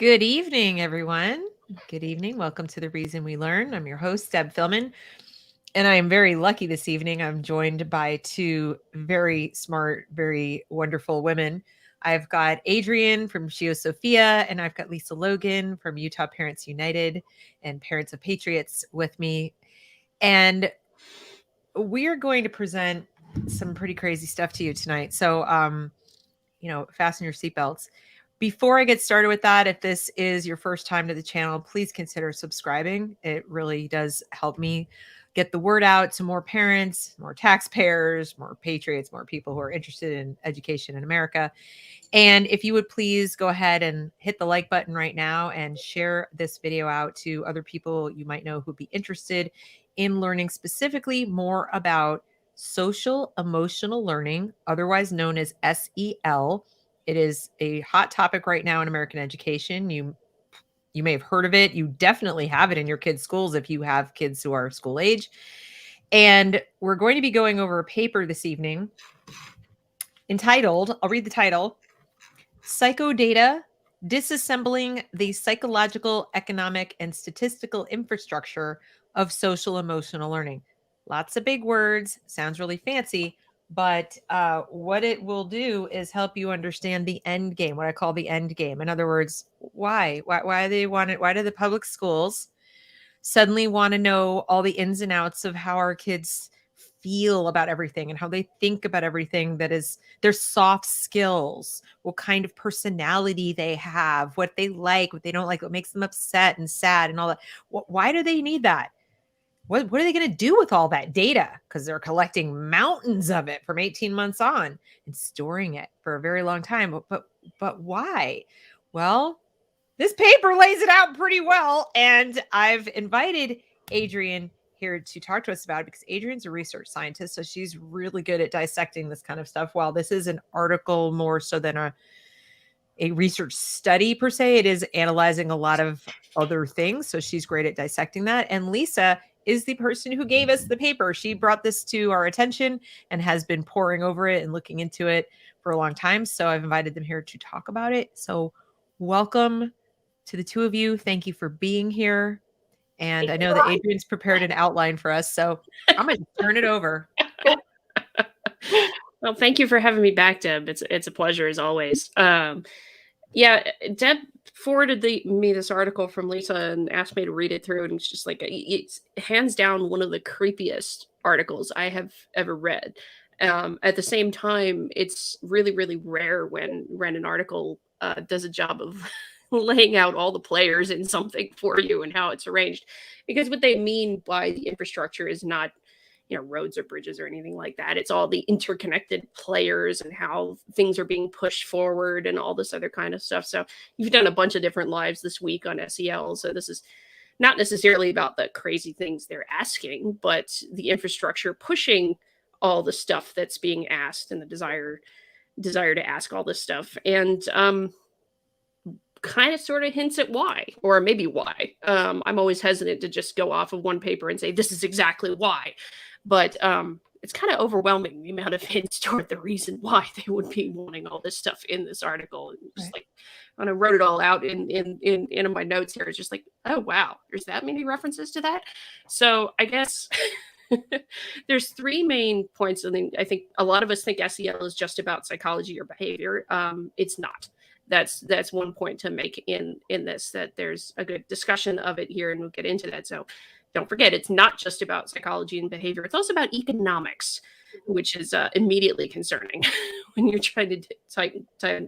Good evening, everyone. Good evening. Welcome to The Reason We Learn. I'm your host, Deb Philman, and I am very lucky this evening. I'm joined by two very smart, very wonderful women. I've got Adrienne from ScioSophia, and I've got Lisa Logan from Utah Parents United and Parents of Patriots with me. And we are going to present some pretty crazy stuff to you tonight. So, fasten your seatbelts. Before I get started with that, if this is your first time to the channel, please consider subscribing. It really does help me get the word out to more parents, more taxpayers, more patriots, more people who are interested in education in America. And if you would please go ahead and hit the like button right now and share this video out to other people you might know who'd be interested in learning specifically more about social emotional learning, otherwise known as SEL. It is a hot topic right now in American education. You may have heard of it. You definitely have it in your kids' schools if you have kids who are school age. And we're going to be going over a paper this evening entitled, I'll read the title, Psychodata, Disassembling the Psychological, Economic, and Statistical Infrastructure of Social Emotional Learning. Lots of big words, sounds really fancy, but what it will do is help you understand the end game, what I call the end game. In other words, why do they want it? Why do the public schools suddenly want to know all the ins and outs of how our kids feel about everything and how they think about everything that is their soft skills, what kind of personality they have, what they like, what they don't like, what makes them upset and sad and all that. Why do they need that? What are they going to do with all that data? Because they're collecting mountains of it from 18 months on and storing it for a very long time. But why? Well, this paper lays it out pretty well. And I've invited Adrienne here to talk to us about it because Adrienne's a research scientist. So she's really good at dissecting this kind of stuff. While this is an article more so than a research study per se, it is analyzing a lot of other things. So she's great at dissecting that. And Lisa is the person who gave us the paper. She brought this to our attention and has been poring over it and looking into it for a long time. So I've invited them here to talk about it. So welcome to the two of you. Thank you for being here. And I know that Adrienne's prepared an outline for us, so I'm going to turn it over. Well, thank you for having me back, Deb. It's a pleasure as always. Deb forwarded me this article from Lisa and asked me to read it through, and it's just like it's hands down one of the creepiest articles I have ever read. At the same time, it's really, really rare when an article does a job of laying out all the players in something for you and how it's arranged, because what they mean by the infrastructure is not roads or bridges or anything like that. It's all the interconnected players and how things are being pushed forward and all this other kind of stuff. So you've done a bunch of different lives this week on SEL, so this is not necessarily about the crazy things they're asking, but the infrastructure pushing all the stuff that's being asked and the desire to ask all this stuff. And kind of sort of hints at why, or maybe why. I'm always hesitant to just go off of one paper and say this is exactly why, but it's kind of overwhelming, the amount of hints toward the reason why they would be wanting all this stuff in this article. And just like when I wrote it all out in my notes here, it's just like, oh wow, there's that many references to that. So I guess there's three main points. I think a lot of us think SEL is just about psychology or behavior. It's not. That's one point to make in this, that there's a good discussion of it here, and we'll get into that. So don't forget, it's not just about psychology and behavior. It's also about economics, which is immediately concerning when you're trying to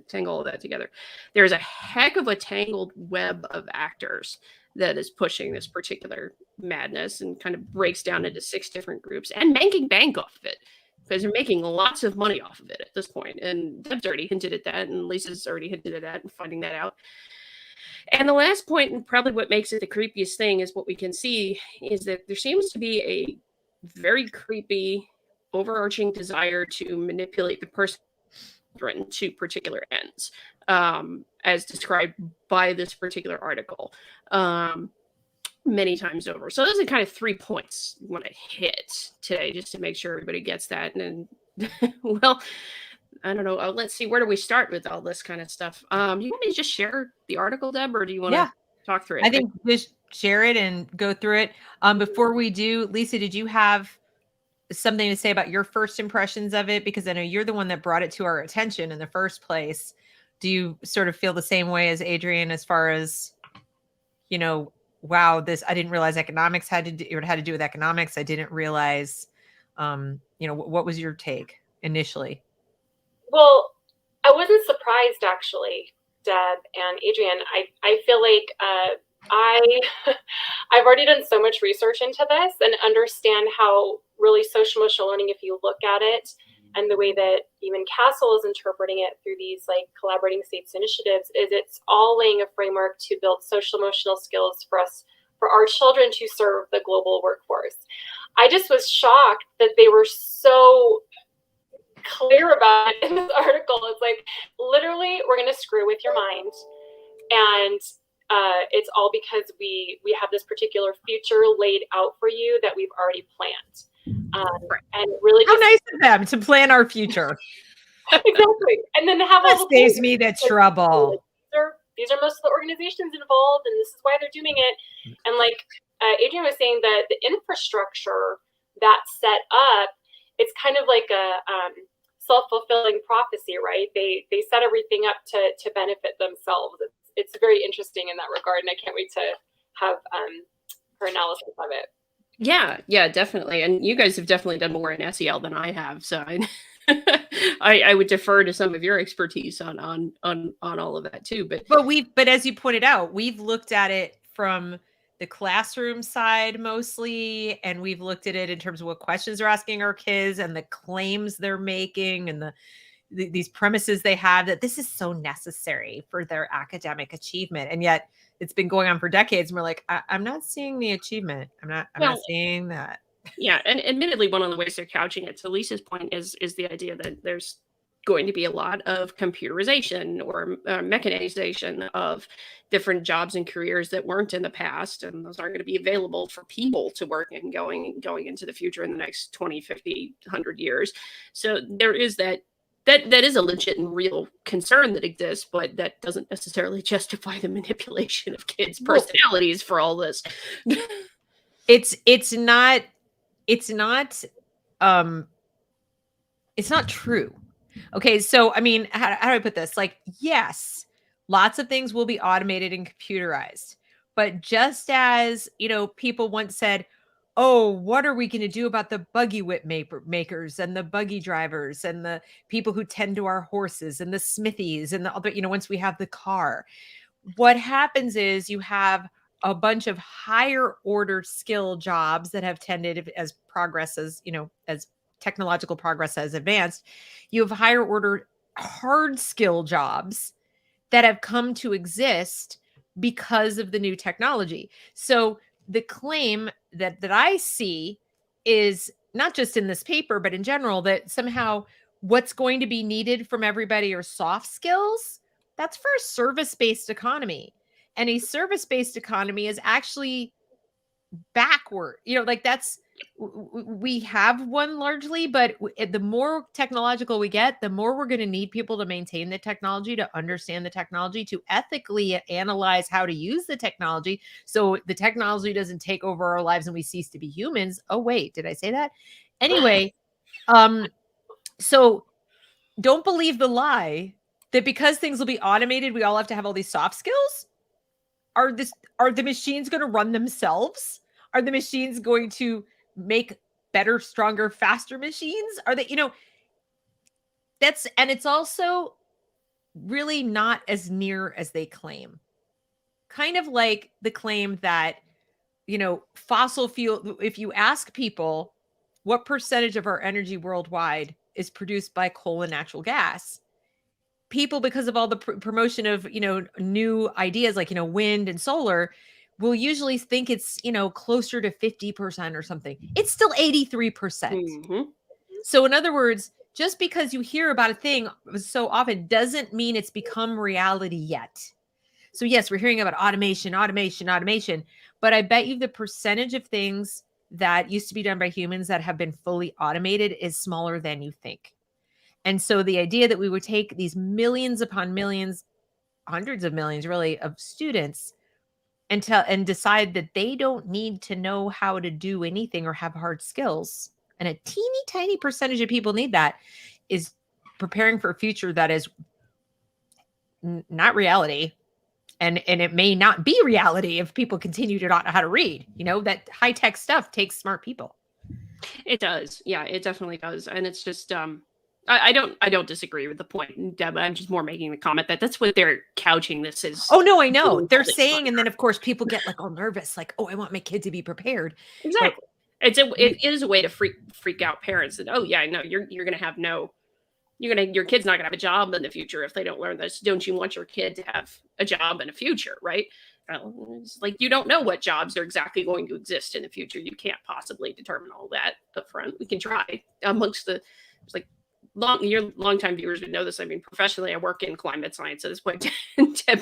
tangle all that together. There's a heck of a tangled web of actors that is pushing this particular madness, and kind of breaks down into 6 different groups and making bank off of it, because they're making lots of money off of it at this point. And Deb's already hinted at that, and Lisa's already hinted at that, and finding that out. And the last point, and probably what makes it the creepiest thing, is what we can see is that there seems to be a very creepy, overarching desire to manipulate the person to particular ends, as described by this particular article. Many times over. So those are kind of 3 points I want to hit today, just to make sure everybody gets that. And well, I don't know. Let's see. Where do we start with all this kind of stuff? You want me to just share the article, Deb, or do you want Yeah, to talk through I it? think just share it and go through it. Before we do, Lisa, did you have something to say about your first impressions of it? Because I know you're the one that brought it to our attention in the first place. Do you sort of feel the same way as Adrienne as far as, wow, this, I didn't realize economics had to do, it had to do with economics. I didn't realize, what was your take initially? Well, I wasn't surprised actually, Deb and Adrienne. I feel like I I've already done so much research into this and understand how really social emotional learning, if you look at it, and the way that even Castle is interpreting it through these like collaborating states initiatives, is it's all laying a framework to build social emotional skills for our children to serve the global workforce. I just was shocked that they were so clear about it in this article. It's like, literally, we're going to screw with your mind. And it's all because we have this particular future laid out for you that we've already planned. And really, how nice of them to plan our future. Exactly. And then to have all That the saves me the trouble. These are most of the organizations involved, and this is why they're doing it. And like Adrienne was saying, that the infrastructure that's set up, it's kind of like a self-fulfilling prophecy, right? They set everything up to benefit themselves. It's very interesting in that regard, and I can't wait to have her analysis of it. Yeah, definitely. And you guys have definitely done more in SEL than I have, so I would defer to some of your expertise on all of that too. But as you pointed out, we've looked at it from the classroom side mostly, and we've looked at it in terms of what questions they're asking our kids and the claims they're making and these premises they have that this is so necessary for their academic achievement. And yet it's been going on for decades. And we're like, I'm not seeing the achievement. I'm not seeing that. Yeah. And admittedly, one of the ways they're couching it, to Lisa's point, is the idea that there's going to be a lot of computerization or mechanization of different jobs and careers that weren't in the past. And those aren't going to be available for people to work in going into the future in the next 20, 50, 100 years. So there is that is a legit and real concern that exists, but that doesn't necessarily justify the manipulation of kids' personalities for all this. It's not true. Okay, so I mean, how do I put this? Like, yes, lots of things will be automated and computerized, but just as people once said, oh, what are we going to do about the buggy whip makers and the buggy drivers and the people who tend to our horses and the smithies and the other, once we have the car, what happens is you have a bunch of higher order skill jobs that have tended, as progress as technological progress has advanced, you have higher order hard skill jobs that have come to exist because of the new technology. So the claim that I see is not just in this paper, but in general, that somehow what's going to be needed from everybody are soft skills. That's for a service-based economy. And a service-based economy is actually backward. That's, we have one largely, but the more technological we get, the more we're going to need people to maintain the technology, to understand the technology, to ethically analyze how to use the technology, so the technology doesn't take over our lives and we cease to be humans. Oh wait, did I say that? Anyway, so don't believe the lie that because things will be automated, we all have to have all these soft skills. Are the machines going to run themselves? Are the machines going to make better, stronger, faster machines? Are they, and it's also really not as near as they claim. Kind of like the claim that, fossil fuel, if you ask people what percentage of our energy worldwide is produced by coal and natural gas, people, because of all the promotion of, new ideas like, wind and solar, will usually think it's, closer to 50% or something. It's still 83%. Mm-hmm. So in other words, just because you hear about a thing so often doesn't mean it's become reality yet. So yes, we're hearing about automation, but I bet you the percentage of things that used to be done by humans that have been fully automated is smaller than you think. And so the idea that we would take these millions upon millions, hundreds of millions really, of students and decide that they don't need to know how to do anything or have hard skills, and a teeny tiny percentage of people need that, is preparing for a future that is not reality. And it may not be reality if people continue to not know how to read. That high-tech stuff takes smart people. It does. Yeah, it definitely does. And it's just I don't disagree with the point, Deb. I'm just more making the comment that that's what they're couching this as. Oh no, I know. They're saying, and then of course people get like all nervous, like, oh, I want my kid to be prepared. Exactly. It is a way to freak out parents that, oh yeah, no, you're gonna have your kid's not gonna have a job in the future if they don't learn this. Don't you want your kid to have a job in the future, right? It's like, you don't know what jobs are exactly going to exist in the future. You can't possibly determine all that up front. We can try amongst the, it's like, long-time viewers would know this. I mean, professionally, I work in climate science at this point.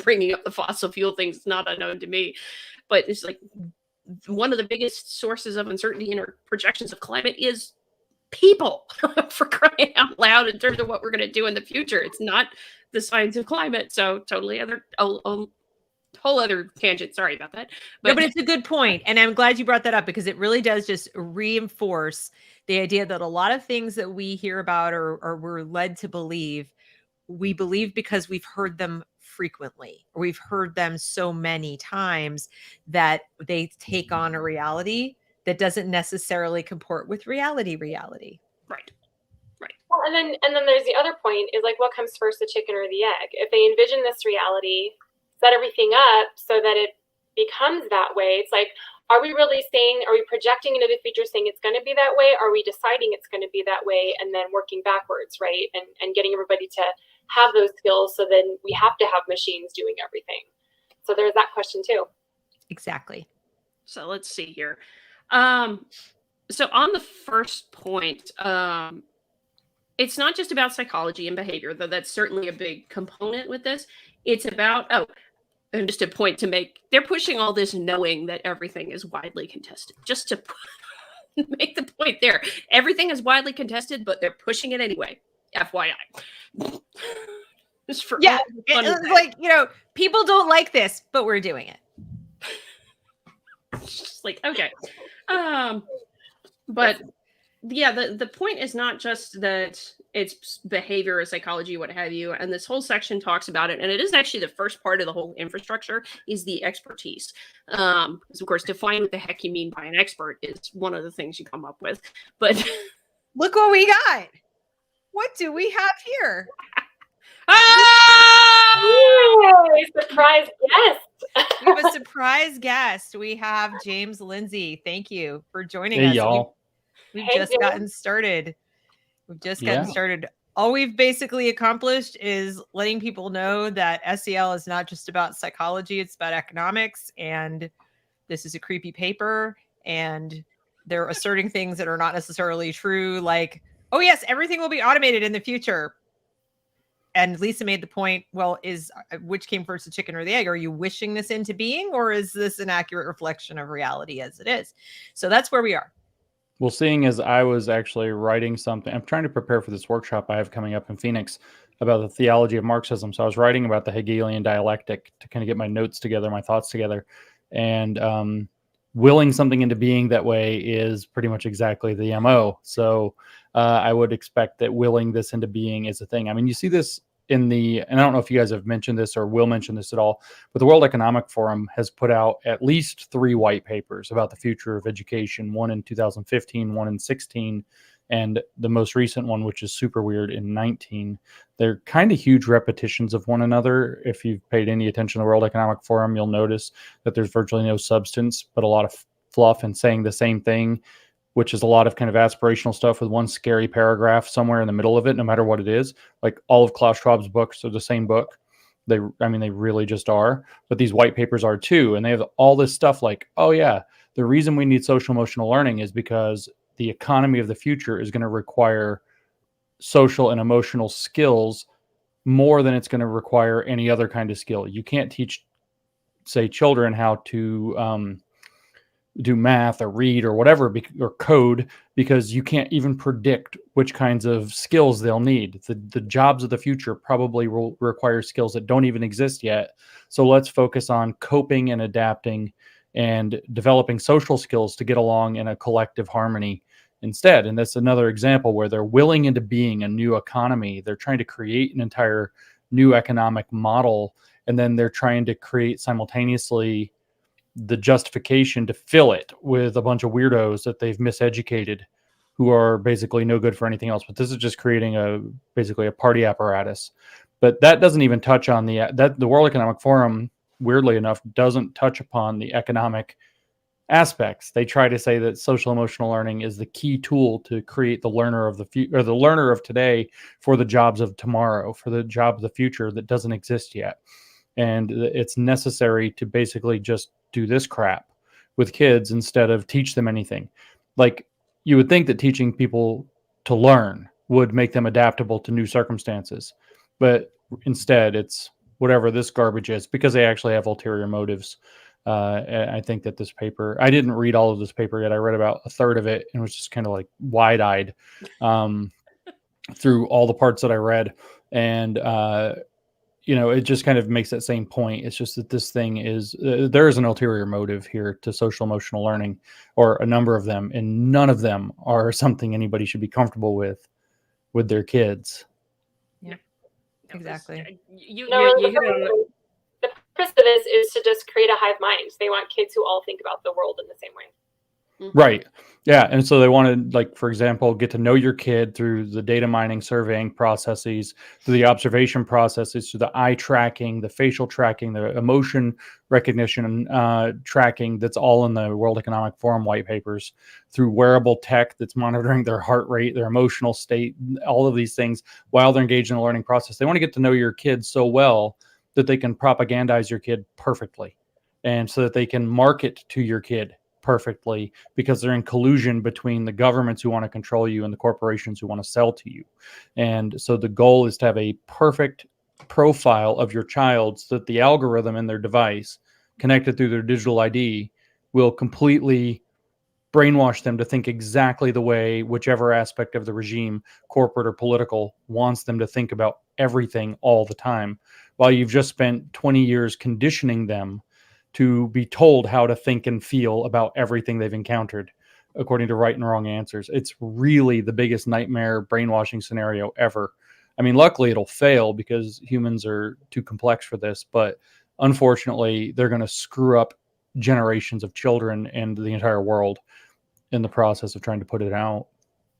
Bringing up the fossil fuel things is not unknown to me, but it's like one of the biggest sources of uncertainty in our projections of climate is people. For crying out loud, in terms of what we're going to do in the future. It's not the science of climate. So totally other whole other tangent. Sorry about that. But it's a good point. And I'm glad you brought that up, because it really does just reinforce the idea that a lot of things that we hear about or we're led to believe, we believe because we've heard them frequently, or we've heard them so many times that they take on a reality that doesn't necessarily comport with reality. Right. Well, and then there's the other point, is like, what comes first, the chicken or the egg? If they envision this reality, set everything up so that it becomes that way, it's like, are we projecting into the future saying it's going to be that way? Are we deciding it's going to be that way and then working backwards, right? And getting everybody to have those skills, so then we have to have machines doing everything. So there's that question too. Exactly. So let's see here. So on the first point, it's not just about psychology and behavior, though that's certainly a big component with this. It's about, and just a point to make, they're pushing all this knowing that everything is widely contested. Just to make the point there. Everything is widely contested, but they're pushing it anyway. FYI. Just for like, people don't like this, but we're doing it. Just like, okay. But yeah, the point is not just that it's behavior or psychology, what have you. And this whole section talks about it. And it is actually the first part of the whole infrastructure is the expertise. Because of course, define what the heck you mean by an expert is one of the things you come up with. But look what we got. What do we have here? Surprise guest. We have a surprise guest. We have James Lindsay. Thank you for joining us. Y'all. We've just gotten started. All we've basically accomplished is letting people know that SEL is not just about psychology, it's about economics, and this is a creepy paper, and they're asserting things that are not necessarily true, like, oh yes, everything will be automated in the future. And Lisa made the point, well, which came first, the chicken or the egg? Are you wishing this into being, or is this an accurate reflection of reality as it is? So that's where we are. Well, seeing as I was actually writing something, I'm trying to prepare for this workshop I have coming up in Phoenix about the theology of Marxism. So I was writing about the Hegelian dialectic to kind of get my notes together, my thoughts together. And willing something into being that way is pretty much exactly the MO. So I would expect that willing this into being is a thing. I mean, you see this and I don't know if you guys have mentioned this or will mention this at all, but the World Economic Forum has put out at least 3 white papers about the future of education, one in 2015, one in 16, and the most recent one, which is super weird, in 19. They're kind of huge repetitions of one another. If you've paid any attention to the World Economic Forum, you'll notice that there's virtually no substance, but a lot of fluff and saying the same thing, which is a lot of kind of aspirational stuff with one scary paragraph somewhere in the middle of it, no matter what it is. Like all of Klaus Schwab's books are the same book. They really just are. But these white papers are too. And they have all this stuff like, oh yeah, the reason we need social emotional learning is because the economy of the future is going to require social and emotional skills more than it's going to require any other kind of skill. You can't teach, say, children how to do math or read or whatever, or code, because you can't even predict which kinds of skills they'll need. The jobs of the future probably will require skills that don't even exist yet. So let's focus on coping and adapting and developing social skills to get along in a collective harmony instead. And that's another example where they're willing into being a new economy. They're trying to create an entire new economic model, and then they're trying to create simultaneously the justification to fill it with a bunch of weirdos that they've miseducated, who are basically no good for anything else. But this is just creating basically a party apparatus. But that doesn't even touch on the World Economic Forum, weirdly enough, doesn't touch upon the economic aspects. They try to say that social emotional learning is the key tool to create the learner of the future, or the learner of today, for the jobs of tomorrow, for the job of the future that doesn't exist yet. And it's necessary to basically just do this crap with kids instead of teach them anything. Like, you would think that teaching people to learn would make them adaptable to new circumstances, but instead it's whatever this garbage is, because they actually have ulterior motives. I think that this paper, I didn't read all of this paper yet. I read about a third of it and was just kind of like wide-eyed through all the parts that I read. And it just kind of makes that same point. It's just that this thing is, there is an ulterior motive here to social emotional learning, or a number of them, and none of them are something anybody should be comfortable with their kids. Yeah, exactly. You hit it. The purpose of this is to just create a hive mind. They want kids who all think about the world in the same way. Right. Yeah. And so they want to, like, for example, get to know your kid through the data mining, surveying processes, through the observation processes, through the eye tracking, the facial tracking, the emotion recognition tracking. That's all in the World Economic Forum white papers, through wearable tech that's monitoring their heart rate, their emotional state, all of these things while they're engaged in the learning process. They want to get to know your kid so well that they can propagandize your kid perfectly, and so that they can market to your kid perfectly, because they're in collusion between the governments who want to control you and the corporations who want to sell to you. And so the goal is to have a perfect profile of your child, so that the algorithm in their device, connected through their digital ID, will completely brainwash them to think exactly the way whichever aspect of the regime, corporate or political, wants them to think about everything all the time, while you've just spent 20 years conditioning them to be told how to think and feel about everything they've encountered according to right and wrong answers. It's really the biggest nightmare brainwashing scenario ever. I mean, luckily it'll fail because humans are too complex for this, but unfortunately they're going to screw up generations of children and the entire world in the process of trying to put it out.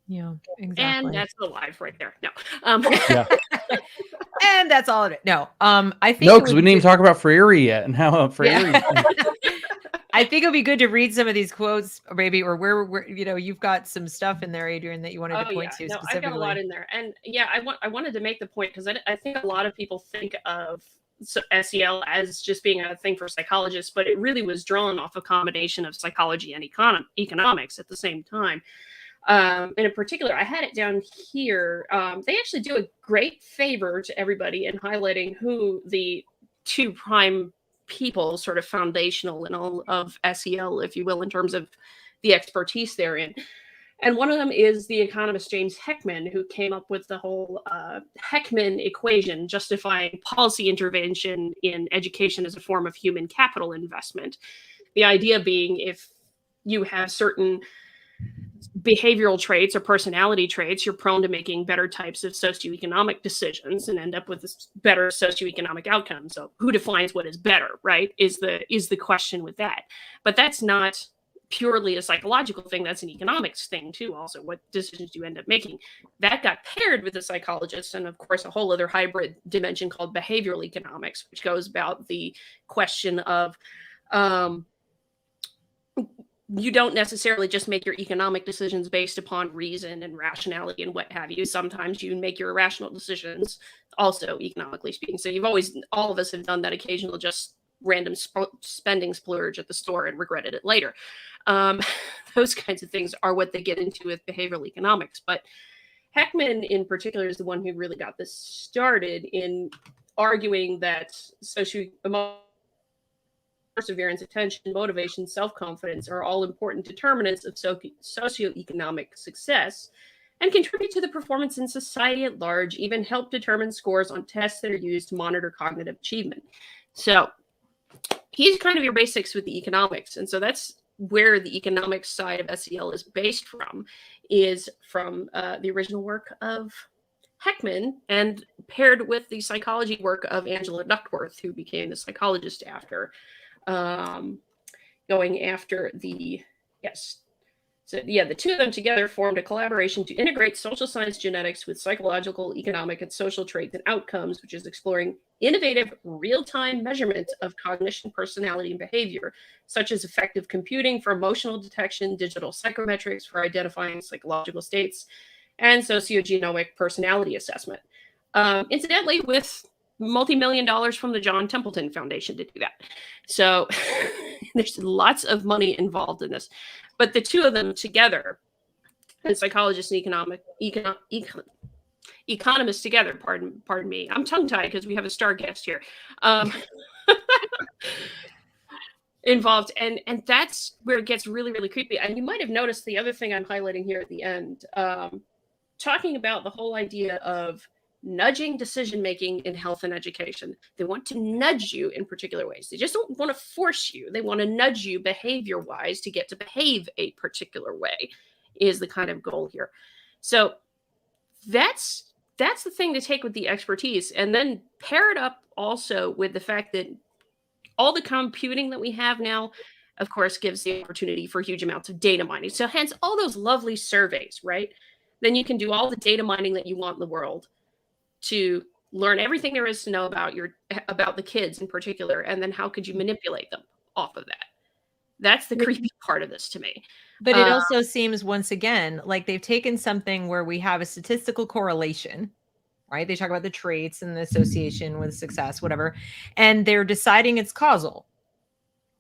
Yeah, exactly. And that's the live right there. No. Yeah. And that's all it is. No, I think no, because we didn't even talk about Freire yet, and how Freire. Yeah. I think it would be good to read some of these quotes, maybe, or where you've got some stuff in there, Adrienne, that you wanted to point to specifically. I've got a lot in there, and yeah, I wanted to make the point because I think a lot of people think of SEL as just being a thing for psychologists, but it really was drawn off a combination of psychology and economics at the same time. And in particular, I had it down here. They actually do a great favor to everybody in highlighting who the two prime people, sort of foundational in all of SEL, if you will, in terms of the expertise therein. And one of them is the economist James Heckman, who came up with the whole Heckman equation, justifying policy intervention in education as a form of human capital investment. The idea being, if you have certain behavioral traits or personality traits, you're prone to making better types of socioeconomic decisions and end up with this better socioeconomic outcome. So who defines what is better, right, is the question with that. But that's not purely a psychological thing. That's an economics thing too. Also, what decisions do you end up making? That got paired with the psychologists, and of course a whole other hybrid dimension called behavioral economics, which goes about the question of you don't necessarily just make your economic decisions based upon reason and rationality and what have you. Sometimes you make your irrational decisions also, economically speaking. So all of us have done that occasional just random spending splurge at the store and regretted it later. Those kinds of things are what they get into with behavioral economics. But Heckman in particular is the one who really got this started in arguing that perseverance, attention, motivation, self-confidence are all important determinants of socioeconomic success and contribute to the performance in society at large, even help determine scores on tests that are used to monitor cognitive achievement. So he's kind of your basics with the economics. And so that's where the economics side of SEL is based from, is from the original work of Heckman and paired with the psychology work of Angela Duckworth, who became the psychologist after going after the, So the two of them together formed a collaboration to integrate social science genetics with psychological, economic, and social traits and outcomes, which is exploring innovative real-time measurement of cognition, personality, and behavior, such as effective computing for emotional detection, digital psychometrics for identifying psychological states, and sociogenomic personality assessment. Incidentally, with multi-million dollars from the John Templeton Foundation to do that. So there's lots of money involved in this. But the two of them together, and psychologists and economists together, pardon me, I'm tongue-tied because we have a star guest here, involved. And that's where it gets really, really creepy. And you might have noticed the other thing I'm highlighting here at the end, talking about the whole idea of nudging decision-making in health and education. They want to nudge you in particular ways. They just don't want to force you. They want to nudge you behavior-wise to get to behave a particular way is the kind of goal here. So that's the thing to take with the expertise, and then pair it up also with the fact that all the computing that we have now, of course, gives the opportunity for huge amounts of data mining. So hence all those lovely surveys, right? Then you can do all the data mining that you want in the world to learn everything there is to know about the kids in particular, and then how could you manipulate them off of that? That's the creepy part of this to me. But it also seems, once again, like they've taken something where we have a statistical correlation, right? They talk about the traits and the association with success, whatever, and they're deciding it's causal.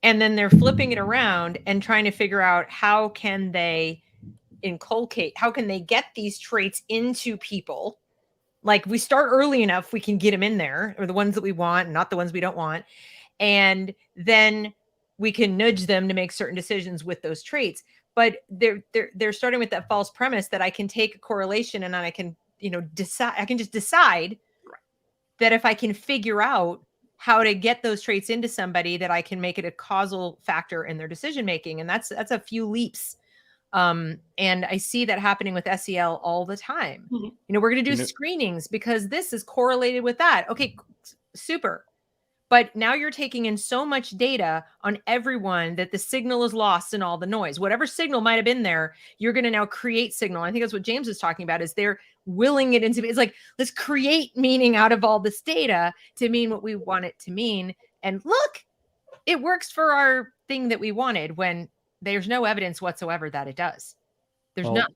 And then they're flipping it around and trying to figure out how can they get these traits into people. Like, we start early enough, we can get them in there, or the ones that we want, not the ones we don't want. And then we can nudge them to make certain decisions with those traits. But they're starting with that false premise that I can take a correlation and I can, decide. I can just decide that if I can figure out how to get those traits into somebody, that I can make it a causal factor in their decision making. And that's a few leaps. And I see that happening with SEL all the time. Mm-hmm. We're going to do screenings because this is correlated with that. Okay, super. But now you're taking in so much data on everyone that the signal is lost in all the noise. Whatever signal might have been there, you're going to now create signal. I think that's what James is talking about, is they're willing it into, it's like, let's create meaning out of all this data to mean what we want it to mean. And look, it works for our thing that we wanted, when there's no evidence whatsoever that it does. There's none.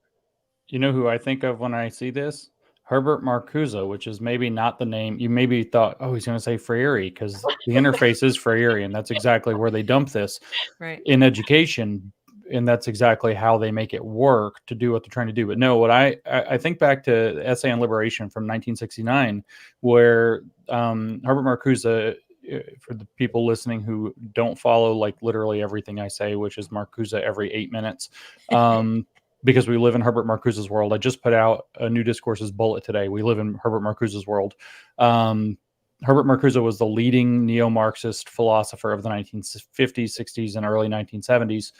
You know who I think of when I see this? Herbert Marcuse, which is maybe not the name. You maybe thought, oh, he's going to say Freire, because the interface is Freire, and that's exactly where they dump this in education. And that's exactly how they make it work to do what they're trying to do. But no, what I think back to the Essay on Liberation from 1969, where Herbert Marcuse, for the people listening who don't follow like literally everything I say, which is Marcuse every 8 minutes, because we live in Herbert Marcuse's world. I just put out a New Discourses bullet today. We live in Herbert Marcuse's world. Herbert Marcuse was the leading neo-Marxist philosopher of the 1950s, 60s, and early 1970s.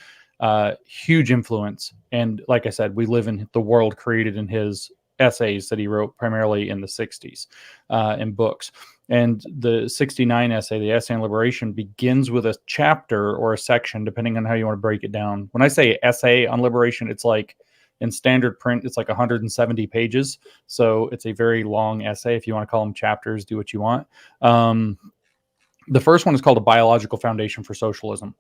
Huge influence. And like I said, we live in the world created in his essays that he wrote primarily in the 60s in books. And the 69 essay, the Essay on Liberation, begins with a chapter or a section, depending on how you want to break it down. When I say essay on liberation, it's like in standard print, it's like 170 pages. So it's a very long essay. If you want to call them chapters, do what you want. The first one is called A Biological Foundation for Socialism.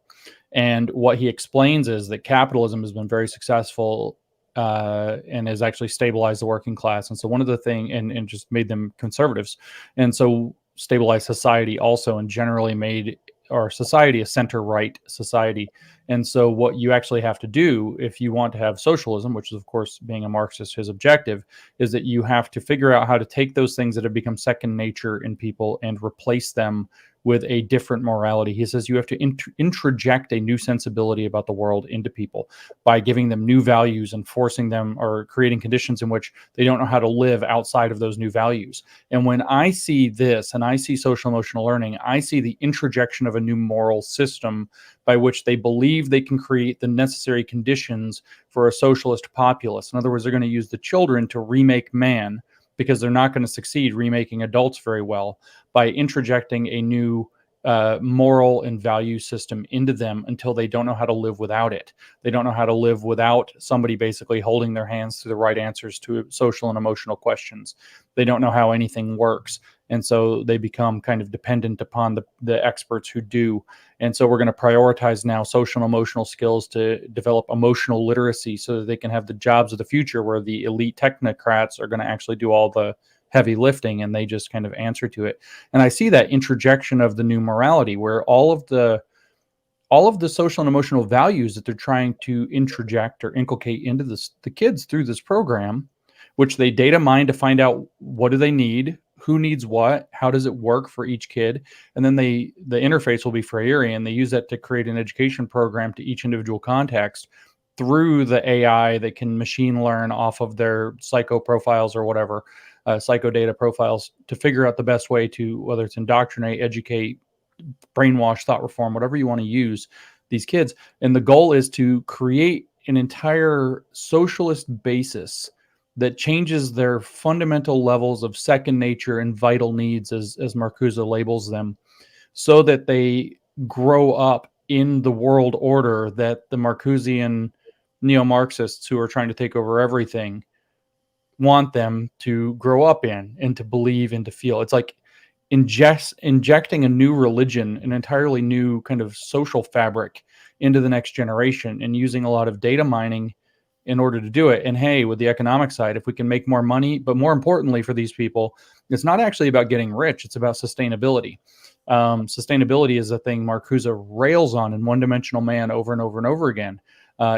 And what he explains is that capitalism has been very successful and has actually stabilized the working class. And so one of the things, and just made them conservatives. And so stabilized society also, and generally made our society a center-right society. And so what you actually have to do if you want to have socialism, which is, of course, being a Marxist, his objective, is that you have to figure out how to take those things that have become second nature in people and replace them with a different morality. He says you have to introject a new sensibility about the world into people by giving them new values and forcing them or creating conditions in which they don't know how to live outside of those new values. And when I see this and I see social emotional learning, I see the introjection of a new moral system by which they believe they can create the necessary conditions for a socialist populace. In other words, they're going to use the children to remake man, because they're not going to succeed remaking adults very well, by introjecting a new moral and value system into them until they don't know how to live without it. They don't know how to live without somebody basically holding their hands to the right answers to social and emotional questions. They don't know how anything works. And so they become kind of dependent upon the experts who do. And so we're going to prioritize now social and emotional skills to develop emotional literacy so that they can have the jobs of the future where the elite technocrats are going to actually do all the heavy lifting and they just kind of answer to it. And I see that introjection of the new morality where all of the social and emotional values that they're trying to introject or inculcate into the kids through this program, which they data mine to find out what do they need, who needs what, how does it work for each kid, and then the interface will be Freire, and they use that to create an education program to each individual context through the AI that can machine learn off of their psycho profiles or whatever, psycho data profiles, to figure out the best way to, whether it's indoctrinate, educate, brainwash, thought reform, whatever you want to use these kids. And the goal is to create an entire socialist basis that changes their fundamental levels of second nature and vital needs, as Marcuse labels them, so that they grow up in the world order that the Marcusean neo-Marxists who are trying to take over everything want them to grow up in and to believe and to feel. It's like injecting a new religion, an entirely new kind of social fabric into the next generation, and using a lot of data mining in order to do it. And hey, with the economic side, if we can make more money, but more importantly for these people, it's not actually about getting rich, it's about sustainability. Sustainability is a thing Marcuse rails on in One-Dimensional Man over and over and over again,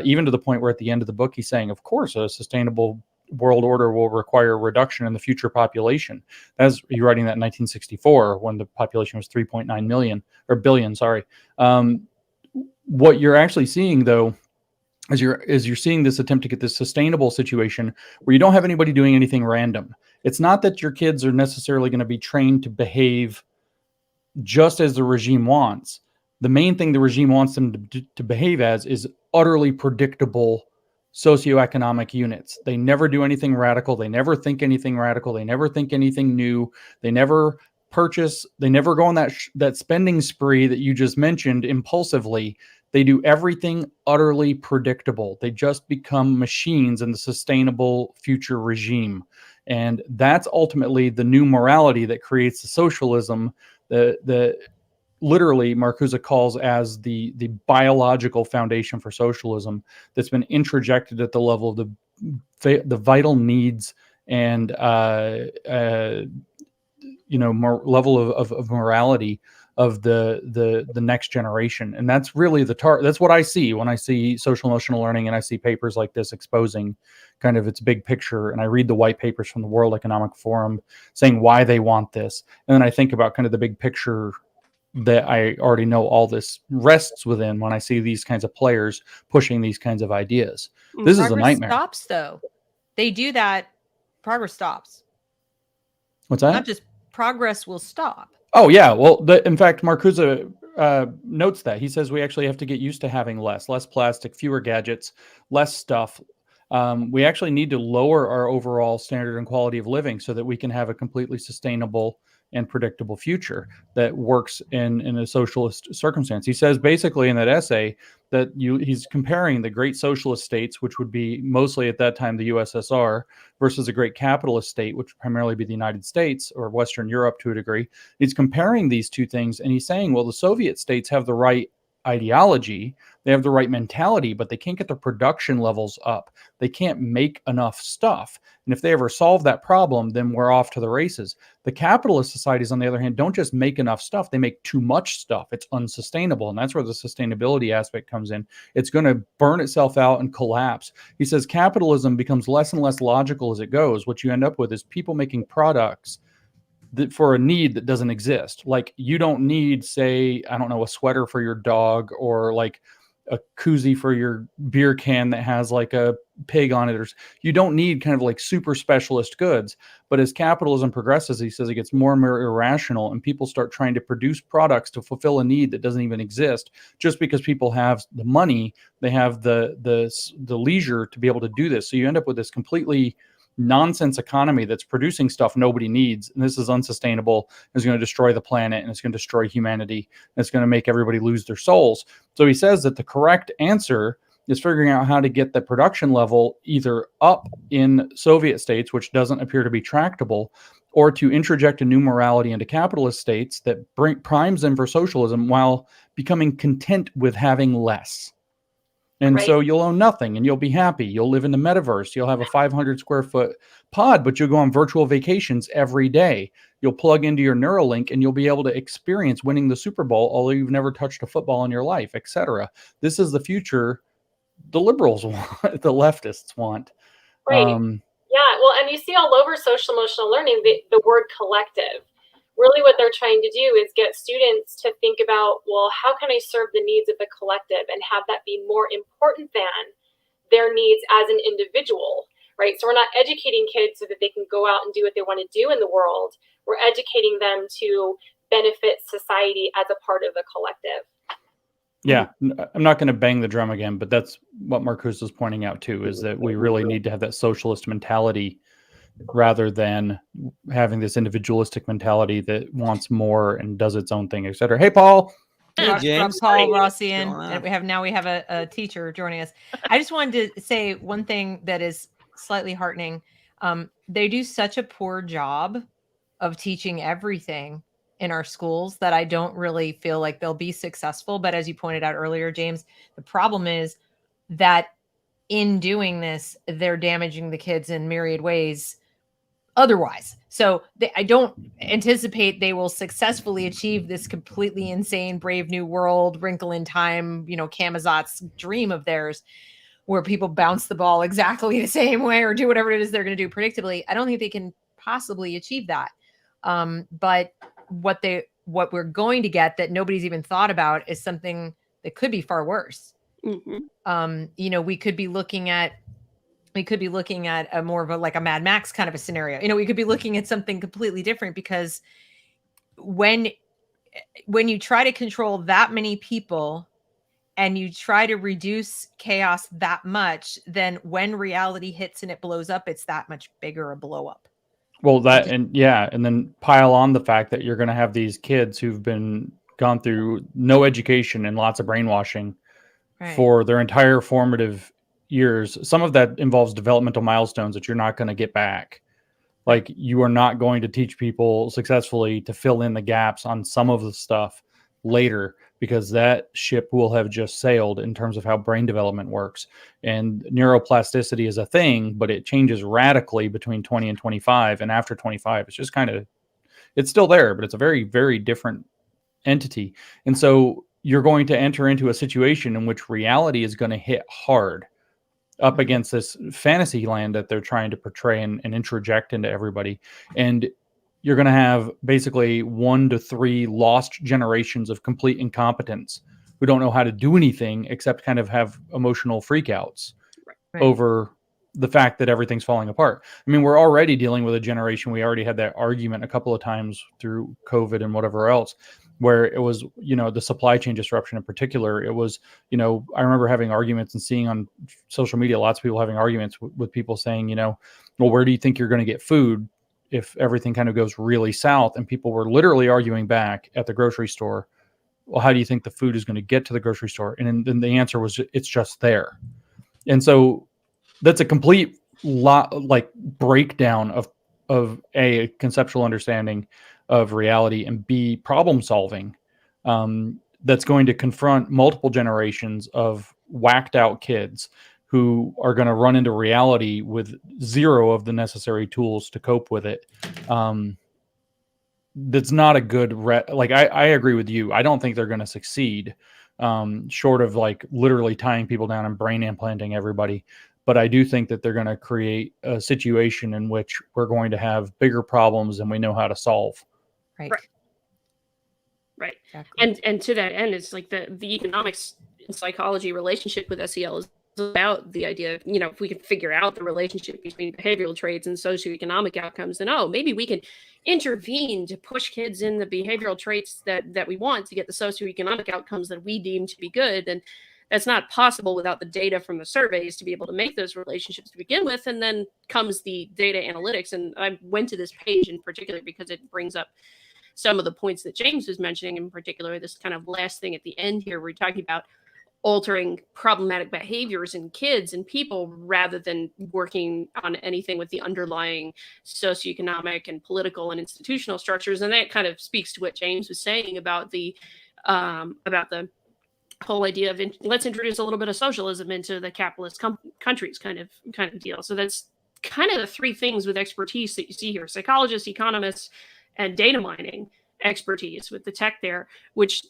even to the point where at the end of the book he's saying, of course, a sustainable world order will require a reduction in the future population. That's, you're writing that in 1964 when the population was 3.9 million or billion, sorry. What you're actually seeing though, is you're seeing this attempt to get this sustainable situation where you don't have anybody doing anything random. It's not that your kids are necessarily going to be trained to behave just as the regime wants. The main thing the regime wants them to behave as is utterly predictable socioeconomic units. They never do anything radical. They never think anything radical. They never think anything new. They never purchase. They never go on that spending spree that you just mentioned impulsively. They do everything utterly predictable. They just become machines in the sustainable future regime. And that's ultimately the new morality that creates the socialism that literally Marcuse calls as the biological foundation for socialism, that's been introjected at the level of the vital needs and level of morality of the next generation. And that's really that's what I see when I see social emotional learning and I see papers like this exposing kind of its big picture. And I read the white papers from the World Economic Forum saying why they want this. And then I think about kind of the big picture that I already know all this rests within when I see these kinds of players pushing these kinds of ideas. This is a nightmare. Stops though. They do that, progress stops. What's that? Not just progress will stop. Oh yeah, well, in fact, Marcuse notes that. He says we actually have to get used to having less plastic, fewer gadgets, less stuff. We actually need to lower our overall standard and quality of living so that we can have a completely sustainable and predictable future that works in a socialist circumstance. He says basically in that essay that he's comparing the great socialist states, which would be mostly at that time the USSR, versus a great capitalist state, which would primarily be the United States or Western Europe to a degree. He's comparing these two things and he's saying, well, the Soviet states have the right ideology, they have the right mentality, but they can't get their production levels up. They can't make enough stuff. And if they ever solve that problem, then we're off to the races. The capitalist societies, on the other hand, don't just make enough stuff, they make too much stuff. It's unsustainable. And that's where the sustainability aspect comes in. It's going to burn itself out and collapse. He says capitalism becomes less and less logical as it goes. What you end up with is people making products for a need that doesn't exist. Like, you don't need, say, I don't know, a sweater for your dog, or like a koozie for your beer can that has like a pig on it, or you don't need kind of like super specialist goods. But as capitalism progresses, he says, it gets more and more irrational, and people start trying to produce products to fulfill a need that doesn't even exist, just because people have the money, they have the leisure to be able to do this. So you end up with this completely nonsense economy that's producing stuff nobody needs, and this is unsustainable. It's going to destroy the planet, and it's going to destroy humanity, and it's going to make everybody lose their souls. So he says that the correct answer is figuring out how to get the production level either up in Soviet states, which doesn't appear to be tractable, or to introject a new morality into capitalist states that primes them for socialism while becoming content with having less. And so you'll own nothing, and you'll be happy. You'll live in the metaverse. You'll have a 500 square foot pod, but you'll go on virtual vacations every day. You'll plug into your Neuralink, and you'll be able to experience winning the Super Bowl, although you've never touched a football in your life, etc. This is the future the liberals want, the leftists want. Right. Yeah. Well, and you see all over social emotional learning the word collective. Really what they're trying to do is get students to think about, well, how can I serve the needs of the collective and have that be more important than their needs as an individual, right? So we're not educating kids so that they can go out and do what they want to do in the world. We're educating them to benefit society as a part of the collective. Yeah, I'm not going to bang the drum again, but that's what Marcuse is pointing out too, is that we really need to have that socialist mentality rather than having this individualistic mentality that wants more and does its own thing, etc. Hey, Paul. Hey, James. Paul, Rossian, and we have a teacher joining us. I just wanted to say one thing that is slightly heartening. They do such a poor job of teaching everything in our schools that I don't really feel like they'll be successful. But as you pointed out earlier, James, the problem is that in doing this, they're damaging the kids in myriad ways otherwise. So I don't anticipate they will successfully achieve this completely insane, brave new world, wrinkle in time, Kamazot's dream of theirs, where people bounce the ball exactly the same way or do whatever it is they're going to do predictably. I don't think they can possibly achieve that. But what we're going to get that nobody's even thought about is something that could be far worse. Mm-hmm. We could be looking at a more of a Mad Max kind of a scenario. We could be looking at something completely different, because when you try to control that many people and you try to reduce chaos that much, then when reality hits and it blows up, it's that much bigger a blow up. Well, and then pile on the fact that you're going to have these kids who've gone through no education and lots of brainwashing for their entire formative years. Some of that involves developmental milestones that you're not going to get back. Like, you are not going to teach people successfully to fill in the gaps on some of the stuff later, because that ship will have just sailed in terms of how brain development works. And neuroplasticity is a thing, but it changes radically between 20 and 25. And after 25, it's just it's still there, but it's a very, very different entity. And so you're going to enter into a situation in which reality is going to hit hard up against this fantasy land that they're trying to portray and introject into everybody. And you're going to have basically 1 to 3 lost generations of complete incompetence who don't know how to do anything except kind of have emotional freakouts over the fact that everything's falling apart. I mean, we're already dealing with a generation. We already had that argument a couple of times through COVID and whatever else, where it was, the supply chain disruption in particular. It was, I remember having arguments and seeing on social media, lots of people having arguments with people saying, well, where do you think you're going to get food if everything kind of goes really south? And people were literally arguing back at the grocery store, well, how do you think the food is going to get to the grocery store? And then the answer was, it's just there. And so that's a complete breakdown of A, conceptual understanding of reality, and B, problem solving, that's going to confront multiple generations of whacked out kids who are going to run into reality with zero of the necessary tools to cope with it. That's not a good I agree with you. I don't think they're going to succeed, short of literally tying people down and brain implanting everybody. But I do think that they're going to create a situation in which we're going to have bigger problems than we know how to solve. Right. Right. Exactly. And to that end, it's like the economics and psychology relationship with SEL is about the idea of, if we can figure out the relationship between behavioral traits and socioeconomic outcomes, then maybe we can intervene to push kids in the behavioral traits that we want to get the socioeconomic outcomes that we deem to be good. And that's not possible without the data from the surveys to be able to make those relationships to begin with. And then comes the data analytics. And I went to this page in particular because it brings up some of the points that James was mentioning, in particular, this kind of last thing at the end here, we're talking about altering problematic behaviors in kids and people rather than working on anything with the underlying socioeconomic and political and institutional structures. And that kind of speaks to what James was saying about the whole idea of let's introduce a little bit of socialism into the capitalist countries kind of deal. So that's kind of the three things with expertise that you see here: psychologists, economists, and data mining expertise with the tech there, which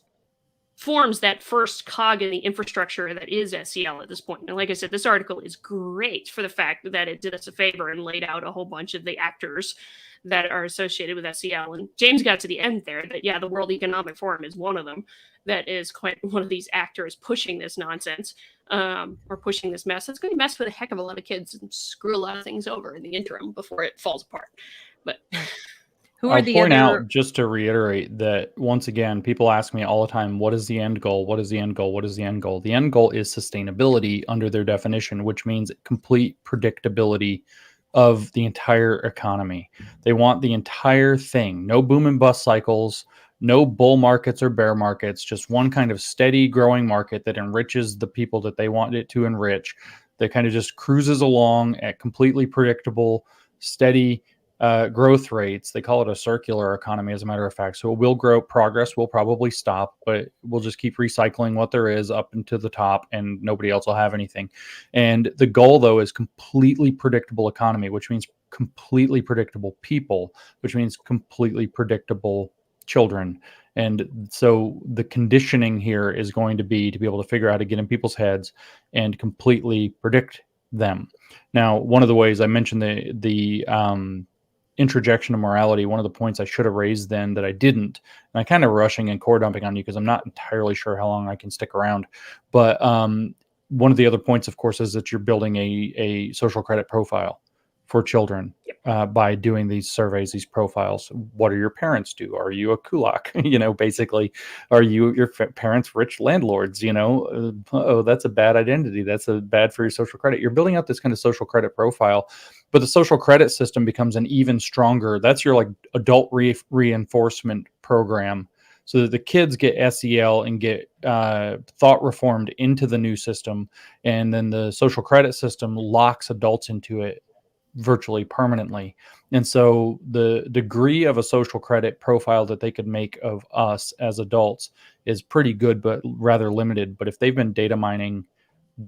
forms that first cog in the infrastructure that is SEL at this point. And like I said, this article is great for the fact that it did us a favor and laid out a whole bunch of the actors that are associated with SEL. And James got to the end there that, yeah, the World Economic Forum is one of them that is quite one of these actors pushing this nonsense or pushing this mess. It's going to mess with a heck of a lot of kids and screw a lot of things over in the interim before it falls apart. But I'll point out, just to reiterate, that once again, people ask me all the time, what is the end goal? What is the end goal? What is the end goal? The end goal is sustainability under their definition, which means complete predictability of the entire economy. They want the entire thing. No boom and bust cycles, no bull markets or bear markets, just one kind of steady growing market that enriches the people that they want it to enrich, that kind of just cruises along at completely predictable, steady growth rates. They call it a circular economy, as a matter of fact. So it will grow. Progress will probably stop, but we'll just keep recycling what there is up into the top, and nobody else will have anything. And the goal, though, is completely predictable economy, which means completely predictable people, which means completely predictable children. And so the conditioning here is going to be able to figure out how to get in people's heads and completely predict them. Now, one of the ways I mentioned the introjection of morality, one of the points I should have raised then that I didn't, and I'm kind of rushing and core dumping on you because I'm not entirely sure how long I can stick around. But one of the other points, of course, is that you're building a social credit profile for children by doing these surveys, these profiles. What do your parents do? Are you a kulak? Basically, are your parents rich landlords? Oh, that's a bad identity. That's bad for your social credit. You're building up this kind of social credit profile, but the social credit system becomes an even stronger. That's your like adult reinforcement program, so that the kids get SEL and get thought reformed into the new system, and then the social credit system locks adults into it virtually permanently. And so the degree of a social credit profile that they could make of us as adults is pretty good, but rather limited. But if they've been data mining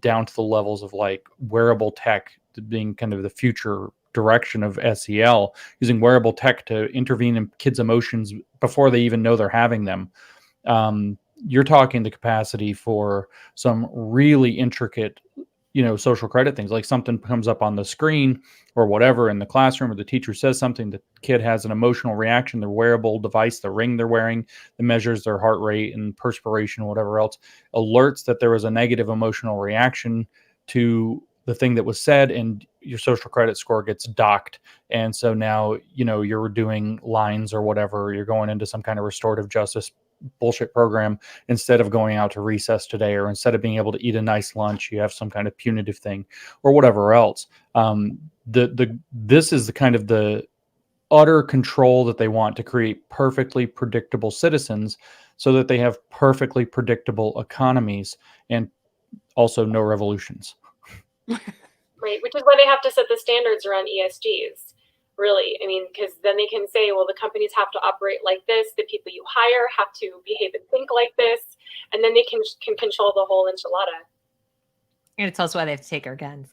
down to the levels of like wearable tech being kind of the future direction of SEL, using wearable tech to intervene in kids' emotions before they even know they're having them, you're talking the capacity for some really intricate social credit things, like something comes up on the screen or whatever in the classroom, or the teacher says something, the kid has an emotional reaction, their wearable device, the ring they're wearing, that measures their heart rate and perspiration, whatever else, alerts that there was a negative emotional reaction to the thing that was said, and your social credit score gets docked. And so now, you're doing lines or whatever, you're going into some kind of restorative justice bullshit program instead of going out to recess today, or instead of being able to eat a nice lunch, you have some kind of punitive thing or whatever else. This is the kind of the utter control that they want to create perfectly predictable citizens, so that they have perfectly predictable economies and also no revolutions. Right, which is why they have to set the standards around ESGs. Really, I mean, because then they can say, well, the companies have to operate like this, the people you hire have to behave and think like this, and then they can control the whole enchilada. And it's also why they have to take our guns.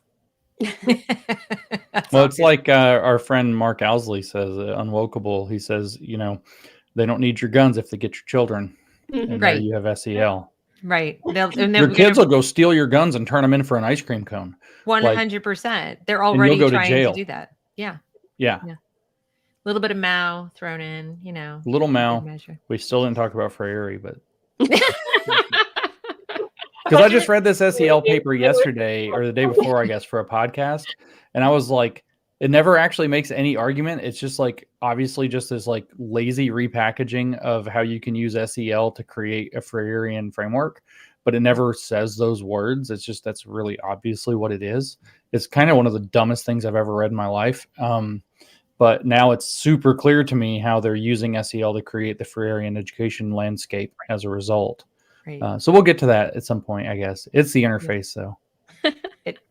Well, it's like our friend Mark Owsley says, Unwokeable. He says, they don't need your guns if they get your children. And Right. there you have SEL. Right. Your kids will go steal your guns and turn them in for an ice cream cone. 100%. They're you'll already go to trying to jail. do that. Yeah. Yeah. A little bit of Mao thrown in, Little good Mao. measure. We still didn't talk about Freire, but because I just read this SEL paper yesterday or the day before, I guess, for a podcast, and I was like, it never actually makes any argument. It's just like obviously just this like lazy repackaging of how you can use SEL to create a Freirean framework, but it never says those words. It's just that's really obviously what it is. It's kind of one of the dumbest things I've ever read in my life. But now it's super clear to me how they're using SEL to create the Freirean education landscape as a result. Right. So we'll get to that at some point, I guess. It's the interface, though.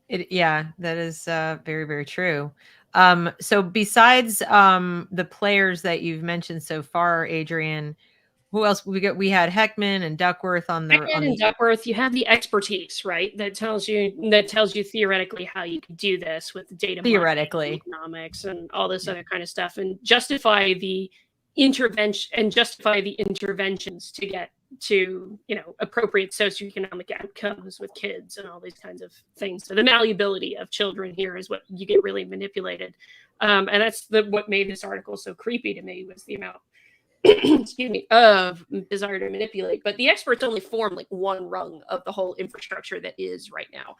Yeah, that is very, very true. So besides the players that you've mentioned so far, Adrienne, who else we got? We had Heckman and Duckworth on the. Heckman and Duckworth, you have the expertise, right? That tells you theoretically how you can do this with the data theoretically economics and all this other kind of stuff, and justify the interventions to get to appropriate socioeconomic outcomes with kids and all these kinds of things. So the malleability of children here is what you get really manipulated, and that's what made this article so creepy to me, was the amount excuse me, of desire to manipulate. But the experts only form like one rung of the whole infrastructure that is right now.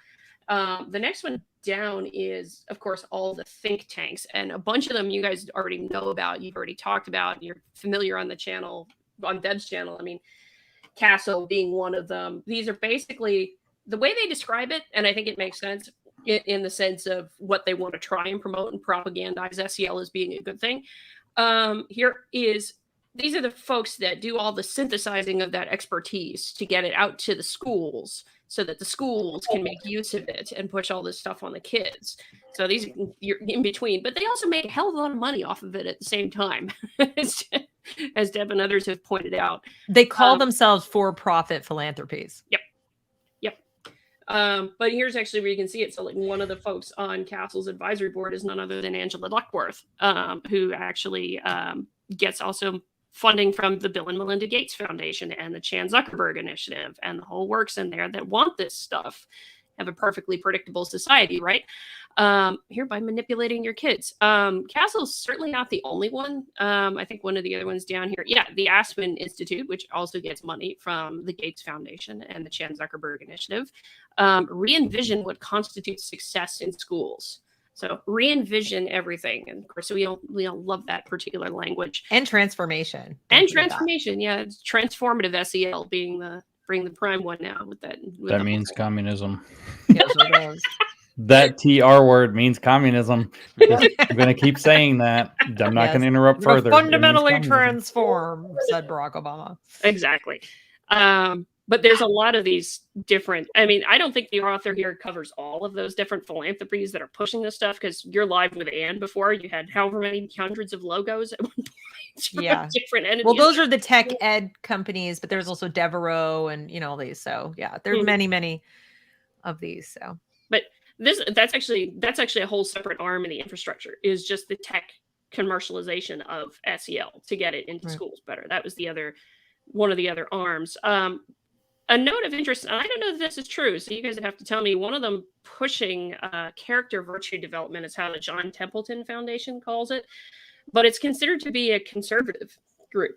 The next one down is, of course, all the think tanks, and a bunch of them you guys already know about, you've already talked about, and you're familiar on the channel, on Deb's channel. I mean, Castle being one of them. These are basically the way they describe it, and I think it makes sense in the sense of what they want to try and promote and propagandize SEL as being a good thing. These are the folks that do all the synthesizing of that expertise to get it out to the schools so that the schools can make use of it and push all this stuff on the kids. So you're in between, but they also make a hell of a lot of money off of it at the same time, as Deb and others have pointed out. They call themselves for-profit philanthropies. Yep. But here's actually where you can see it. So like one of the folks on Castle's advisory board is none other than Angela Duckworth, who actually gets also funding from the Bill and Melinda Gates Foundation and the Chan Zuckerberg Initiative and the whole works in there that want this stuff, have a perfectly predictable society, right? Hereby manipulating your kids. Castle's certainly not the only one. I think one of the other ones down here, the Aspen Institute, which also gets money from the Gates Foundation and the Chan Zuckerberg Initiative, re-envision what constitutes success in schools. So re-envision everything, and of course we all love that particular language. And transformation. Yeah, it's transformative SEL being the prime one now with that. That means communism. Yes, it does. That TR word means communism. I'm going to keep saying that. I'm not going to interrupt further. Fundamentally transform, said Barack Obama. Exactly. But there's a lot of these different, I mean, I don't think the author here covers all of those different philanthropies that are pushing this stuff, because you're live with Anne before. You had however many hundreds of logos at one point. Yeah. Different entities. Well, those are the tech ed companies, but there's also Devereaux and, all these. So yeah, there's many of these. So, but that's actually a whole separate arm in the infrastructure, is just the tech commercialization of SEL to get it into schools better. That was one of the other arms. A note of interest, and I don't know if this is true, so you guys would have to tell me, one of them pushing character virtue development is how the John Templeton Foundation calls it, but it's considered to be a conservative group.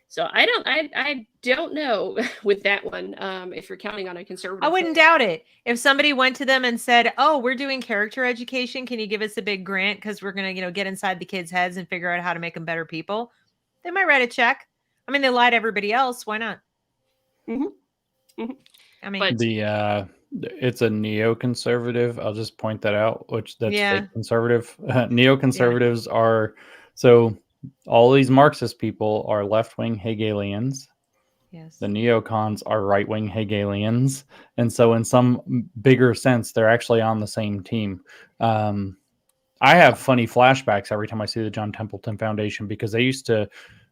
So I don't know with that one, if you're counting on a conservative. I wouldn't doubt it. If somebody went to them and said, "Oh, we're doing character education. Can you give us a big grant? Because we're going to, get inside the kids' heads and figure out how to make them better people," they might write a check. I mean, they lie to everybody else. Why not? Mm-hmm. I mean, it's a neoconservative. I'll just point that out, that's fake conservative. Neoconservatives are, so all these Marxist people are left-wing Hegelians. Yes. The neocons are right-wing Hegelians. And so in some bigger sense, they're actually on the same team. I have funny flashbacks every time I see the John Templeton Foundation, because they used to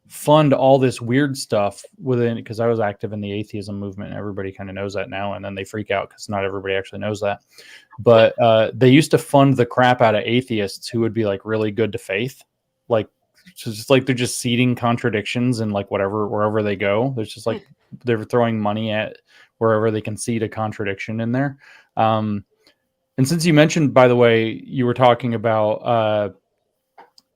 fund all this weird stuff within, because I was active in the atheism movement, and everybody kind of knows that now, and then they freak out because not everybody actually knows that. But they used to fund the crap out of atheists who would be like really good to faith, like just like they're just seeding contradictions and like wherever they go. There's just like they're throwing money at wherever they can see a contradiction in there. And since you mentioned, by the way, you were talking about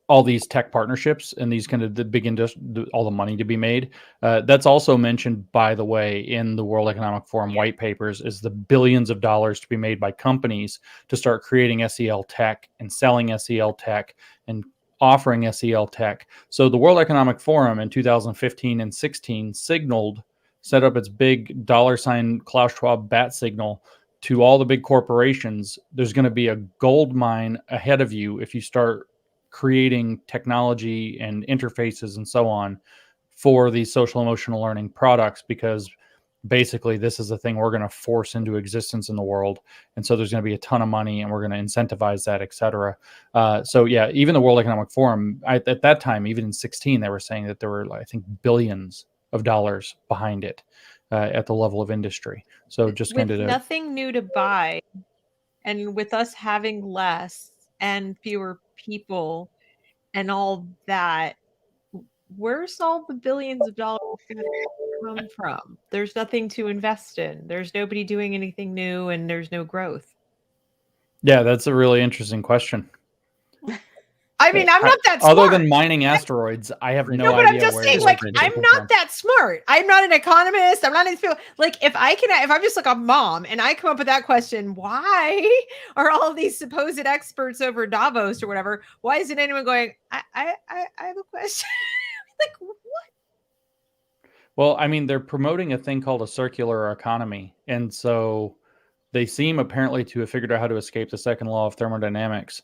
all these tech partnerships and these kind of the big industry, all the money to be made. That's also mentioned, by the way, in the World Economic Forum white papers, is the billions of dollars to be made by companies to start creating SEL tech and selling SEL tech and offering SEL tech. So the World Economic Forum in 2015 and 16 set up its big $ Klaus Schwab bat signal to all the big corporations. There's going to be a gold mine ahead of you if you start creating technology and interfaces and so on for these social emotional learning products, because basically this is the thing we're going to force into existence in the world. And so there's going to be a ton of money and we're going to incentivize that, etc. So yeah, even the World Economic Forum at that time, even in 16, they were saying that there were, I think, billions of dollars behind it at the level of industry. So just with kind of nothing new to buy, and with us having less and fewer people and all that, where's all the billions of dollars going to come from? There's nothing to invest in. There's nobody doing anything new, and there's no growth. yeah, that's a really interesting question. I mean, I'm not that smart. Other than mining asteroids, I have no idea. But I'm just saying, like, I'm not that smart. I'm not an economist. I'm not in field. Like, if I'm just like a mom and I come up with that question, why are all of these supposed experts over Davos or whatever? Why isn't anyone going, I have a question? Like, what? Well, I mean, they're promoting a thing called a circular economy. And so they seem apparently to have figured out how to escape the second law of thermodynamics.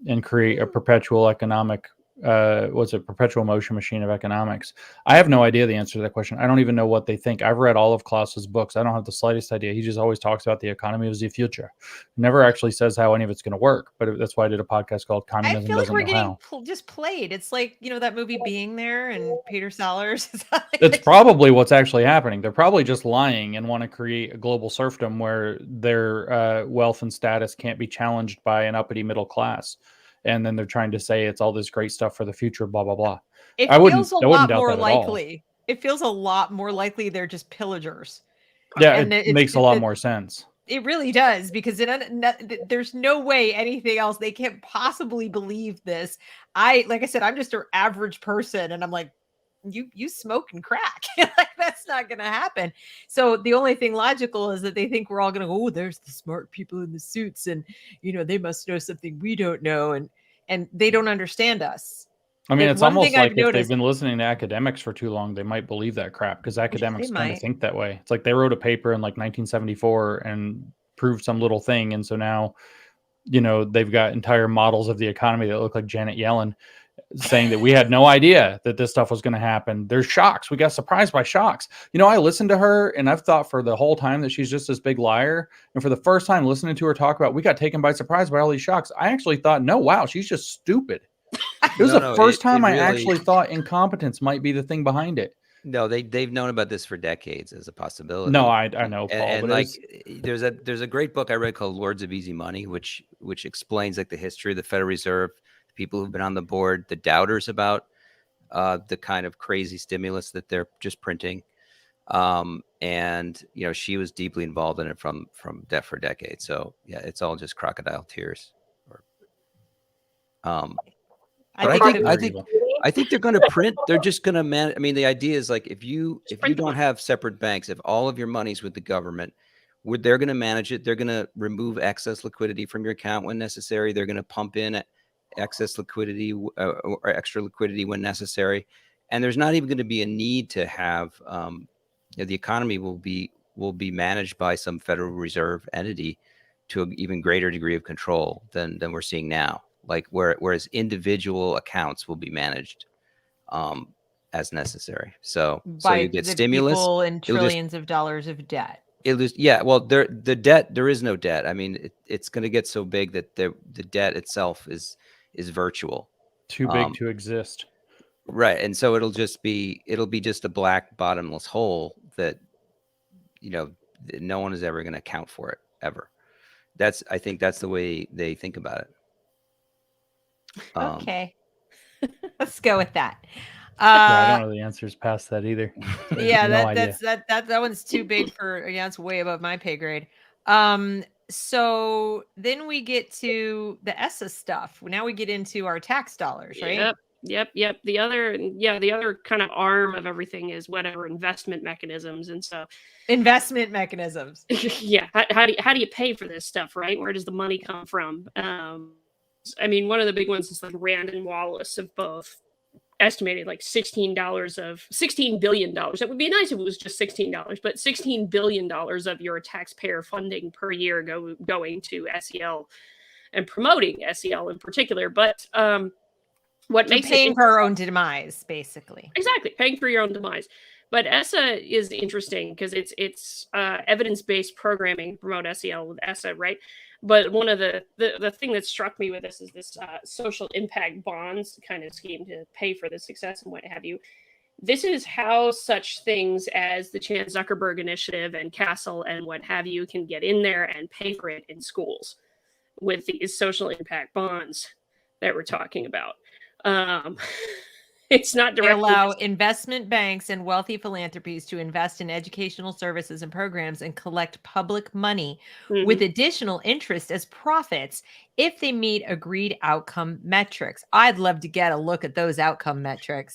And create a perpetual economic, perpetual motion machine of economics. I have no idea the answer to that question. I don't even know what they think. I've read all of Klaus's books. I don't have the slightest idea. He just always talks about the economy of the future. Never actually says how any of it's going to work. But that's why I did a podcast called Communism I feel like Doesn't we're Know getting just played. It's like, that movie Being There and Peter Sellers. It's probably what's actually happening. They're probably just lying and want to create a global serfdom where their wealth and status can't be challenged by an uppity middle class. And then they're trying to say it's all this great stuff for the future, blah, blah, blah. It feels a lot more likely. It feels a lot more likely they're just pillagers. Yeah, and it makes a lot more sense. It really does, because there's no way anything else. They can't possibly believe this. Like I said, I'm just an average person, and I'm like, you smoke and crack. Like, that's not going to happen. So the only thing logical is that they think we're all going to go, oh, there's the smart people in the suits, and they must know something we don't know, and they don't understand us. I mean, it's almost like if they've been listening to academics for too long, they might believe that crap, because academics kind of think that way. It's like they wrote a paper in like 1974 and proved some little thing, and so now, they've got entire models of the economy that look like Janet Yellen, saying that we had no idea that this stuff was going to happen. There's shocks. We got surprised by shocks. I listened to her and I've thought for the whole time that she's just this big liar. And for the first time listening to her talk about, we got taken by surprise by all these shocks, I actually thought, no, wow, she's just stupid. It was the first time I actually thought incompetence might be the thing behind it. No, they've known about this for decades as a possibility. No, I know, Paul. And like, there's a great book I read called Lords of Easy Money, which explains like the history of the Federal Reserve, people who've been on the board, the doubters about the kind of crazy stimulus that they're just printing. And she was deeply involved in it from for decades. So yeah, it's all just crocodile tears. I think they're going to print. They're just going to manage. I mean, the idea is like if you don't have separate banks, if all of your money's with the government, they're going to manage it. They're going to remove excess liquidity from your account when necessary. They're going to pump in excess liquidity or extra liquidity when necessary. And there's not even going to be a need to have the economy will be managed by some Federal Reserve entity to an even greater degree of control than we're seeing now. Like whereas individual accounts will be managed as necessary. So you get stimulus people and trillions of dollars of debt. Well, the debt, there is no debt. I mean, it's going to get so big that the debt itself is virtual. Too big to exist. Right. And so it'll be just a black bottomless hole that, no one is ever going to account for it ever. I think that's the way they think about it. Okay. Let's go with that. I don't know the answers past that either. Yeah, No idea. that one's too big for. Yeah, it's way above my pay grade. So then we get to the ESSA stuff. Now we get into our tax dollars, right? Yep. The other kind of arm of everything is whatever investment mechanisms, and so investment mechanisms. Yeah, how do you pay for this stuff, right? Where does the money come from? I mean, one of the big ones is like Rand and Wallace have both estimated like $16 of $16 billion. That would be nice if it was just $16, but $16 billion of your taxpayer funding per year going to SEL and promoting SEL in particular. But what makes paying for our own demise, basically. Exactly, paying for your own demise. But ESSA is interesting because it's evidence-based programming to promote SEL with ESSA, right? But one of the thing that struck me with this is this social impact bonds kind of scheme to pay for the success and what have you. This is how such things as the Chan Zuckerberg Initiative and Castle and what have you can get in there and pay for it in schools with these social impact bonds that we're talking about. It's not directly. They allow investment banks and wealthy philanthropies to invest in educational services and programs and collect public money with additional interest as profits if they meet agreed outcome metrics. I'd love to get a look at those outcome metrics.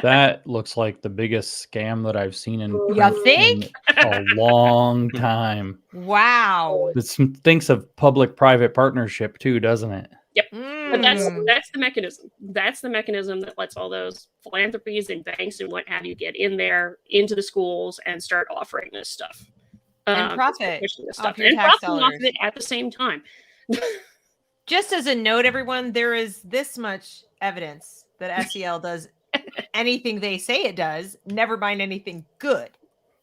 That looks like the biggest scam that I've seen in a long time. Wow. It thinks of public-private partnership too, doesn't it? Yep. But that's the mechanism. That's the mechanism that lets all those philanthropies and banks and what have you get in there into the schools and start offering this stuff. And profit off of it at the same time. Just as a note, everyone, there is this much evidence that SEL does anything they say it does, never mind anything good.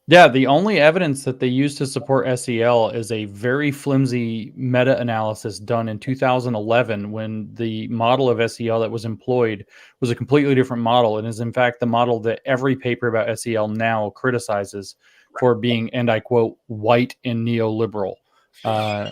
Yeah, the only evidence that they use to support SEL is a very flimsy meta-analysis done in 2011 when the model of SEL that was employed was a completely different model and is in fact the model that every paper about SEL now criticizes for being, and I quote, white and neoliberal. And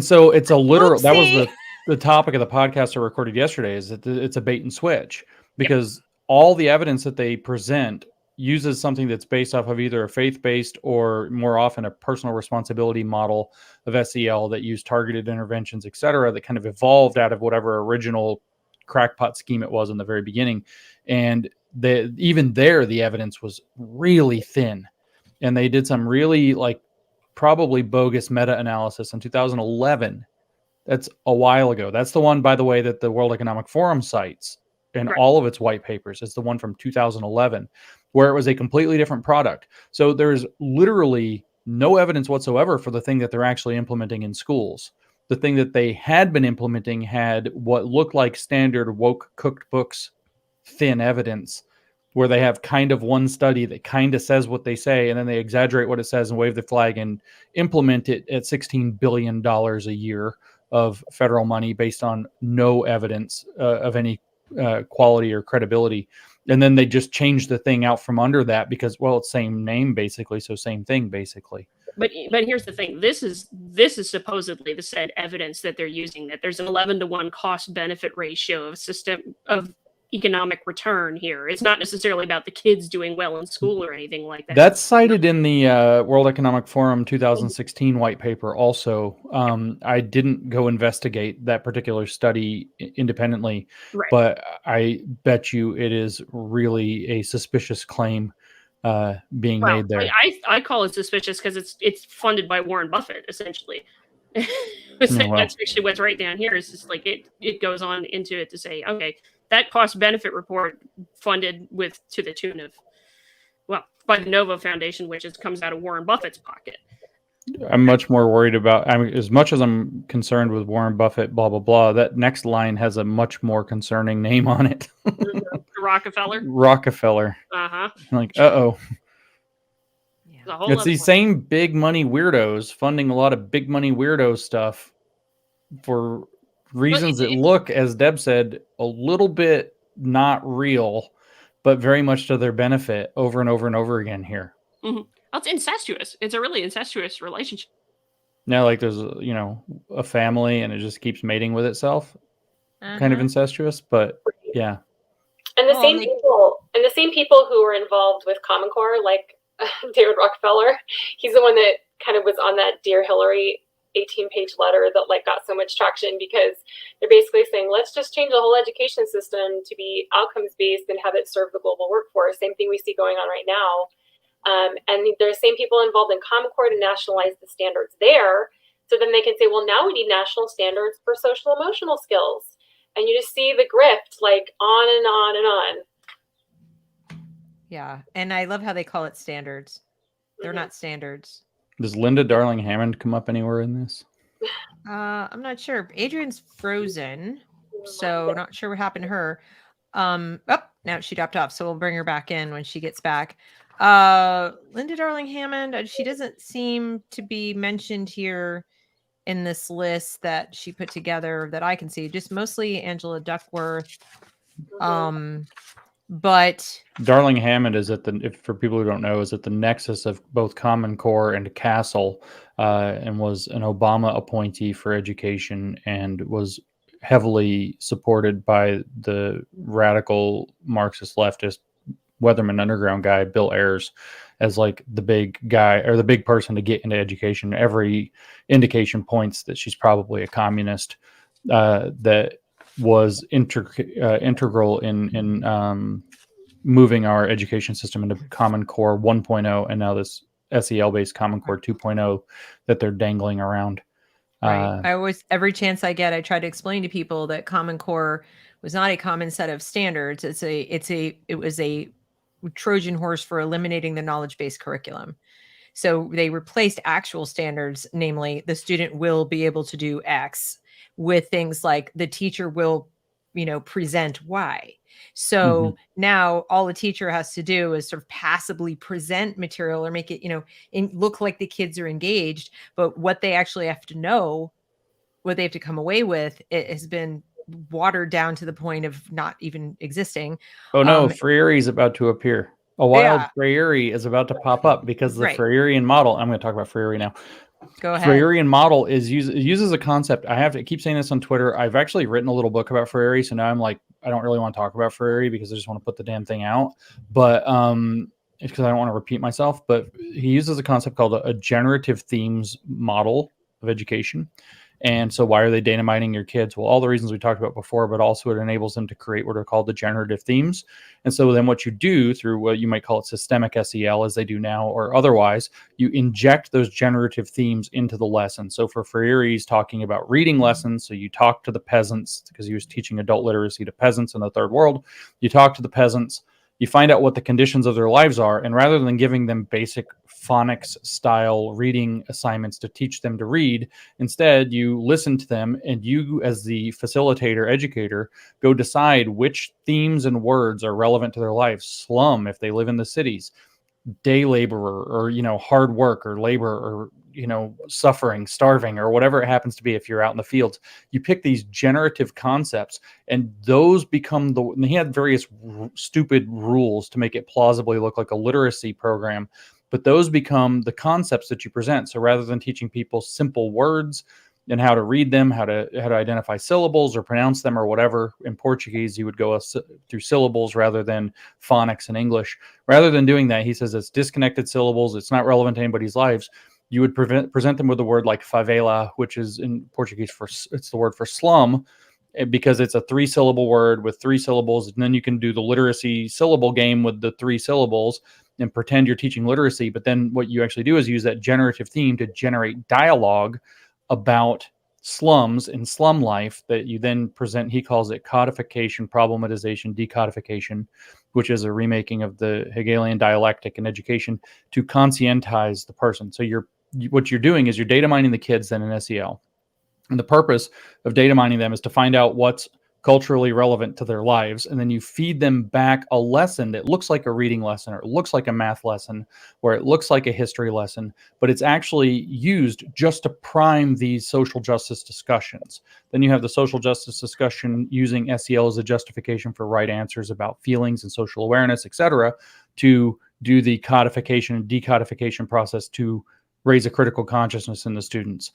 so it's a literal, that was the topic of the podcast I recorded yesterday, is that it's a bait and switch because all the evidence that they present uses something that's based off of either a faith-based or more often a personal responsibility model of SEL that use targeted interventions, et cetera, that kind of evolved out of whatever original crackpot scheme it was in the very beginning. And even there, the evidence was really thin. And they did some really probably bogus meta-analysis in 2011. That's a while ago. That's the one, by the way, that the World Economic Forum cites in all of its white papers. It's the one from 2011, where it was a completely different product. So there's literally no evidence whatsoever for the thing that they're actually implementing in schools. The thing that they had been implementing had what looked like standard woke cooked books, thin evidence, where they have kind of one study that kind of says what they say, and then they exaggerate what it says and wave the flag and implement it at $16 billion a year of federal money based on no evidence of any quality or credibility. And then they just change the thing out from under that because, well, it's same name basically, so same thing basically. But here's the thing: this is supposedly the said evidence that they're using, that there's an 11-to-1 cost benefit ratio of system of economic return here. It's not necessarily about the kids doing well in school or anything like that. That's cited in the World Economic Forum 2016 white paper also. I didn't go investigate that particular study independently, but I bet you it is really a suspicious claim being made there. I call it suspicious because it's funded by Warren Buffett, essentially. That's actually what's right down here. Is just like it goes on into it to say, okay, that cost benefit report funded to the tune of, by the Novo Foundation, which comes out of Warren Buffett's pocket. I'm much more worried about, as much as I'm concerned with Warren Buffett, blah, blah, blah, that next line has a much more concerning name on it. Rockefeller? Rockefeller. Uh-huh. Like, uh-oh. Yeah. It's these same big money weirdos funding a lot of big money weirdo stuff for reasons that look, as Deb said, a little bit not real, but very much to their benefit over and over and over again here. Mm-hmm. It's incestuous. It's a really incestuous relationship. Now, there's, a family and it just keeps mating with itself. Kind of incestuous, but yeah. And the same people who were involved with Common Core, like David Rockefeller, he's the one that kind of was on that Dear Hillary 18-page letter that like got so much traction, because they're basically saying, let's just change the whole education system to be outcomes based and have it serve the global workforce. Same thing we see going on right now. And there's the same people involved in Common Core to nationalize the standards there. So then they can say, well, now we need national standards for social emotional skills. And you just see the grift like on and on and on. Yeah. And I love how they call it standards. They're not standards. Does Linda Darling Hammond come up anywhere in this? I'm not sure. Adrienne's frozen, so not sure what happened to her. Now she dropped off, so we'll bring her back in when she gets back. Linda Darling Hammond, she doesn't seem to be mentioned here in this list that she put together that I can see. Just mostly Angela Duckworth. But Darling Hammond is for people who don't know, is at the nexus of both Common Core and Castle, and was an Obama appointee for education and was heavily supported by the radical Marxist leftist Weatherman Underground guy, Bill Ayers, as like the big guy or the big person to get into education. Every indication points that she's probably a communist, that was integral in moving our education system into Common Core 1.0 and now this SEL-based Common Core 2.0 that they're dangling around. Right. I always, every chance I get, I try to explain to people that Common Core was not a common set of standards. It was a Trojan horse for eliminating the knowledge-based curriculum. So they replaced actual standards, namely the student will be able to do X, with things like the teacher will, present Y. So now all the teacher has to do is sort of passively present material or make it, look like the kids are engaged. But what they actually have to know, what they have to come away with, it has been watered down to the point of not even existing. Oh no, Freire is about to appear. A wild Freire is about to pop up because the Freirean model. I'm going to talk about Freire now. Go ahead. Freirean model uses a concept. I keep saying this on Twitter. I've actually written a little book about Freire, so now I'm like, I don't really want to talk about Freire because I just want to put the damn thing out. But it's because I don't want to repeat myself. But he uses a concept called a generative themes model of education. And so why are they data mining your kids? Well, all the reasons we talked about before, but also it enables them to create what are called the generative themes. And so then what you do through what you might call it systemic SEL, as they do now, or otherwise, you inject those generative themes into the lesson. So for Freire, he's talking about reading lessons. So you talk to the peasants, because he was teaching adult literacy to peasants in the third world. You talk to the peasants, you find out what the conditions of their lives are, and rather than giving them basic phonics style reading assignments to teach them to read, instead you listen to them, and you as the facilitator, educator, go decide which themes and words are relevant to their lives. Slum, if they live in the cities; day laborer, or hard work or labor, or suffering, starving, or whatever it happens to be if you're out in the fields. You pick these generative concepts, and those become and he had various stupid rules to make it plausibly look like a literacy program, but those become the concepts that you present. So rather than teaching people simple words and how to read them, how to identify syllables or pronounce them or whatever, in Portuguese you would go through syllables rather than phonics in English. Rather than doing that, he says it's disconnected syllables, it's not relevant to anybody's lives. You would present them with a word like favela, which is in Portuguese it's the word for slum, because it's a 3-syllable word with 3 syllables. And then you can do the literacy syllable game with the 3 syllables and pretend you're teaching literacy. But then what you actually do is use that generative theme to generate dialogue about slums and slum life that you then present. He calls it codification, problematization, decodification, which is a remaking of the Hegelian dialectic in education to conscientize the person. So what you're doing is you're data mining the kids then in SEL. And the purpose of data mining them is to find out what's culturally relevant to their lives. And then you feed them back a lesson that looks like a reading lesson, or it looks like a math lesson, or it looks like a history lesson, but it's actually used just to prime these social justice discussions. Then you have the social justice discussion using SEL as a justification for right answers about feelings and social awareness, etc., to do the codification and decodification process to raise a critical consciousness in the students.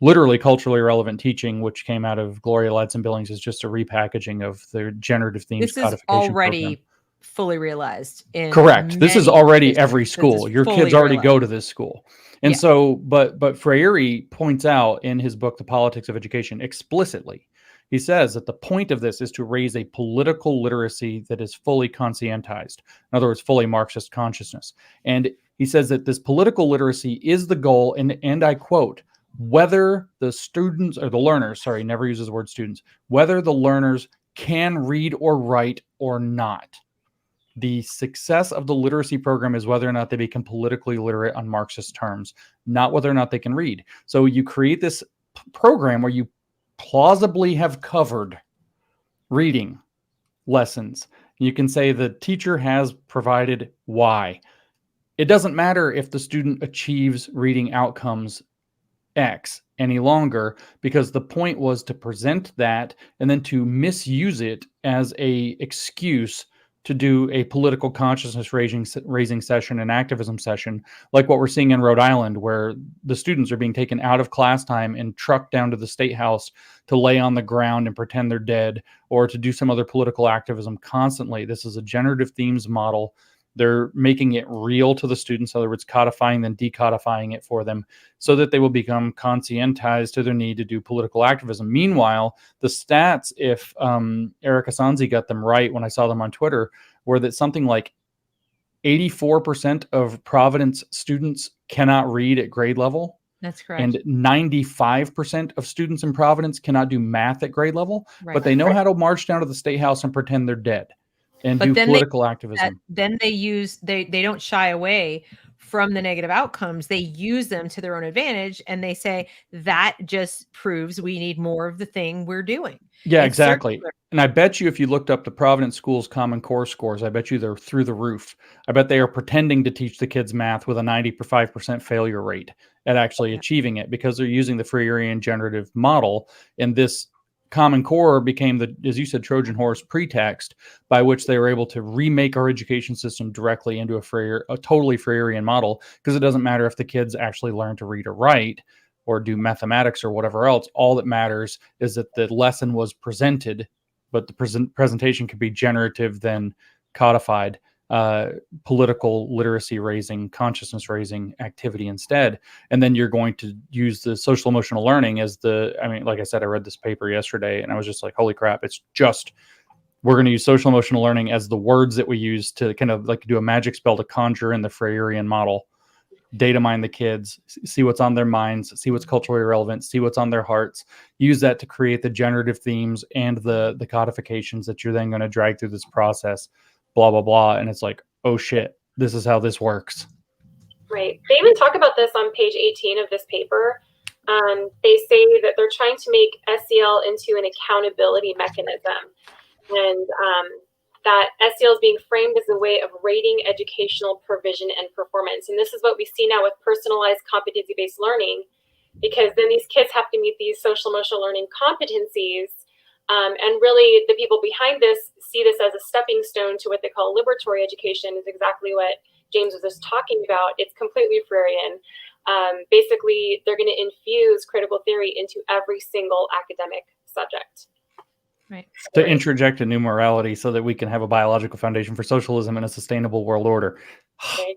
Literally, culturally relevant teaching, which came out of Gloria Ladson-Billings, is just a repackaging of the generative themes This is codification already program. fully realized in Correct. This is many already districts. every This school. is Your fully kids already realized. go to this school. And Yeah. so, but Freire points out in his book, The Politics of Education, explicitly, he says that the point of this is to raise a political literacy that is fully conscientized. In other words, fully Marxist consciousness. And he says that this political literacy is the goal, and I quote, whether the students or the learners, sorry, never uses the word students, whether the learners can read or write or not. The success of the literacy program is whether or not they become politically literate on Marxist terms, not whether or not they can read. So you create this program where you plausibly have covered reading lessons. You can say the teacher has provided Y. It doesn't matter if the student achieves reading outcomes X any longer, because the point was to present that and then to misuse it as a excuse to do a political consciousness raising session, an activism session, like what we're seeing in Rhode Island, where the students are being taken out of class time and trucked down to the state house to lay on the ground and pretend they're dead, or to do some other political activism constantly. This is a generative themes model. They're making it real to the students, in other words, codifying then decodifying it for them so that they will become conscientized to their need to do political activism. Meanwhile, the stats, if Eric Asanzi got them right when I saw them on Twitter, were that something like 84% of Providence students cannot read at grade level. That's correct. And 95% of students in Providence cannot do math at grade level, Right. but they know how to march down to the state house and pretend they're dead. And But do then political activism. Then they don't shy away from the negative outcomes. They use them to their own advantage, and they say that just proves we need more of the thing we're doing. Yeah, It's exactly. circular. And I bet you if you looked up the Providence Schools Common Core scores, I bet you they're through the roof. I bet they are pretending to teach the kids math with a 95% failure rate at actually achieving it, because they're using the Freirean generative model. And this Common Core became the, as you said, Trojan horse pretext by which they were able to remake our education system directly into a totally Freirean model, because it doesn't matter if the kids actually learn to read or write or do mathematics or whatever else. All that matters is that the lesson was presented, but the presentation could be generative, then codified, political literacy raising, consciousness raising activity instead. And then you're going to use the social emotional learning as like I said, I read this paper yesterday and I was just like, holy crap, we're going to use social emotional learning as the words that we use to kind of like do a magic spell to conjure in the Freirean model. Data mine the kids, see what's on their minds, see what's culturally relevant, see what's on their hearts, use that to create the generative themes and the codifications that you're then going to drag through this process, blah, blah, blah. And it's like, oh shit, this is how this works. Right. They even talk about this on page 18 of this paper. They say that they're trying to make SEL into an accountability mechanism. And that SEL is being framed as a way of rating educational provision and performance. And this is what we see now with personalized competency-based learning, because then these kids have to meet these social emotional learning competencies. And really the people behind this see this as a stepping stone to what they call liberatory education, is exactly what James was just talking about. It's completely Freirean. Basically, they're going to infuse critical theory into every single academic subject. Right. To interject a new morality so that we can have a biological foundation for socialism and a sustainable world order. There you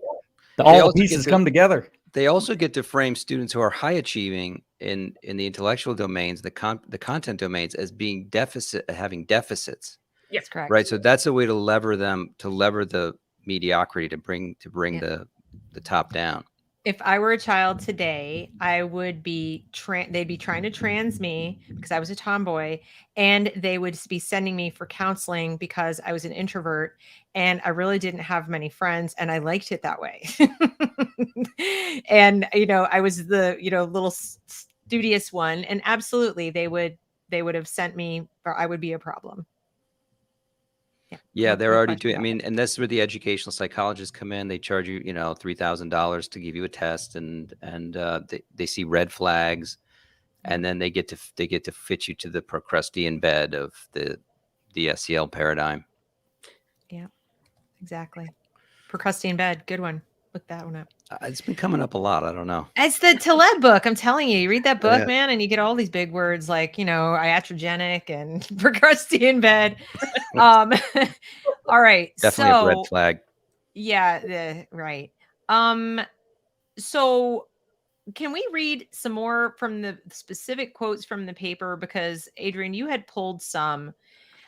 go. All the pieces come together. They also get to frame students who are high achieving in the intellectual domains, the content domains, as being having deficits. Yes, correct. Right. So that's a way to lever the mediocrity, to bring the top down. If I were a child today, I would be they'd be trying to trans me because I was a tomboy, and they would be sending me for counseling because I was an introvert and I really didn't have many friends, and I liked it that way. And I was the little studious one, and absolutely they would have sent me, or I would be a problem. Yeah, they're already doing. I mean, and that's where the educational psychologists come in. They charge you, $3,000 to give you a test, and they see red flags, and then they get to fit you to the Procrustean bed of the SEL paradigm. Yeah, exactly. Procrustean bed, good one. Look that one up. It's been coming up a lot. I don't know. It's the Taleb book. I'm telling you, you read that book, Yeah. man, and you get all these big words like, iatrogenic and procrustean bed. All right. Definitely a red flag. Yeah, right. So can we read some more from the specific quotes from the paper? Because Adrienne, you had pulled some.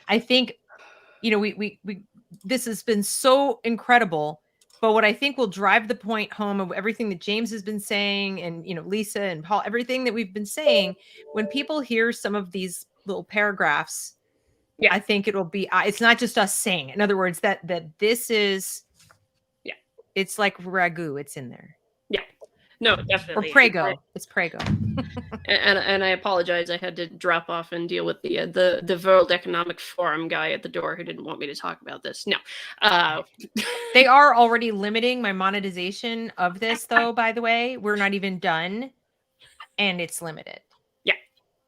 I think, we this has been so incredible. But what I think will drive the point home of everything that James has been saying, and Lisa and Paul, everything that we've been saying, when people hear some of these little paragraphs, I think it'll be. It's not just us saying. In other words, that this is. Yeah. It's like ragu. It's in there. Yeah. No, definitely. Or Prego. It's Prego. and I apologize. I had to drop off and deal with the World Economic Forum guy at the door who didn't want me to talk about this. No. They are already limiting my monetization of this, though, by the way. We're not even done. And it's limited. Yeah.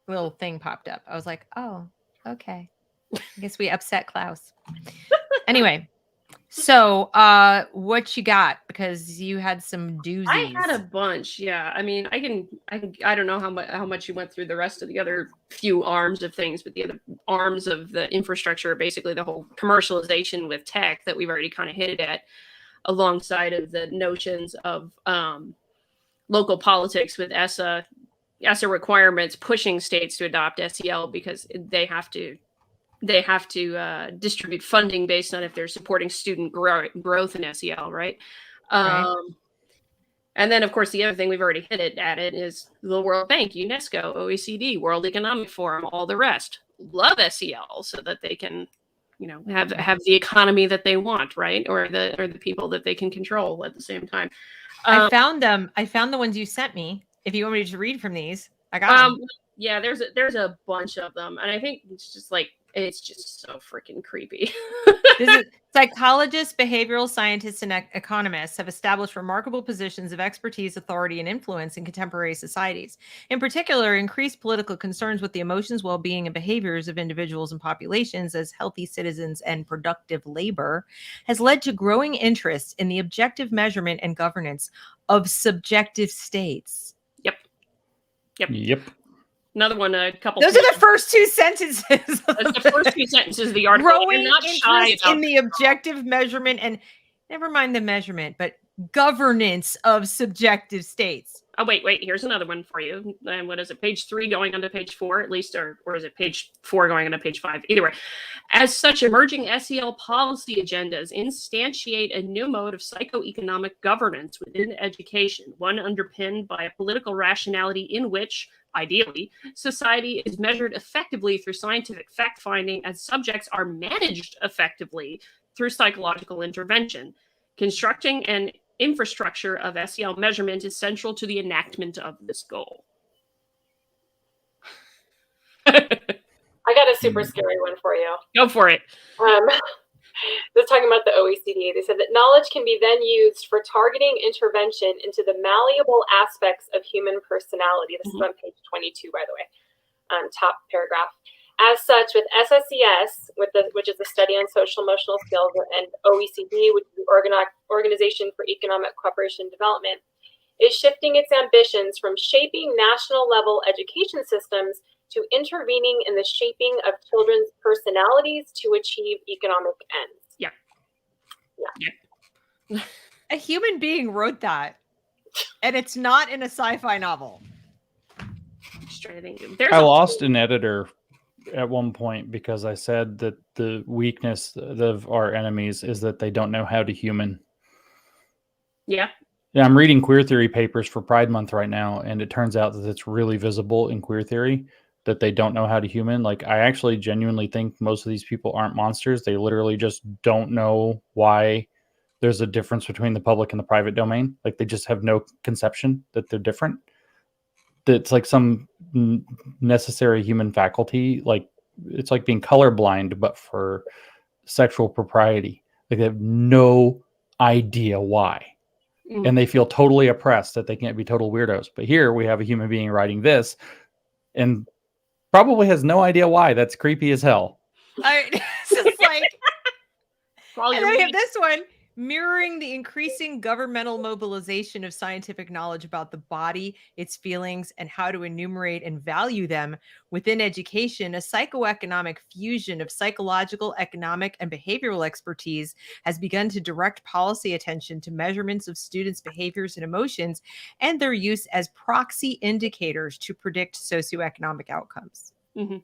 Little thing popped up. I was like, oh, okay. I guess we upset Klaus. Anyway. So, what you got? Because you had some doozies. I had a bunch. Yeah. I mean, I don't know how much you went through the rest of the other few arms of things, but the other arms of the infrastructure, basically the whole commercialization with tech that we've already kind of hit at, alongside of the notions of local politics with ESSA requirements pushing states to adopt SEL because they have to distribute funding based on if they're supporting student growth in SEL, right? Right. And then, of course, the other thing we've already hit at it is the World Bank, UNESCO, OECD, World Economic Forum, all the rest love SEL so that they can, have the economy that they want, right? Or the people that they can control at the same time. I found them. I found the ones you sent me. If you want me to read from these, I got them. Yeah, there's a bunch of them, and I think it's just so freaking creepy. Psychologists, behavioral scientists, and economists have established remarkable positions of expertise, authority, and influence in contemporary societies. In particular, increased political concerns with the emotions, well-being, and behaviors of individuals and populations as healthy citizens and productive labor has led to growing interest in the objective measurement and governance of subjective states. Yep. Another one, a couple. Those are the first two sentences. That's the first two sentences of the article. Growing interest in the objective measurement and never mind the measurement, but governance of subjective states. Oh, wait. Here's another one for you. And what is it? Page 3 going onto page 4, at least, or is it page 4 going onto page 5? Either way. As such, emerging SEL policy agendas instantiate a new mode of psychoeconomic governance within education, one underpinned by a political rationality in which, ideally, society is measured effectively through scientific fact-finding as subjects are managed effectively through psychological intervention. Constructing an infrastructure of SEL measurement is central to the enactment of this goal. I got a super scary one for you. Go for it. They're talking about the OECD. They said that knowledge can be then used for targeting intervention into the malleable aspects of human personality. This is on page 22, by the way, top paragraph. As such, with SSES, which is the Study on Social Emotional Skills, and OECD, which is the Organization for Economic Cooperation and Development, is shifting its ambitions from shaping national level education systems to intervening in the shaping of children's personalities to achieve economic ends. Yeah. A human being wrote that, and it's not in a sci-fi novel. Just trying to think. I lost an editor at one point because I said that the weakness of our enemies is that they don't know how to human. Yeah. Yeah, I'm reading queer theory papers for Pride Month right now, and it turns out that it's really visible in queer theory that they don't know how to human. Like, I actually genuinely think most of these people aren't monsters. They literally just don't know why there's a difference between the public and the private domain. Like, they just have no conception that they're different. It's like some necessary human faculty. Like, it's like being colorblind, but for sexual propriety. Like, they have no idea why. And they feel totally oppressed that they can't be total weirdos. But here we have a human being writing this and probably has no idea why. That's creepy as hell. It's just like, and then we have this one. Mirroring the increasing governmental mobilization of scientific knowledge about the body, its feelings, and how to enumerate and value them within education, a psychoeconomic fusion of psychological, economic, and behavioral expertise has begun to direct policy attention to measurements of students' behaviors and emotions and their use as proxy indicators to predict socioeconomic outcomes. Mm-hmm.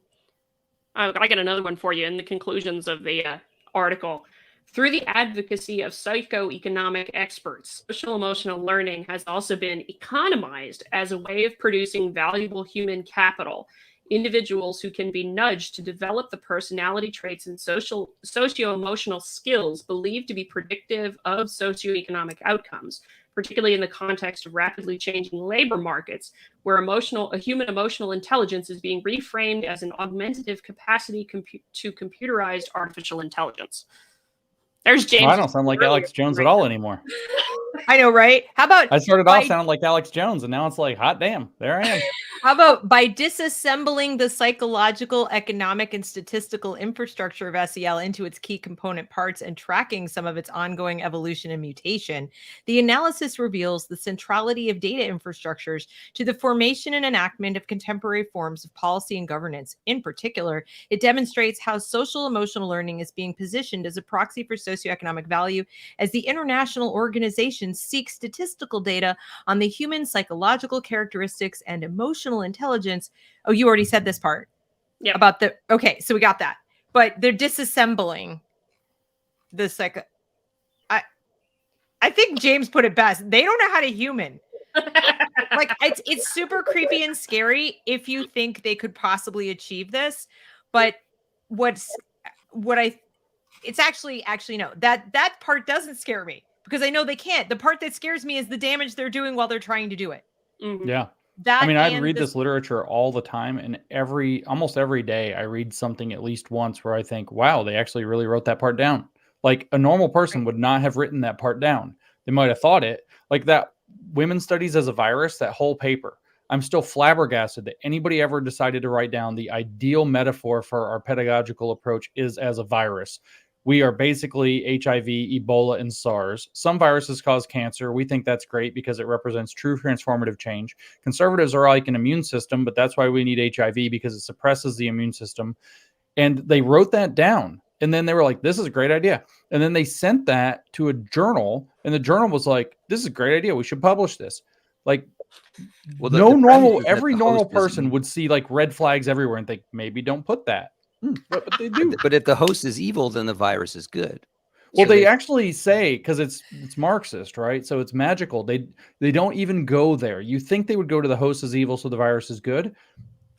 I got another one for you in the conclusions of the article. Through the advocacy of psychoeconomic experts, social emotional learning has also been economized as a way of producing valuable human capital, individuals who can be nudged to develop the personality traits and socio-emotional skills believed to be predictive of socioeconomic outcomes, particularly in the context of rapidly changing labor markets, where a human emotional intelligence is being reframed as an augmentative capacity to computerized artificial intelligence. There's James. Well, I don't sound like Alex Jones at all anymore. I know, right? How about I started off sounding like Alex Jones, and now it's like, hot damn, there I am. How about by disassembling the psychological, economic, and statistical infrastructure of SEL into its key component parts and tracking some of its ongoing evolution and mutation, the analysis reveals the centrality of data infrastructures to the formation and enactment of contemporary forms of policy and governance. In particular, it demonstrates how social emotional learning is being positioned as a proxy for socioeconomic value as the international organization seeks statistical data on the human psychological characteristics and emotional intelligence. Oh, you already said this part. Yeah. About the, okay, so we got that. But they're disassembling the psycho. I think James put it best. They don't know how to human. Like it's super creepy and scary if you think they could possibly achieve this. But it's actually no. That part doesn't scare me because I know they can't. The part that scares me is the damage they're doing while they're trying to do it. Mm-hmm. Yeah. That I mean, I read this literature all the time, and almost every day I read something at least once where I think, wow, they actually really wrote that part down. Like a normal person would not have written that part down. They might have thought it. Like that women's studies as a virus, that whole paper. I'm still flabbergasted that anybody ever decided to write down the ideal metaphor for our pedagogical approach is as a virus. We are basically HIV, Ebola, and SARS. Some viruses cause cancer. We think that's great because it represents true transformative change. Conservatives are like an immune system, but that's why we need HIV because it suppresses the immune system. And they wrote that down. And then they were like, this is a great idea. And then they sent that to a journal. And the journal was like, this is a great idea. We should publish this. Like, well, every normal person would see like red flags everywhere and think, maybe don't put that. But they do. But if the host is evil, then the virus is good. Well, they actually say, because it's Marxist, right? So it's magical. They don't even go there. You think they would go to the host is evil, so the virus is good.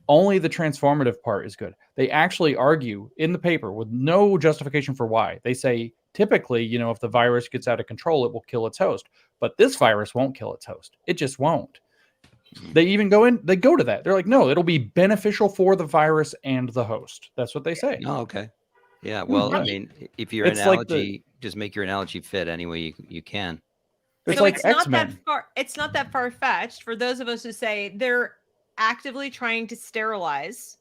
Only the transformative part is good. They actually argue in the paper with no justification for why. They say, typically, if the virus gets out of control, it will kill its host. But this virus won't kill its host. It just won't. They even go to that. They're like, no, it'll be beneficial for the virus and the host. That's what they say. Oh, okay. Yeah. Well, I mean, if your analogy, just make your analogy fit any way you can. It's like X-Men. It's not that far-fetched for those of us who say they're actively trying to sterilize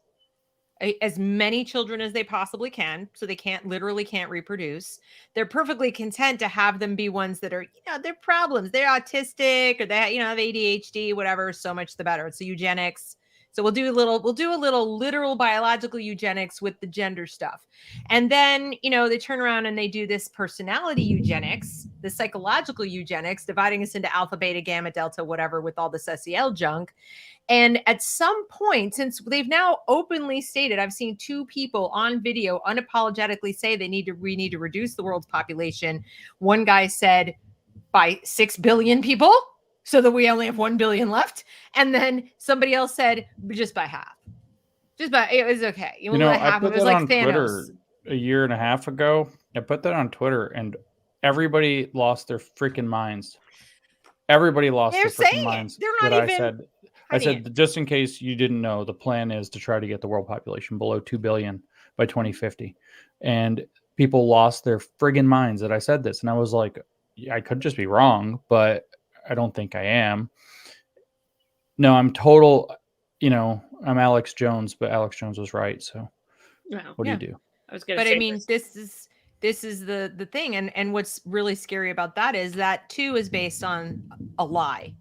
as many children as they possibly can, so they literally can't reproduce. They're perfectly content to have them be ones that are, they're problems. They're autistic or they, have ADHD, whatever. So much the better. It's eugenics. So we'll do a little literal biological eugenics with the gender stuff. And then, they turn around and they do this personality eugenics, the psychological eugenics, dividing us into alpha, beta, gamma, delta, whatever, with all this SEL junk. And at some point, since they've now openly stated, I've seen 2 people on video unapologetically say we need to reduce the world's population. One guy said by 6 billion people, so that we only have 1 billion left. And then somebody else said just by half. It was okay. I put that on Twitter a year and a half ago. I put that on Twitter and everybody lost their freaking minds. Everybody lost their freaking minds. They're not even... I said, just in case you didn't know, the plan is to try to get the world population below 2 billion by 2050. And people lost their friggin' minds that I said this. And I was like, I could just be wrong, but I don't think I am. No, I'm I'm Alex Jones, but Alex Jones was right. So what do you do? I was going to say, I mean, this is this is the thing. And what's really scary about that is that too is based on a lie,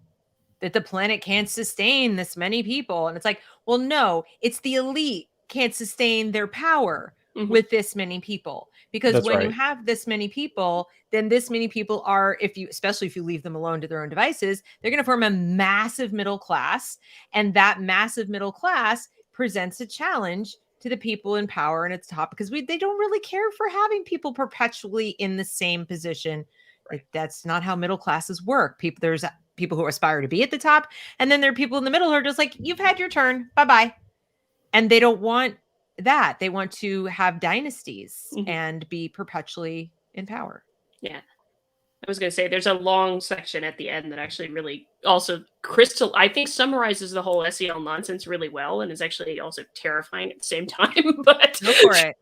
that the planet can't sustain this many people. And it's like, well, no, it's the elite can't sustain their power with this many people. Because That's when you right. have this many people, then this many people are, especially if you leave them alone to their own devices, they're going to form a massive middle class. And that massive middle class presents a challenge to the people in power and its top, because they don't really care for having people perpetually in the same position. Right. That's not how middle classes work. There's people who aspire to be at the top, and then there are people in the middle who are just like, you've had your turn, bye-bye. And they don't want that. They want to have dynasties and be perpetually in power. Yeah. I was going to say there's a long section at the end that actually really also I think summarizes the whole SEL nonsense really well, and is actually also terrifying at the same time. But go for it.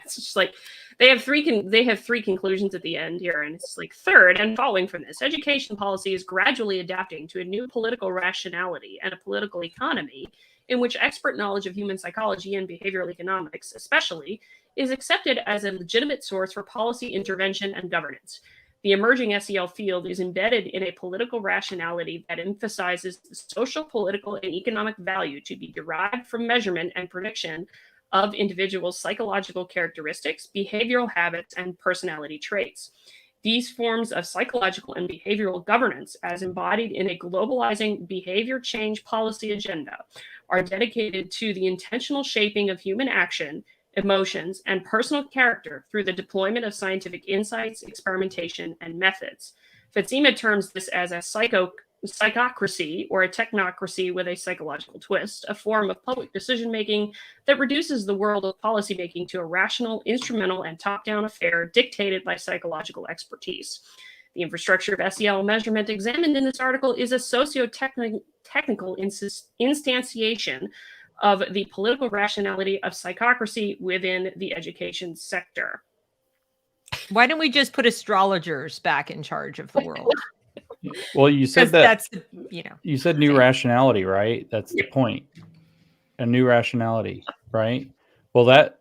It's just like they have three conclusions at the end here, and it's like, third, and following from this, education policy is gradually adapting to a new political rationality and a political economy in which expert knowledge of human psychology and behavioral economics, especially, is accepted as a legitimate source for policy intervention and governance. The emerging SEL field is embedded in a political rationality that emphasizes the social, political, and economic value to be derived from measurement and prediction of individuals' psychological characteristics, behavioral habits, and personality traits. These forms of psychological and behavioral governance, as embodied in a globalizing behavior change policy agenda, are dedicated to the intentional shaping of human action, emotions, and personal character through the deployment of scientific insights, experimentation, and methods. Fatima terms this as a psychocracy, or a technocracy with a psychological twist, a form of public decision-making that reduces the world of policymaking to a rational, instrumental, and top-down affair dictated by psychological expertise. The infrastructure of SEL measurement examined in this article is a socio-technical instantiation of the political rationality of psychocracy within the education sector. Why don't we just put astrologers back in charge of the world? Well, you said that. That's, you said new rationality, right? That's the point. A new rationality, right? Well, that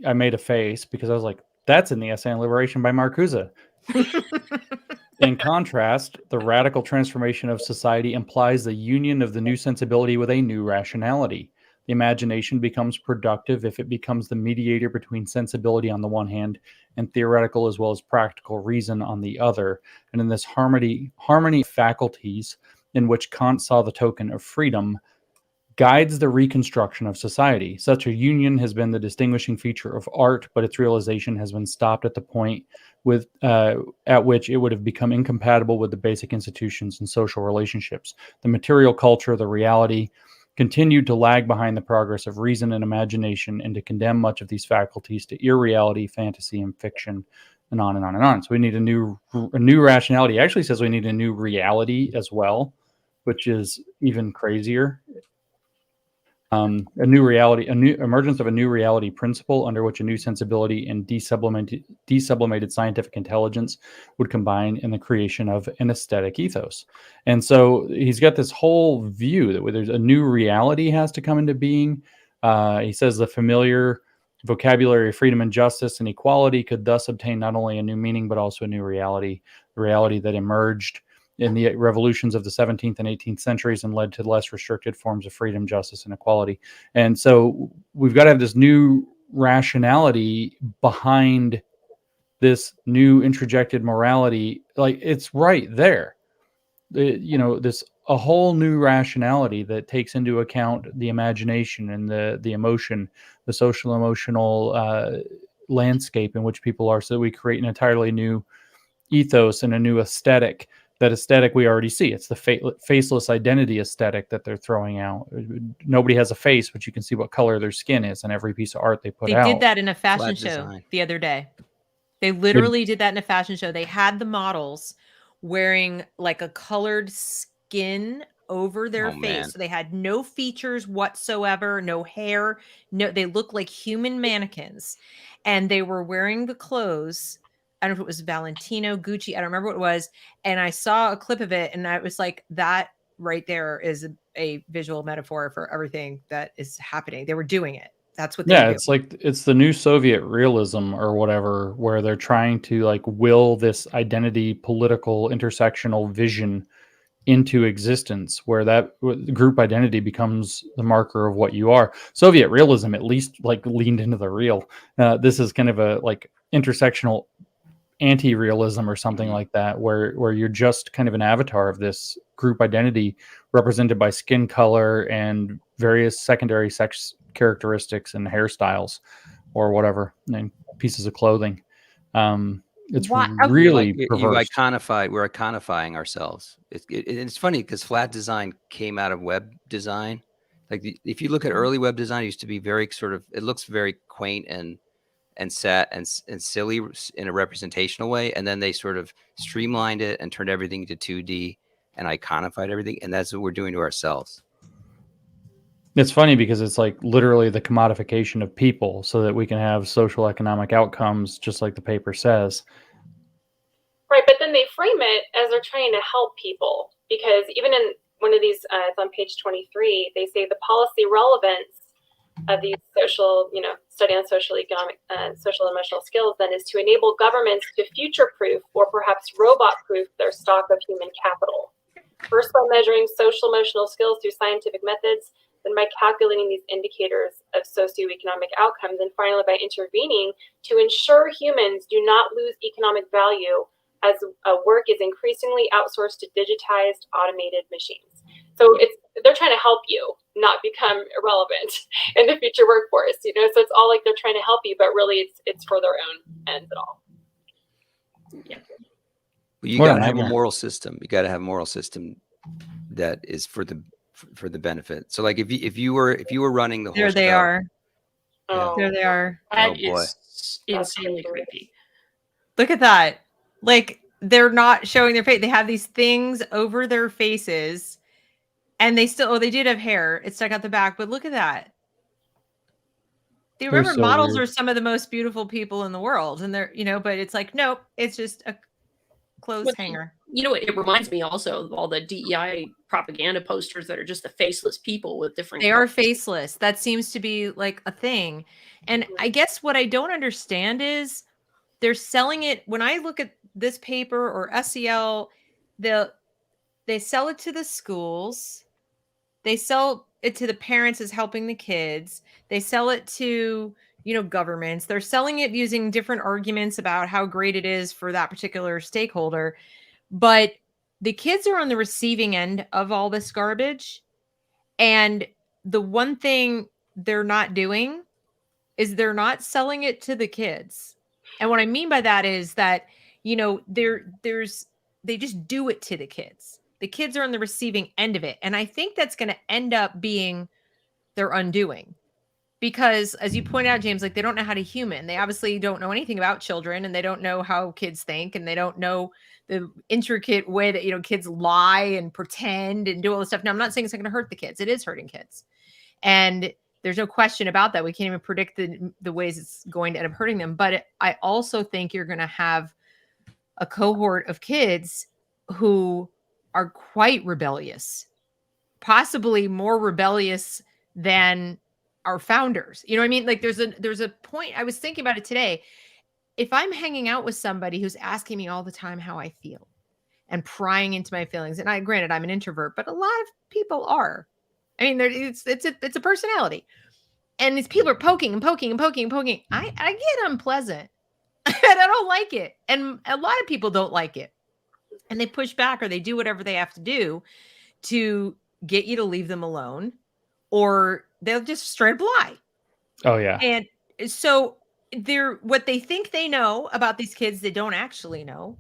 I made a face because I was like, that's in the Essay on Liberation by Marcuse. In contrast, the radical transformation of society implies the union of the new sensibility with a new rationality. The imagination becomes productive if it becomes the mediator between sensibility on the one hand and theoretical as well as practical reason on the other. And in this harmony faculties in which Kant saw the token of freedom guides the reconstruction of society. Such a union has been the distinguishing feature of art, but its realization has been stopped at the point at which it would have become incompatible with the basic institutions and social relationships. The material culture, the reality, continued to lag behind the progress of reason and imagination, and to condemn much of these faculties to irreality, fantasy, and fiction, and on and on and on. So we need a new rationality. It actually says we need a new reality as well, which is even crazier. A new emergence of a new reality principle under which a new sensibility and desublimated scientific intelligence would combine in the creation of an aesthetic ethos. And so he's got this whole view that there's a new reality has to come into being. He says the familiar vocabulary of freedom and justice and equality could thus obtain not only a new meaning, but also a new reality, the reality that emerged in the revolutions of the 17th and 18th centuries and led to less restricted forms of freedom, justice, and equality. And so we've got to have this new rationality behind this new introjected morality. Like, it's right there. A whole new rationality that takes into account the imagination and the emotion, the social emotional landscape in which people are, so that we create an entirely new ethos and a new aesthetic. That aesthetic we already see. It's the faceless identity aesthetic that they're throwing out. Nobody has a face, but you can see what color their skin is in every piece of art they put out. They did that in a fashion Flat show design. the other day. They literally did that in a fashion show. They had the models wearing like a colored skin over their face. Man. So they had no features whatsoever, no hair. No, they looked like human mannequins. And they were wearing the clothes. I don't know if it was Valentino, Gucci. I don't remember what it was. And I saw a clip of it, and I was like, that right there is a visual metaphor for everything that is happening. They were doing it. That's what they Yeah, do. it's like it's the new Soviet realism or whatever, where they're trying to like will this identity political intersectional vision into existence, where that group identity becomes the marker of what you are. Soviet realism at least like leaned into the real. This is kind of a like intersectional anti-realism or something like that, where you're just kind of an avatar of this group identity represented by skin color and various secondary sex characteristics and hairstyles or whatever, and pieces of clothing. It's Why- really you perverse. we're iconifying ourselves. It's funny because flat design came out of web design. Like if you look at early web design, it used to be very sort of, it looks very quaint and sad and silly in a representational way, and then they sort of streamlined it and turned everything to 2D and iconified everything, and that's what we're doing to ourselves. It's funny because it's like literally the commodification of people so that we can have social economic outcomes, just like the paper says. Right, but then they frame it as they're trying to help people, because even in one of these, it's on page 23, they say the policy relevance of these social, study on social economic, social emotional skills then is to enable governments to future-proof or perhaps robot-proof their stock of human capital. First by measuring social emotional skills through scientific methods, then by calculating these indicators of socioeconomic outcomes, and finally by intervening to ensure humans do not lose economic value as work is increasingly outsourced to digitized automated machines. So they're trying to help you not become irrelevant in the future workforce, so it's all like they're trying to help you, but really it's for their own ends at all. Yeah. Well, you got to have a moral system. You got to have a moral system that is for the benefit. So like if you were running the whole There they show, are. Oh, There they are. That Oh, boy. is insanely creepy. Look at that. Like, they're not showing their face. They have these things over their faces, and they still, they did have hair. It stuck out the back, but look at that. Do you They're remember so models weird. are some of the most beautiful people in the world, and they're, but it's like, nope, it's just a clothes Well, hanger. It reminds me also of all the DEI propaganda posters that are just the faceless people with different. They are faceless. That seems to be like a thing. And I guess what I don't understand is they're selling it. When I look at this paper or SEL, they sell it to the schools. They sell it to the parents as helping the kids. They sell it to, governments. They're selling it using different arguments about how great it is for that particular stakeholder. But the kids are on the receiving end of all this garbage. And the one thing they're not doing is they're not selling it to the kids. And what I mean by that is that, they just do it to the kids. The kids are on the receiving end of it. And I think that's going to end up being their undoing. Because as you point out, James, like, they don't know how to human. They obviously don't know anything about children, and they don't know how kids think, and they don't know the intricate way that, kids lie and pretend and do all this stuff. Now, I'm not saying it's not going to hurt the kids. It is hurting kids. And there's no question about that. We can't even predict the ways it's going to end up hurting them. But I also think you're going to have a cohort of kids who are quite rebellious, possibly more rebellious than our founders. You know what I mean? Like, there's a point. I was thinking about it today. If I'm hanging out with somebody who's asking me all the time how I feel and prying into my feelings, and granted, I'm an introvert, but a lot of people are. I mean, it's a personality, and these people are poking and poking and poking and poking. I get unpleasant. And I don't like it, and a lot of people don't like it, and they push back or they do whatever they have to do to get you to leave them alone, or they'll just straight up lie. Oh yeah. And so what they think they know about these kids, they don't actually know.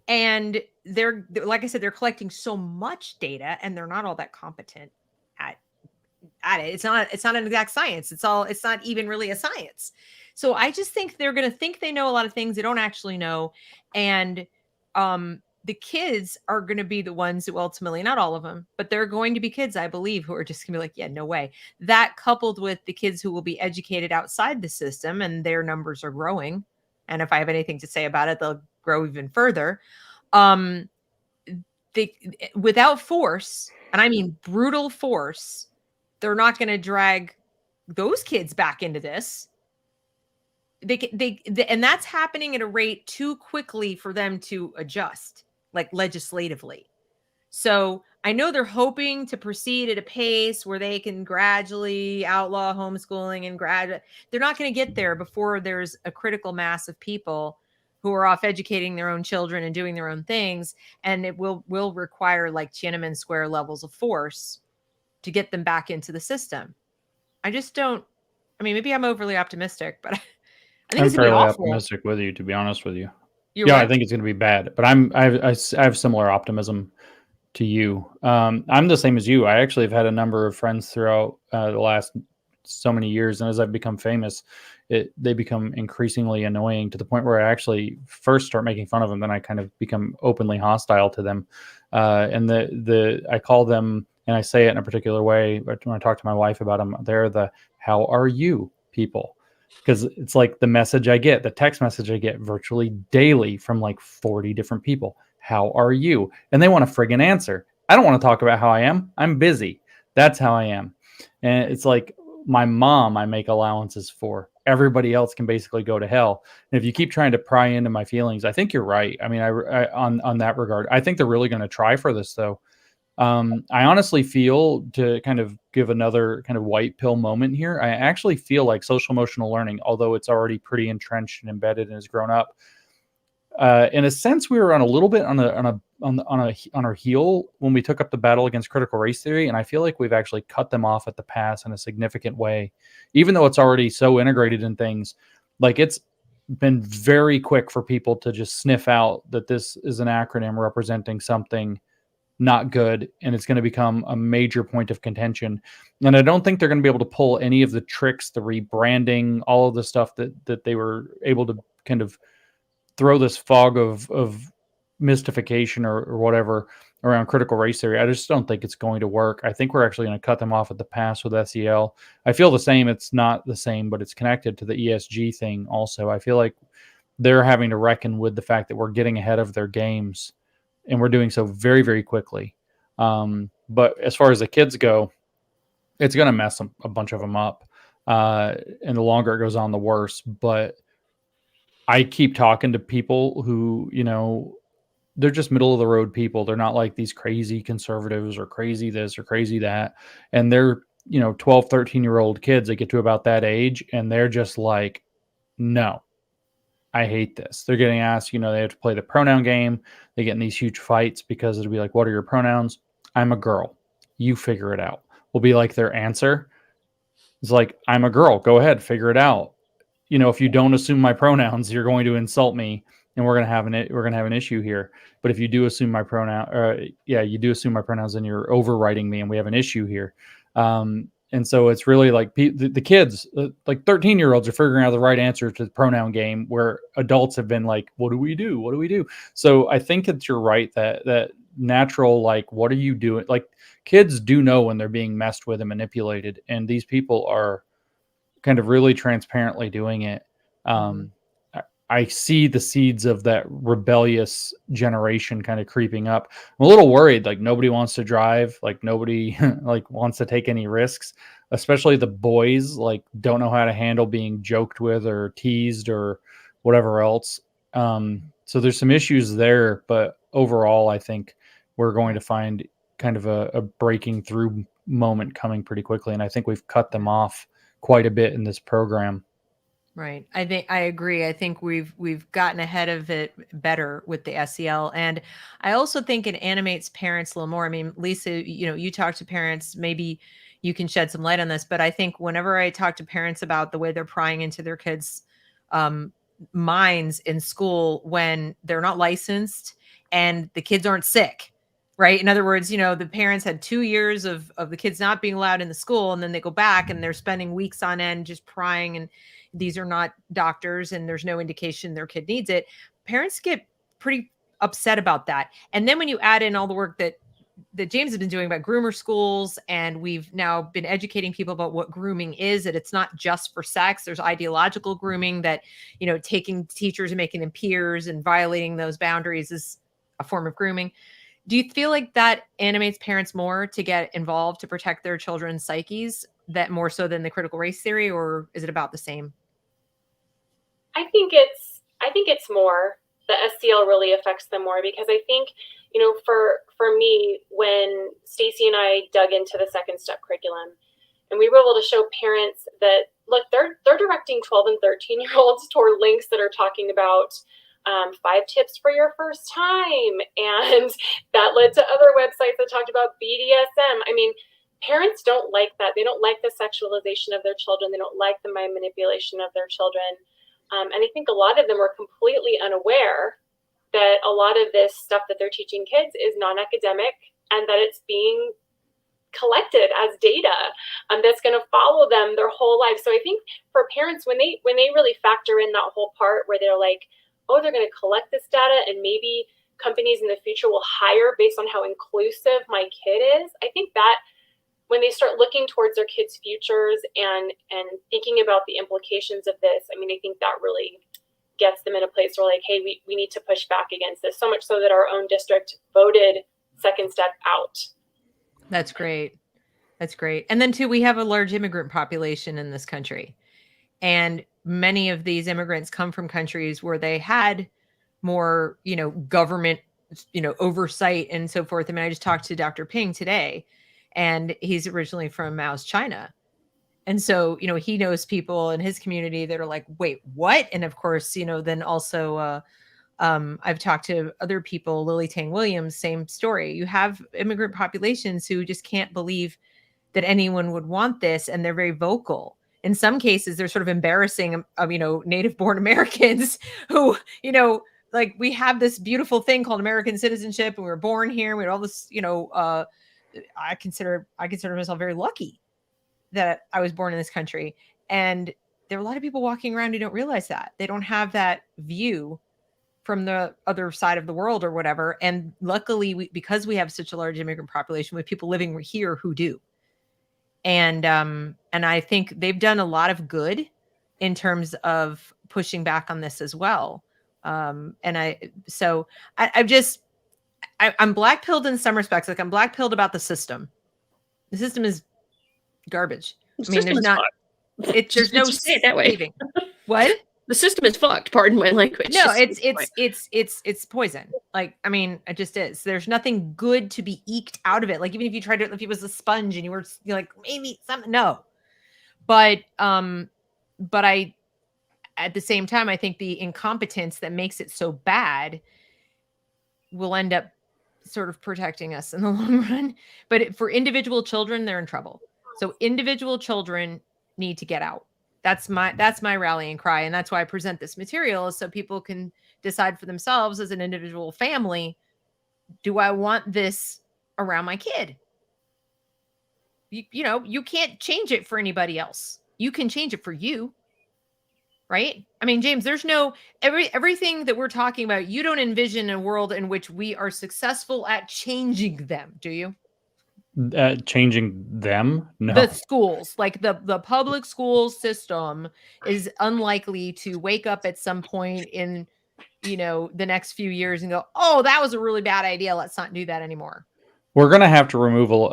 And they're like I said, they're collecting so much data, and they're not all that competent at it. It's not an exact science. It's not even really a science. So I just think they're going to think they know a lot of things they don't actually know. And the kids are going to be the ones who ultimately, not all of them, but they're going to be kids, I believe, who are just going to be like, yeah, no way. That coupled with the kids who will be educated outside the system, and their numbers are growing. And if I have anything to say about it, they'll grow even further. Without force, and I mean brutal force, they're not going to drag those kids back into this. And that's happening at a rate too quickly for them to adjust, like legislatively. So I know they're hoping to proceed at a pace where they can gradually outlaw homeschooling and they're not going to get there before there's a critical mass of people who are off educating their own children and doing their own things. And it will require like Tiananmen Square levels of force to get them back into the system. I just don't, I mean, maybe I'm overly optimistic, but I think I'm it's going to be fairly awful. optimistic with you, to be honest with you. You're Yeah, what? I think it's going to be bad, but I have similar optimism to you. I'm the same as you. I actually have had a number of friends throughout the last so many years, and as I've become famous, they become increasingly annoying to the point where I actually first start making fun of them, then I kind of become openly hostile to them. And I call them, and I say it in a particular way when I talk to my wife about them. They're the "How are you?" people. Because it's like the message I get, the text message I get virtually daily from like 40 different people. How are you? And they want a friggin' answer. I don't want to talk about how I am. I'm busy. That's how I am. And it's like my mom, I make allowances for. Everybody else can basically go to hell. And if you keep trying to pry into my feelings, I think you're right. I mean, on that regard, I think they're really going to try for this, though. I honestly feel, to kind of give another kind of white pill moment here, I actually feel like social emotional learning, although it's already pretty entrenched and embedded and has grown up, in a sense, we were on a little bit on our heel when we took up the battle against critical race theory, and I feel like we've actually cut them off at the pass in a significant way, even though it's already so integrated in things. Like, it's been very quick for people to just sniff out that this is an acronym representing something not good, and it's going to become a major point of contention. And I don't think they're going to be able to pull any of the tricks, the rebranding, all of the stuff that they were able to kind of throw this fog of mystification or whatever around critical race theory. I just don't think it's going to work. I think we're actually going to cut them off at the pass with SEL. I feel the same. It's not the same, but it's connected to the ESG thing also. I feel like they're having to reckon with the fact that we're getting ahead of their games, and we're doing so very, very quickly. But as far as the kids go, it's going to mess a bunch of them up. And the longer it goes on, the worse. But I keep talking to people who, they're just middle of the road people. They're not like these crazy conservatives or crazy this or crazy that. And they're, 12, 13-year-old kids that get to about that age, and they're just like, no, I hate this. They're getting asked, they have to play the pronoun game. They get in these huge fights because it'll be like, what are your pronouns? I'm a girl. You figure it out. Will be like their answer. It's like, I'm a girl. Go ahead, figure it out. If you don't assume my pronouns, you're going to insult me, and we're going to have an issue here. But if you do assume my you do assume my pronouns, then you're overriding me, and we have an issue here. And so it's really like the kids, like 13-year-olds, are figuring out the right answer to the pronoun game, where adults have been like, what do we do? What do we do? So I think that you're right, that natural, like, what are you doing? Like, kids do know when they're being messed with and manipulated, and these people are kind of really transparently doing it. I see the seeds of that rebellious generation kind of creeping up. I'm a little worried, like nobody wants to drive, like nobody like wants to take any risks, especially the boys, like don't know how to handle being joked with or teased or whatever else. So there's some issues there, but overall, I think we're going to find kind of a breaking through moment coming pretty quickly. And I think we've cut them off quite a bit in this program. Right. I think I agree. I think we've gotten ahead of it better with the SEL. And I also think it animates parents a little more. I mean, Lisa, you talk to parents, maybe you can shed some light on this, but I think whenever I talk to parents about the way they're prying into their kids' minds in school when they're not licensed and the kids aren't sick, right? In other words, the parents had 2 years of the kids not being allowed in the school, and then they go back and they're spending weeks on end just prying, and these are not doctors and there's no indication their kid needs it. Parents get pretty upset about that. And then when you add in all the work that James has been doing about groomer schools, and we've now been educating people about what grooming is, that it's not just for sex. There's ideological grooming, that, taking teachers and making them peers and violating those boundaries is a form of grooming. Do you feel like that animates parents more to get involved to protect their children's psyches? that more so than the critical race theory, or is it about the same? I think it's more. The SCL really affects them more, because I think, for me, when Stacy and I dug into the second step curriculum, and we were able to show parents that, look, they're directing 12 and 13-year-olds toward links that are talking about 5 tips for your first time, and that led to other websites that talked about BDSM. I mean, parents don't like that. They don't like the sexualization of their children. They don't like the mind manipulation of their children. And I think a lot of them are completely unaware that a lot of this stuff that they're teaching kids is non-academic, and that it's being collected as data that's going to follow them their whole life. So I think for parents, when they really factor in that whole part where they're like, oh, they're going to collect this data, and maybe companies in the future will hire based on how inclusive my kid is, I think that when they start looking towards their kids' futures and thinking about the implications of this, I mean, I think that really gets them in a place where, like, hey, we need to push back against this, so much so that our own district voted second step out. That's great. That's great. And then too, we have a large immigrant population in this country. And many of these immigrants come from countries where they had more, government, oversight and so forth. I mean, I just talked to Dr. Ping today, and he's originally from Mao's China. And so, he knows people in his community that are like, wait, what? And of course, then also, I've talked to other people, Lily Tang Williams, same story. You have immigrant populations who just can't believe that anyone would want this, and they're very vocal. In some cases, they're sort of embarrassing, native born Americans who, like, we have this beautiful thing called American citizenship, and we were born here, and we had all this, I consider myself very lucky that I was born in this country. And there are a lot of people walking around who don't realize that. They don't have that view from the other side of the world or whatever. And luckily, because we have such a large immigrant population, with people living here who do. And I think they've done a lot of good in terms of pushing back on this as well. I'm black-pilled in some respects. Like, I'm black-pilled about the system. The system is garbage. There's no say it that way. saving. What? The system is fucked. Pardon my language. No, it's poison. Like, I mean, it just is. There's nothing good to be eked out of it. Like, even if you tried to, if it was a sponge and you're like, maybe something, no. But I, at the same time, I think the incompetence that makes it so bad will end up sort of protecting us in the long run. But for individual children, they're in trouble. So individual children need to get out. That's my rallying cry. And that's why I present this material, is so people can decide for themselves as an individual family, do I want this around my kid? You can't change it for anybody else. You can change it for you. Right? I mean, James, there's no everything that we're talking about. You don't envision a world in which we are successful at changing them, do you? Changing them? No. The schools, like the public school system, is unlikely to wake up at some point in, the next few years and go, oh, that was a really bad idea. Let's not do that anymore. We're going to have to remove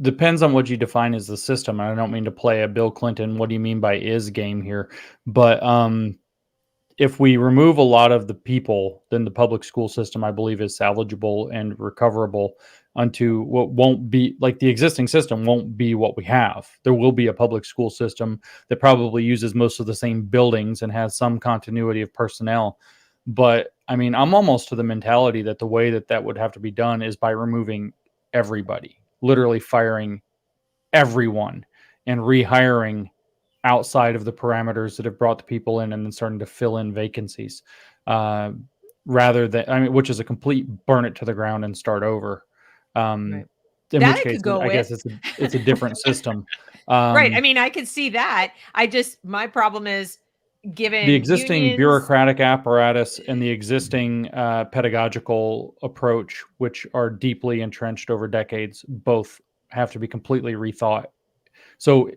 depends on what you define as the system. I don't mean to play a Bill Clinton, what do you mean by is game here? But if we remove a lot of the people, then the public school system, I believe, is salvageable and recoverable onto what won't be, like, the existing system won't be what we have. There will be a public school system that probably uses most of the same buildings and has some continuity of personnel. But I mean, I'm almost to the mentality that the way that would have to be done is by removing everybody, literally firing everyone and rehiring outside of the parameters that have brought the people in, and then starting to fill in vacancies, rather than, which is a complete burn it to the ground and start over. Right. In That which I case, could go I guess it's a different system. Right. I mean, I could see that. My problem is, given the existing unions, bureaucratic apparatus and the existing pedagogical approach, which are deeply entrenched over decades, both have to be completely rethought. So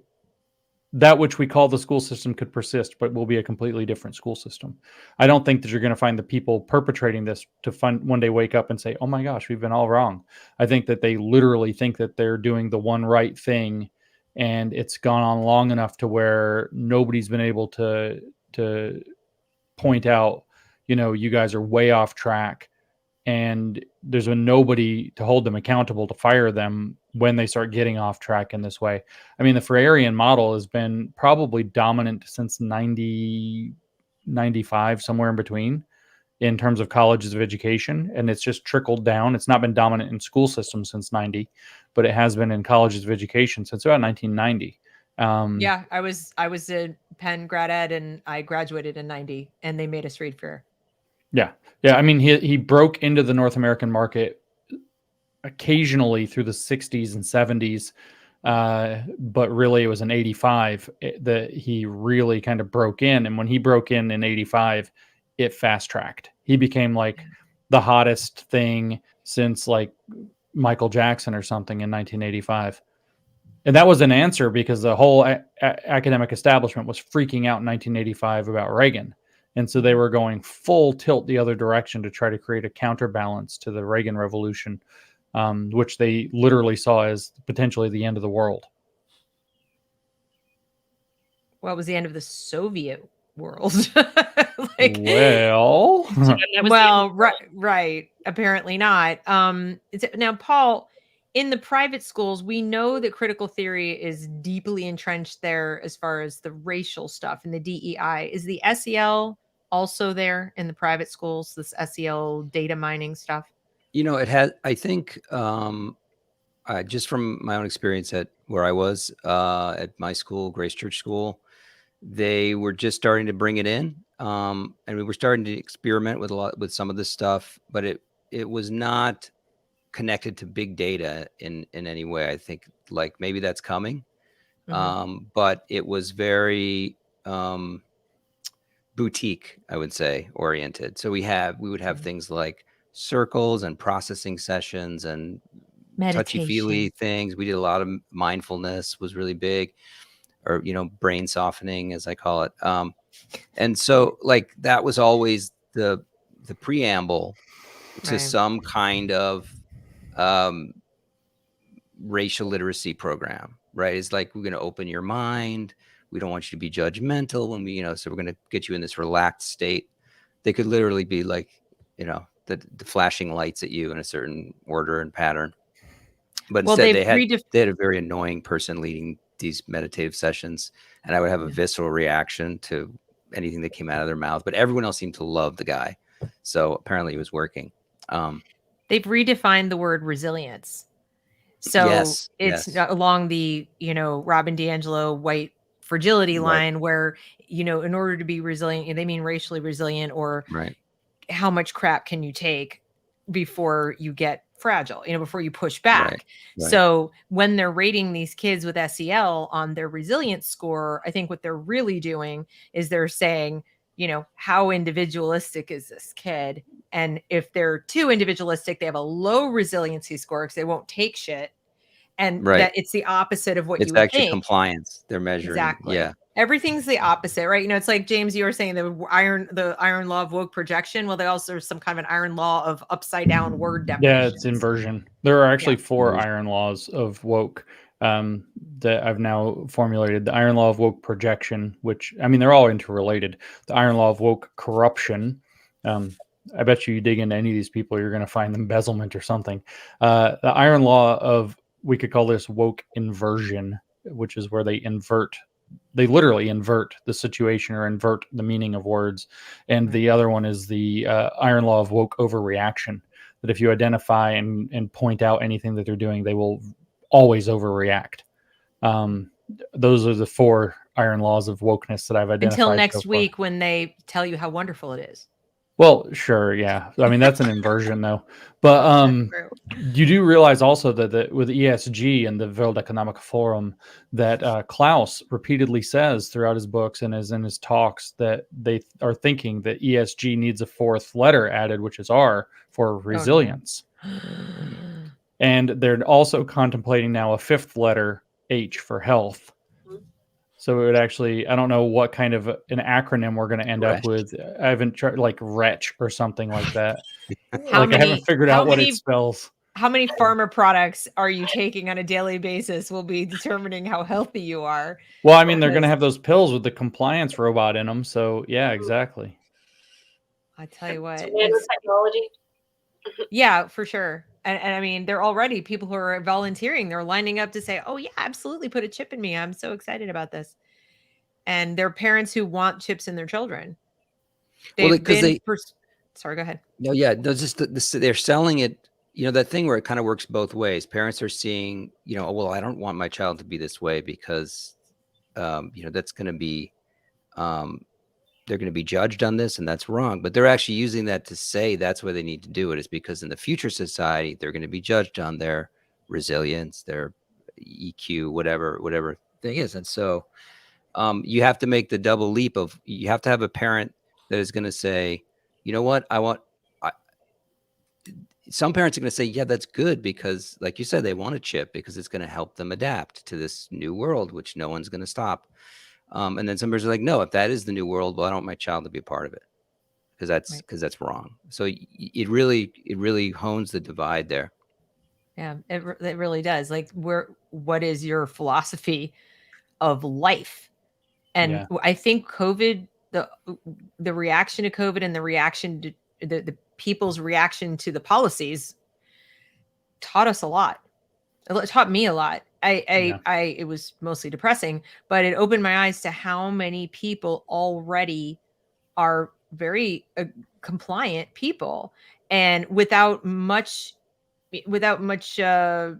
that which we call the school system could persist, but will be a completely different school system. I don't think that you're going to find the people perpetrating this to one day wake up and say, oh my gosh, we've been all wrong. I think that they literally think that they're doing the one right thing and it's gone on long enough to where nobody's been able to point out, you guys are way off track, and there's been nobody to hold them accountable to fire them when they start getting off track in this way. I mean, the Freirean model has been probably dominant since 95, somewhere in between, in terms of colleges of education, and it's just trickled down. It's not been dominant in school systems since 90, but it has been in colleges of education since about 1990. Yeah, I was a Penn grad ed, and I graduated in 90, and they made us read fair. Yeah. I mean, he broke into the North American market occasionally through the 60s and 70s, but really it was in 85 that he really kind of broke in. And when he broke in 85, it fast tracked. He became like the hottest thing since like Michael Jackson or something in 1985. And that was an answer because the whole academic establishment was freaking out in 1985 about Reagan. And so they were going full tilt the other direction to try to create a counterbalance to the Reagan Revolution, which they literally saw as potentially the end of the world. Well, it was the end of the Soviet world. Right. Apparently not. Now, Paul, in the private schools, we know that critical theory is deeply entrenched there as far as the racial stuff and the DEI. Is the SEL also there in the private schools, this SEL data mining stuff? It has, I think, just from my own experience at where I was at my school, Grace Church School, they were just starting to bring it in. And we were starting to experiment with some of this stuff, but it was not connected to big data in any way. I think like maybe that's coming. But it was very boutique, I would say, oriented. So we would have things like circles and processing sessions and touchy-feely things. We did a lot of mindfulness, was really big, or brain softening, as I call it. And so like that was always the preamble to some kind of racial literacy program, right? It's like, we're going to open your mind. We don't want you to be judgmental when so we're going to get you in this relaxed state. They could literally be like, the flashing lights at you in a certain order and pattern. But instead they had a very annoying person leading these meditative sessions, and I would have a visceral reaction to anything that came out of their mouth, but everyone else seemed to love the guy. So apparently it was working. They've redefined the word resilience. So it's along the, Robin DiAngelo white fragility line where, in order to be resilient, they mean racially resilient, or how much crap can you take before you get fragile, before you push back. So when they're rating these kids with SEL on their resilience score, I think what they're really doing is they're saying, how individualistic is this kid? And if they're too individualistic, they have a low resiliency score because they won't take shit. And that it's the opposite of what you would think. It's actually compliance they're measuring. Exactly. Yeah. Everything's the opposite, right? It's like, James, you were saying the iron law of woke projection. Well, they also have some kind of an iron law of upside down word definition. Yeah, it's inversion. There are actually 4 iron laws of woke that I've now formulated. The iron law of woke projection, which, I mean, they're all interrelated. The iron law of woke corruption. I bet you dig into any of these people, you're going to find embezzlement or something. The iron law of, we could call this woke inversion, which is where they literally invert the situation or invert the meaning of words. And the other one is the iron law of woke overreaction, that if you identify and point out anything that they're doing, they will always overreact. Those are the 4 iron laws of wokeness that I've identified. Until next week when they tell you how wonderful it is. Well, sure, yeah. I mean, that's an inversion, though. But you do realize also that with ESG and the World Economic Forum, that Klaus repeatedly says throughout his books and as in his talks that they are thinking that ESG needs a 4th letter added, which is R, for resilience. And they're also contemplating now a 5th letter, H, for health. So it would actually, I don't know what kind of an acronym we're going to end up with. I haven't tried, like wretch or something like that. I haven't figured out what it spells. how many pharma products are you taking on a daily basis will be determining how healthy you are. Well, I mean, they're going to have those pills with the compliance robot in them. So yeah, exactly. I tell you what, nanotechnology. yeah, for sure. And I mean, they're already people who are volunteering. They're lining up to say, "Oh yeah, absolutely, put a chip in me. I'm so excited about this." And they're parents who want chips in their children. Well, They've because been. Sorry, go ahead. no, yeah, no, just they're selling it. You know, that thing where it kind of works both ways. Parents are seeing, you know, oh, well, I don't want my child to be this way because, you know, that's going to be, they're going to be judged on this, and that's wrong. But they're actually using that to say that's why they need to do it, is because in the future society, they're going to be judged on their resilience, their EQ, whatever thing is. And so, you have to make the double leap of, you have to have a parent that is going to say, you know what, some parents are going to say, yeah, that's good, because like you said, they want a chip because it's going to help them adapt to this new world, which no one's going to stop. And then some parents are like, no, if that is the new world, well, I don't want my child to be a part of it because that's wrong. So it really hones the divide there. Yeah, it really does. Like, what is your philosophy of life? And Yeah. I think COVID, the reaction to COVID and the reaction to the people's reaction to the policies taught us a lot. It taught me a lot. It was mostly depressing, but it opened my eyes to how many people already are very compliant people, and without much to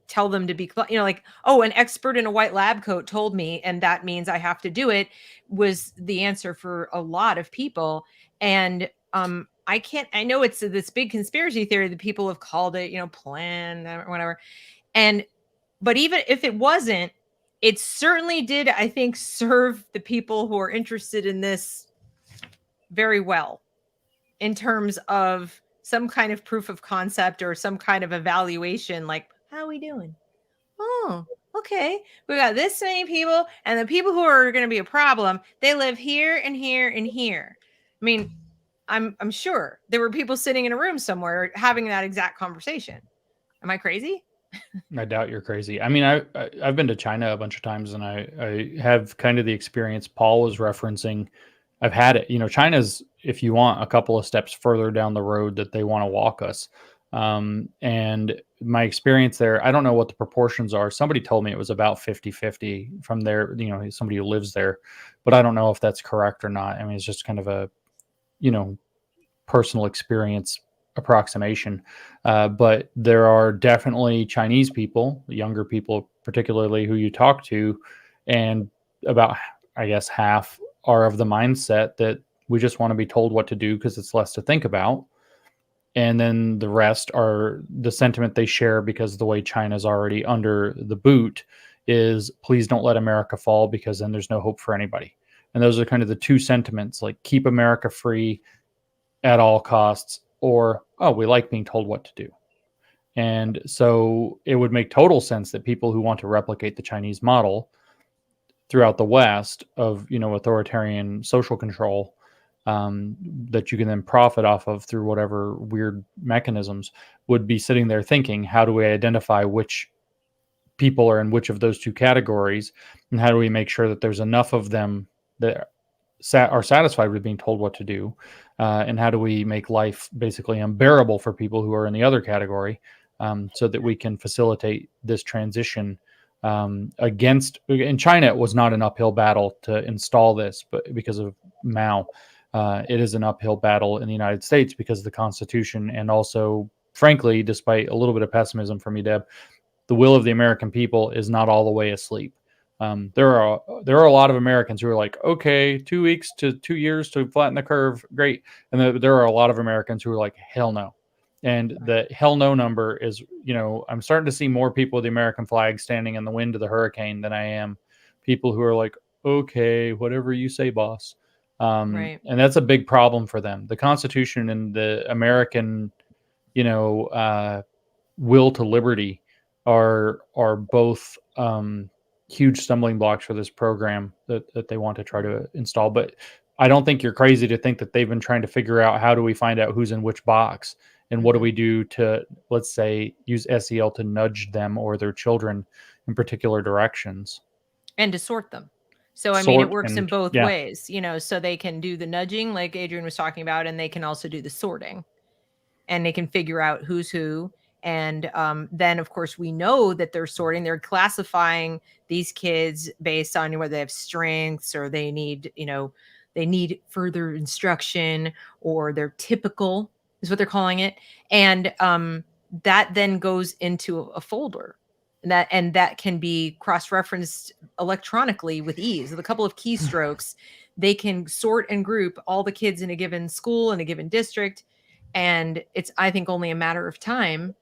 tell them to be, like, oh, an expert in a white lab coat told me, and that means I have to do it, was the answer for a lot of people. And I know it's this big conspiracy theory that people have called it, plan or whatever. But even if it wasn't, it certainly did, I think, serve the people who are interested in this very well, in terms of some kind of proof of concept or some kind of evaluation, like, how are we doing? Oh, okay. We got this many people, and the people who are going to be a problem, they live here and here and here. I mean, I'm sure there were people sitting in a room somewhere having that exact conversation. Am I crazy? I doubt you're crazy. I mean, I've been to China a bunch of times, and I have kind of the experience Paul was referencing. I've had it. China's, if you want, a couple of steps further down the road that they want to walk us. And my experience there, I don't know what the proportions are. Somebody told me it was about 50-50 from there, somebody who lives there, but I don't know if that's correct or not. I mean, it's just kind of a, personal experience approximation. But there are definitely Chinese people, younger people, particularly, who you talk to, and about, I guess, half are of the mindset that we just want to be told what to do because it's less to think about. And then the rest are the sentiment they share because the way China's already under the boot is, please don't let America fall, because then there's no hope for anybody. And those are kind of the two sentiments, like keep America free at all costs, or, oh, we like being told what to do. And so it would make total sense that people who want to replicate the Chinese model throughout the West of, authoritarian social control, that you can then profit off of through whatever weird mechanisms, would be sitting there thinking, how do we identify which people are in which of those two categories? And how do we make sure that there's enough of them that are satisfied with being told what to do? And how do we make life basically unbearable for people who are in the other category, so that we can facilitate this transition against. In China, it was not an uphill battle to install this, but because of Mao, it is an uphill battle in the United States because of the Constitution, and also, frankly, despite a little bit of pessimism from you, Deb, the will of the American people is not all the way asleep. There are a lot of Americans who are like, okay, 2 weeks to 2 years to flatten the curve, great. And there are a lot of Americans who are like, hell no. And the hell no number is, I'm starting to see more people with the American flag standing in the wind of the hurricane than I am people who are like, okay, whatever you say, boss. Right. And that's a big problem for them. The Constitution and the American, will to liberty are both huge stumbling blocks for this program that they want to try to install. But I don't think you're crazy to think that they've been trying to figure out, how do we find out who's in which box, And what do we do to, let's say, use SEL to nudge them or their children in particular directions? And to sort them. So, I mean, it works in both yeah. ways, you know, so they can do the nudging like Adrienne was talking about, and they can also do the sorting, and they can figure out who's who. And then, of course, we know that they're sorting, they're classifying these kids based on whether they have strengths or they need, you know, they need further instruction, or they're typical is what they're calling it. And that then goes into a folder. And that can be cross-referenced electronically with ease. With a couple of keystrokes, they can sort and group all the kids in a given school, in a given district. And it's, I think, only a matter of time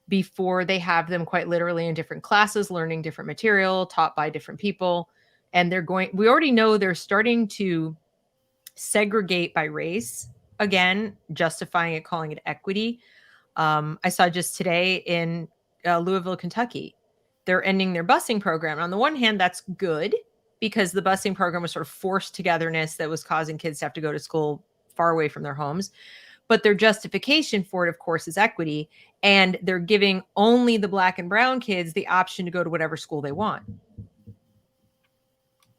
before they have them quite literally in different classes, learning different material, taught by different people. And we already know they're starting to segregate by race, again, justifying it, calling it equity. I saw just today in Louisville, Kentucky, they're ending their busing program. On the one hand, that's good because the busing program was sort of forced togetherness that was causing kids to have to go to school far away from their homes. But their justification for it, of course, is equity. And they're giving only the Black and brown kids the option to go to whatever school they want.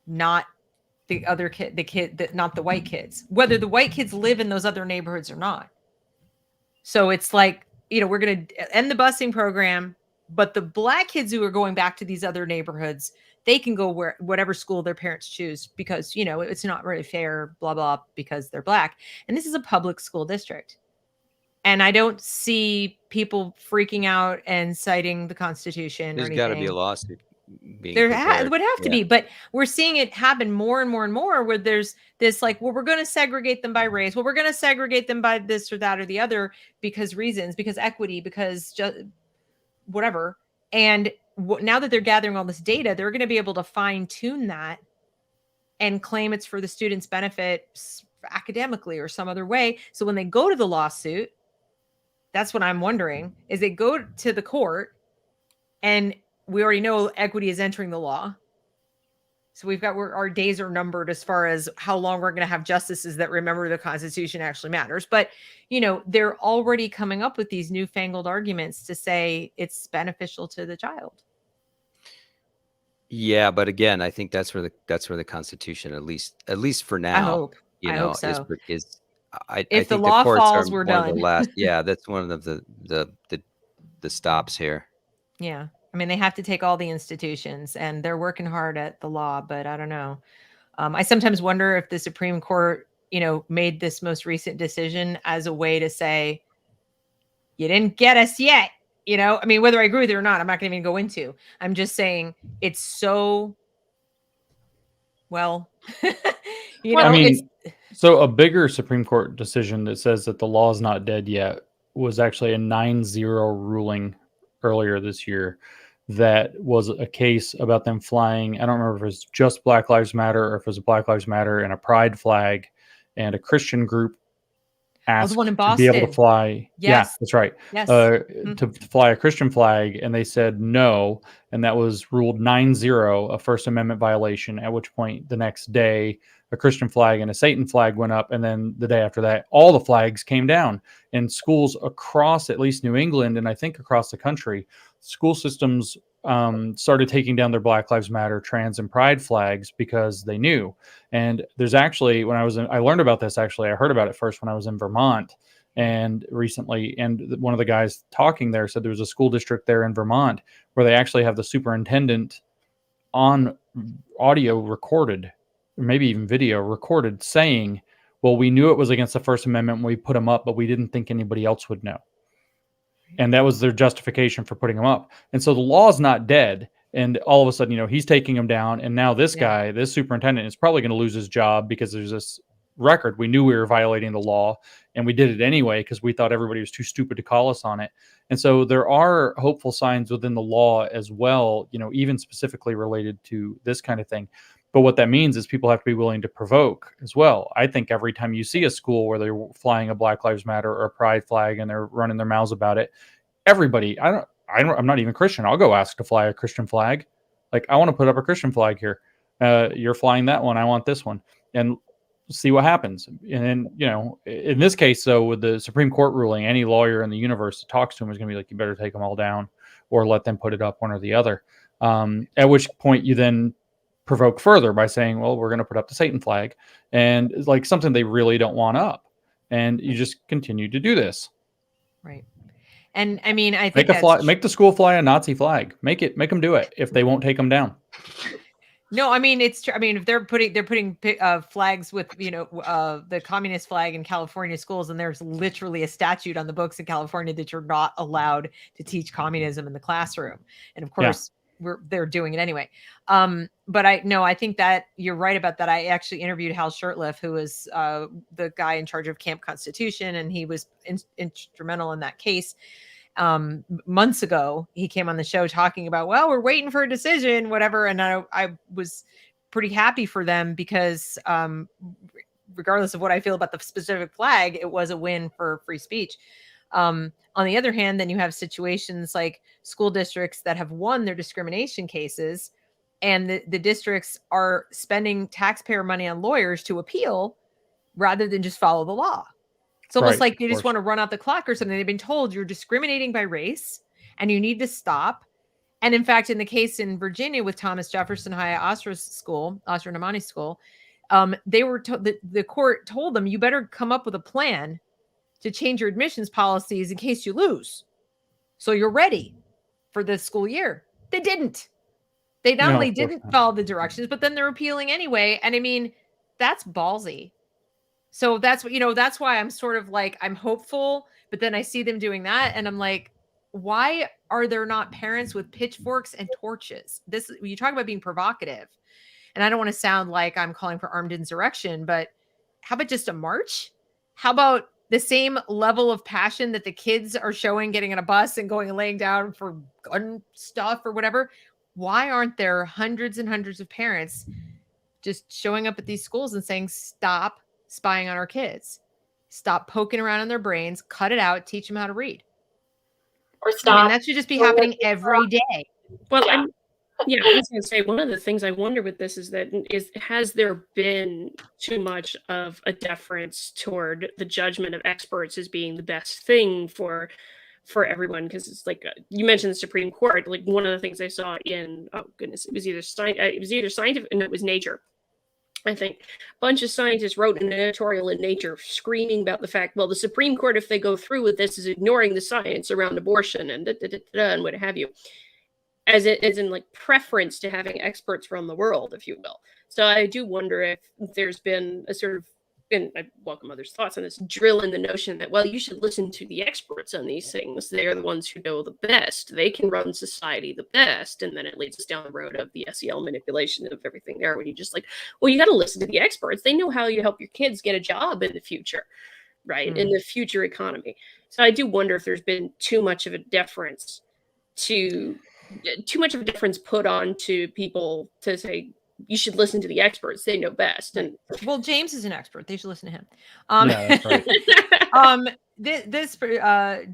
Not the other kid, not the white kids, whether the white kids live in those other neighborhoods or not. So it's like, you know, we're going to end the busing program, but the Black kids who are going back to these other neighborhoods, they can go whatever school their parents choose because, you know, it's not really fair, blah, blah, because they're Black. And this is a public school district. And I don't see people freaking out and citing the Constitution. There's got to be a lawsuit. There would have to be, but we're seeing it happen more and more and more where there's this like, well, we're going to segregate them by race. Well, we're going to segregate them by this or that or the other because equity, because just whatever. And now that they're gathering all this data, they're going to be able to fine tune that and claim it's for the student's benefit academically or some other way. So when they go to the lawsuit, that's what I'm wondering, is they go to the court and we already know equity is entering the law. So our days are numbered as far as how long we're going to have justices that remember the Constitution actually matters. But, you know, they're already coming up with these newfangled arguments to say it's beneficial to the child. Yeah, but again, I think that's where the Constitution, at least for now, I hope so. I if think the law courts falls, are we're one of done. the last. Yeah, that's one of the stops here. Yeah. I mean, they have to take all the institutions and they're working hard at the law, but I don't know. I sometimes wonder if the Supreme Court, you know, made this most recent decision as a way to say, you didn't get us yet. You know, I mean, whether I agree with it or not, I'm not going to even go into. I'm just saying it's so, well, you know, I mean, so a bigger Supreme Court decision that says that the law is not dead yet was actually a 9-0 ruling earlier this year. That was a case about them flying. I don't remember if it was just Black Lives Matter or if it was Black Lives Matter and a pride flag, and a Christian group asked the one in to be able to fly. Yes. Yeah, that's right. Yes. To fly a Christian flag, and they said no, and that was ruled 9-0, a First Amendment violation. At which point, the next day, a Christian flag and a Satan flag went up, and then the day after that, all the flags came down. And schools across, at least New England, and I think across the country, school systems started taking down their Black Lives Matter, trans, and pride flags because they knew. And there's actually, I learned about this, actually, I heard about it first when I was in Vermont and recently, and one of the guys talking there said there was a school district there in Vermont where they actually have the superintendent on audio recorded, or maybe even video recorded, saying, well, we knew it was against the First Amendment when we put them up, but we didn't think anybody else would know. And that was their justification for putting them up. And so the law is not dead. And all of a sudden, you know, he's taking them down. And now this guy, this superintendent, is probably going to lose his job because there's this record. We knew we were violating the law, and we did it anyway because we thought everybody was too stupid to call us on it. And so there are hopeful signs within the law as well, you know, even specifically related to this kind of thing. But what that means is people have to be willing to provoke as well. I think every time you see a school where they're flying a Black Lives Matter or a pride flag and they're running their mouths about it, everybody, I'm not even Christian. I'll go ask to fly a Christian flag. Like, I want to put up a Christian flag here. You're flying that one. I want this one. And see what happens. And then, you know, in this case, though, with the Supreme Court ruling, any lawyer in the universe that talks to him is going to be like, you better take them all down or let them put it up, one or the other. At which point you then provoke further by saying, well, we're going to put up the Satan flag, and it's like something they really don't want up. And you just continue to do this. Right. And I mean, I think make the school fly a Nazi flag. Make them do it if they won't take them down. No, I mean, it's true. I mean, if they're putting flags with, you know, the communist flag in California schools, and there's literally a statute on the books in California that you're not allowed to teach communism in the classroom. And of course, they're doing it anyway. But I think that you're right about that. I actually interviewed Hal Shurtleff, who was the guy in charge of Camp Constitution, and he was instrumental in that case. Months ago, he came on the show talking about, well, we're waiting for a decision, whatever. And I was pretty happy for them because regardless of what I feel about the specific flag, it was a win for free speech. On the other hand, then you have situations like school districts that have won their discrimination cases, and the districts are spending taxpayer money on lawyers to appeal rather than just follow the law. It's almost like they just want to run out the clock or something. They've been told you're discriminating by race and you need to stop. And in fact, in the case in Virginia with Thomas Jefferson High Osra Namani School, they were the court told them, you better come up with a plan to change your admissions policies in case you lose, so you're ready for the school year. They didn't. They not only didn't follow the directions, but then they're appealing anyway. And I mean, that's ballsy. So that's what, that's why I'm sort of like, I'm hopeful, but then I see them doing that and I'm like, why are there not parents with pitchforks and torches? You talk about being provocative, and I don't want to sound like I'm calling for armed insurrection, but how about just a march? How about the same level of passion that the kids are showing, getting in a bus and going and laying down for gun stuff or whatever? Why aren't there hundreds and hundreds of parents just showing up at these schools and saying, stop spying on our kids, stop poking around in their brains, cut it out, teach them how to read? Or stop. I mean, that should just be happening every day. Well, I was going to say, one of the things I wonder with this is has there been too much of a deference toward the judgment of experts as being the best thing for everyone? Because it's like you mentioned the Supreme Court. Like, one of the things I saw in it was either scientific and it was Nature. I think a bunch of scientists wrote an editorial in Nature screaming about the fact, well, the Supreme Court, if they go through with this, is ignoring the science around abortion and and what have you, as in like preference to having experts from the world, if you will. So I do wonder if there's been a sort of, and I welcome others' thoughts on this, drill in the notion that, well, you should listen to the experts on these things. They are the ones who know the best. They can run society the best. And then it leads us down the road of the SEL manipulation of everything there, when you just like, well, you got to listen to the experts. They know how you help your kids get a job in the future, right? In the future economy. So I do wonder if there's been too much of a deference put on to people to say, you should listen to the experts. They know best. And well, James is an expert. They should listen to him. Yeah, that's right. This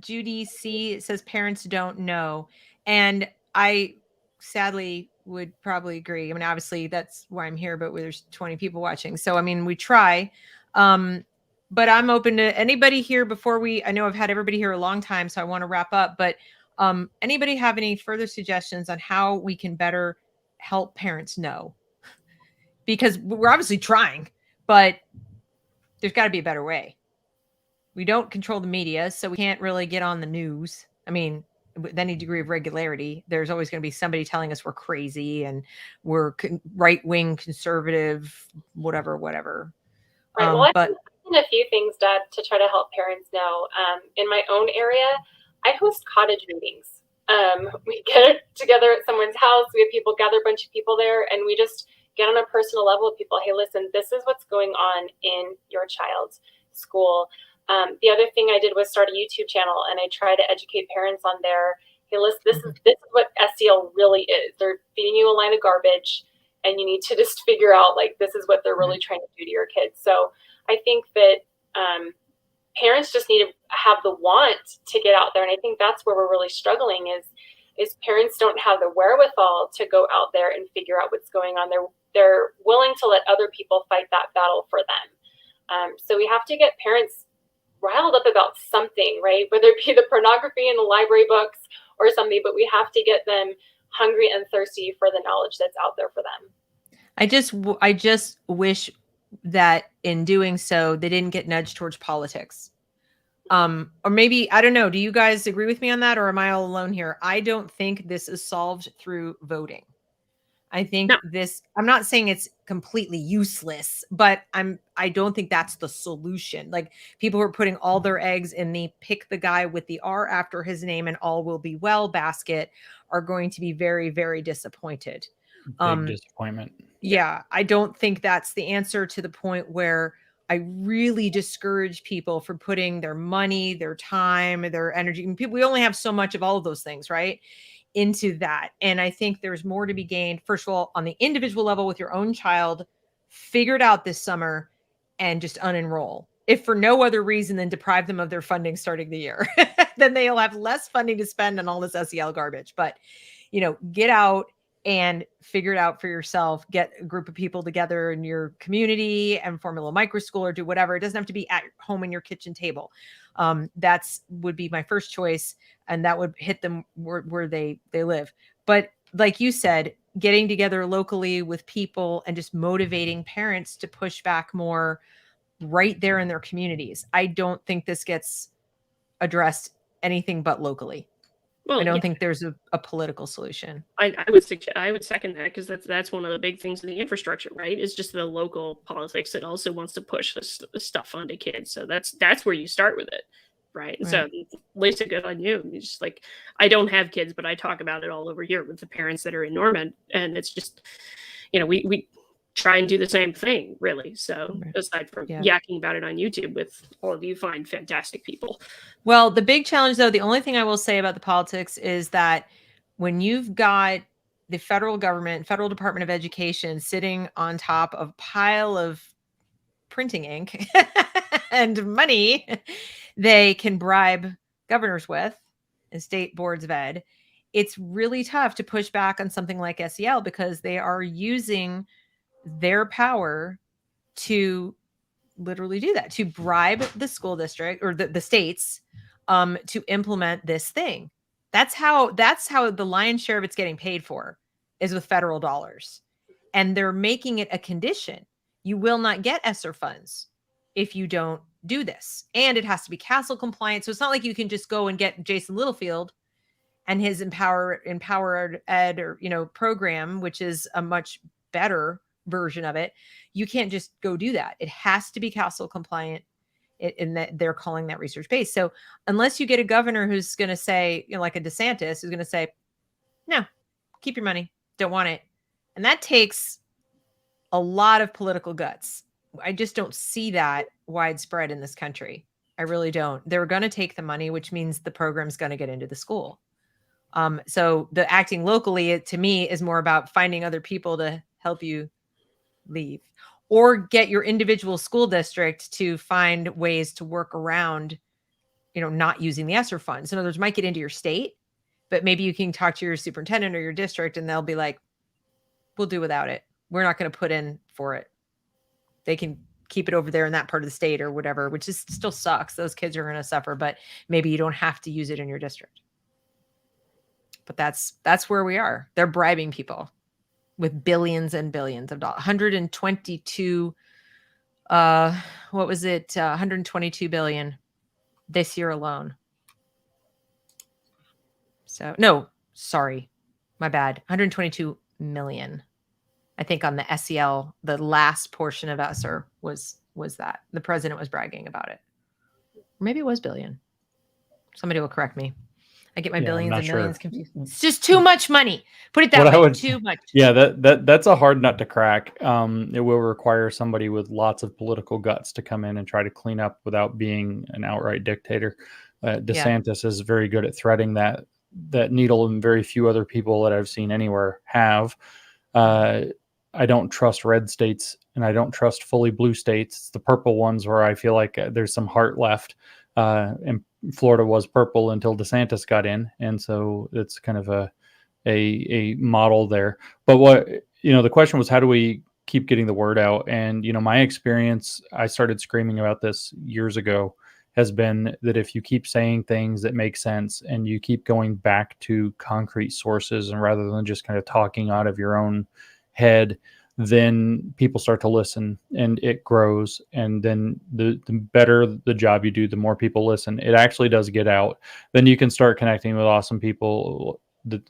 Judy C says parents don't know. And I sadly would probably agree. I mean, obviously that's why I'm here, but there's 20 people watching. So, I mean, we try, but I'm open to anybody here I know I've had everybody here a long time, so I want to wrap up, but anybody have any further suggestions on how we can better help parents know? Because we're obviously trying, but there's got to be a better way. We don't control the media, so we can't really get on the news. I mean, with any degree of regularity, there's always going to be somebody telling us we're crazy and we're right-wing conservative, whatever. Right. Well, I've seen a few things, Deb, to try to help parents know. In my own area, I host cottage meetings. We get together at someone's house. We have people gather, a bunch of people there, and we just get on a personal level with people. Hey, listen, this is what's going on in your child's school. The other thing I did was start a YouTube channel, and I try to educate parents on there. Hey, listen, this is what SEL really is. They're feeding you a line of garbage, and you need to just figure out, like, this is what they're really trying to do to your kids. So I think that parents just need to have the want to get out there. And I think that's where we're really struggling is parents don't have the wherewithal to go out there and figure out what's going on. They're willing to let other people fight that battle for them. So we have to get parents riled up about something, right? Whether it be the pornography in the library books or something, but we have to get them hungry and thirsty for the knowledge that's out there for them. I just wish that in doing so, they didn't get nudged towards politics. Or maybe, I don't know. Do you guys agree with me on that, or am I all alone here? I don't think this is solved through voting. I think I'm not saying it's completely useless, but I don't think that's the solution. Like, people who are putting all their eggs in the pick the guy with the R after his name and all will be well basket are going to be very, very disappointed. Big disappointment. Yeah, I don't think that's the answer, to the point where I really discourage people from putting their money, their time, their energy. We only have so much of all of those things, right, into that. And I think there's more to be gained, first of all, on the individual level with your own child, figure it out this summer and just unenroll. If for no other reason than deprive them of their funding starting the year, then they'll have less funding to spend on all this SEL garbage. But, get out and figure it out for yourself. Get a group of people together in your community and form a little micro school or do whatever. It doesn't have to be at home in your kitchen table. That's would be my first choice. And that would hit them where they live. But like you said, getting together locally with people and just motivating parents to push back more right there in their communities. I don't think this gets addressed anything but locally. Well, I don't think there's a political solution. I would second that, because that's one of the big things in the infrastructure, right? Is just the local politics that also wants to push this stuff onto kids. So that's where you start with it, right? So Lisa, good on you. It's just like, I don't have kids, but I talk about it all over here with the parents that are in Norman, and it's just, we try and do the same thing, really. So aside from yakking about it on YouTube with all of you fine, fantastic people. Well, the big challenge, though, the only thing I will say about the politics is that when you've got the federal government, Federal Department of Education sitting on top of a pile of printing ink and money they can bribe governors with and state boards of ed, it's really tough to push back on something like SEL, because they are using their power to literally do that, to bribe the school district or the states to implement this thing. That's how the lion's share of it's getting paid for, is with federal dollars. And they're making it a condition. You will not get ESSER funds if you don't do this. And it has to be CASEL compliant. So it's not like you can just go and get Jason Littlefield and his empowered ed or, program, which is a much better version of it. You can't just go do that. It has to be CASEL compliant, and that they're calling that research based. So unless you get a governor who's going to say, like a DeSantis, who's going to say, no, keep your money, don't want it. And that takes a lot of political guts. I just don't see that widespread in this country. I really don't. They're going to take the money, which means the program's going to get into the school. So the acting locally, to me, is more about finding other people to help you leave, or get your individual school district to find ways to work around, not using the ESSER funds. In other words, might get into your state, but maybe you can talk to your superintendent or your district and they'll be like, we'll do without it. We're not going to put in for it. They can keep it over there in that part of the state or whatever, which is still sucks. Those kids are going to suffer, but maybe you don't have to use it in your district. But that's where we are. They're bribing people with billions and billions of dollars. 122, what was it? 122 billion this year alone. So, no, sorry, my bad. 122 million. I think on the SEL, the last portion of ESSER was that. The president was bragging about it. Or maybe it was billion. Somebody will correct me. I get my billions and millions confused. It's just too much money. Put it that way. Too much. Yeah, that's a hard nut to crack. It will require somebody with lots of political guts to come in and try to clean up without being an outright dictator. DeSantis is very good at threading that needle, and very few other people that I've seen anywhere have. I don't trust red states, and I don't trust fully blue states. It's the purple ones where I feel like there's some heart left. And Florida was purple until DeSantis got in, and so it's kind of a model there. But what the question was, how do we keep getting the word out. And, my experience, I started screaming about this years ago, has been that if you keep saying things that make sense and you keep going back to concrete sources, and rather than just kind of talking out of your own head, then people start to listen and it grows. And then the better the job you do, the more people listen. It actually does get out. Then you can start connecting with awesome people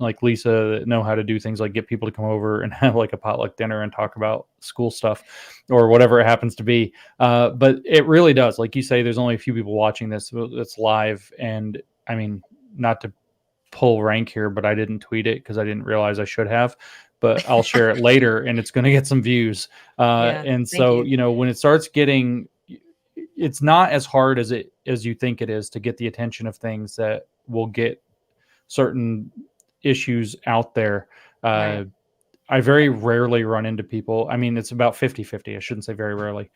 like Lisa that know how to do things like get people to come over and have like a potluck dinner and talk about school stuff or whatever it happens to be. But it really does. Like you say, there's only a few people watching this. It's live. And I mean, not to pull rank here, but I didn't tweet it because I didn't realize I should have. But I'll share it later and it's going to get some views. And so, when it starts getting, it's not as hard as you think it is to get the attention of things that will get certain issues out there. Right. I very rarely run into people. I mean, it's about 50-50. I shouldn't say very rarely.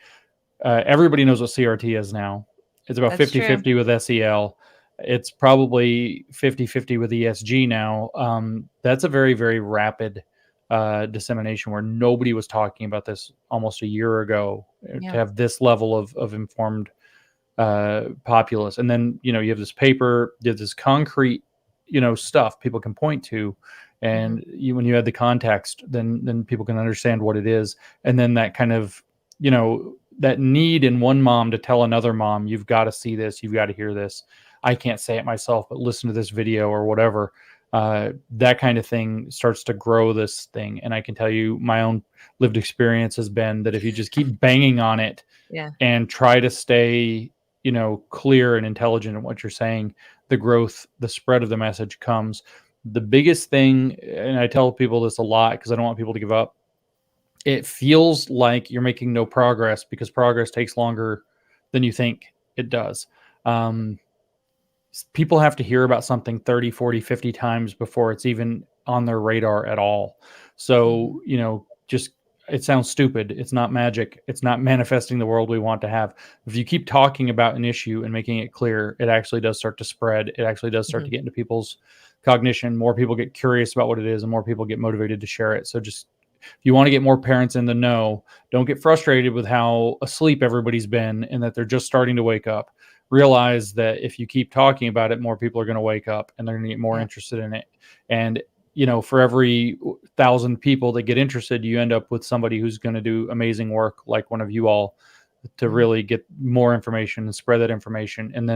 Everybody knows what CRT is now. It's about 50-50 with SEL. It's probably 50-50 with ESG now. That's a very, very rapid dissemination where nobody was talking about this almost a year ago to have this level of informed populace. And then, you have this paper, you have this concrete, stuff people can point to. And when you add the context, then people can understand what it is. And then that kind of, that need in one mom to tell another mom, you've got to see this, you've got to hear this. I can't say it myself, but listen to this video or whatever. That kind of thing starts to grow this thing. And I can tell you my own lived experience has been that if you just keep banging on it and try to stay, clear and intelligent in what you're saying, the growth, the spread of the message comes. The biggest thing, and I tell people this a lot because I don't want people to give up, it feels like you're making no progress because progress takes longer than you think it does. People have to hear about something 30, 40, 50 times before it's even on their radar at all. So, just, it sounds stupid. It's not magic. It's not manifesting the world we want to have. If you keep talking about an issue and making it clear, it actually does start to spread. It actually does start to get into people's cognition. More people get curious about what it is and more people get motivated to share it. So just, if you want to get more parents in the know, don't get frustrated with how asleep everybody's been and that they're just starting to wake up. Realize that if you keep talking about it, more people are going to wake up and they're going to get more interested in it. And, for every 1,000 people that get interested, you end up with somebody who's going to do amazing work like one of you all to really get more information and spread that information. And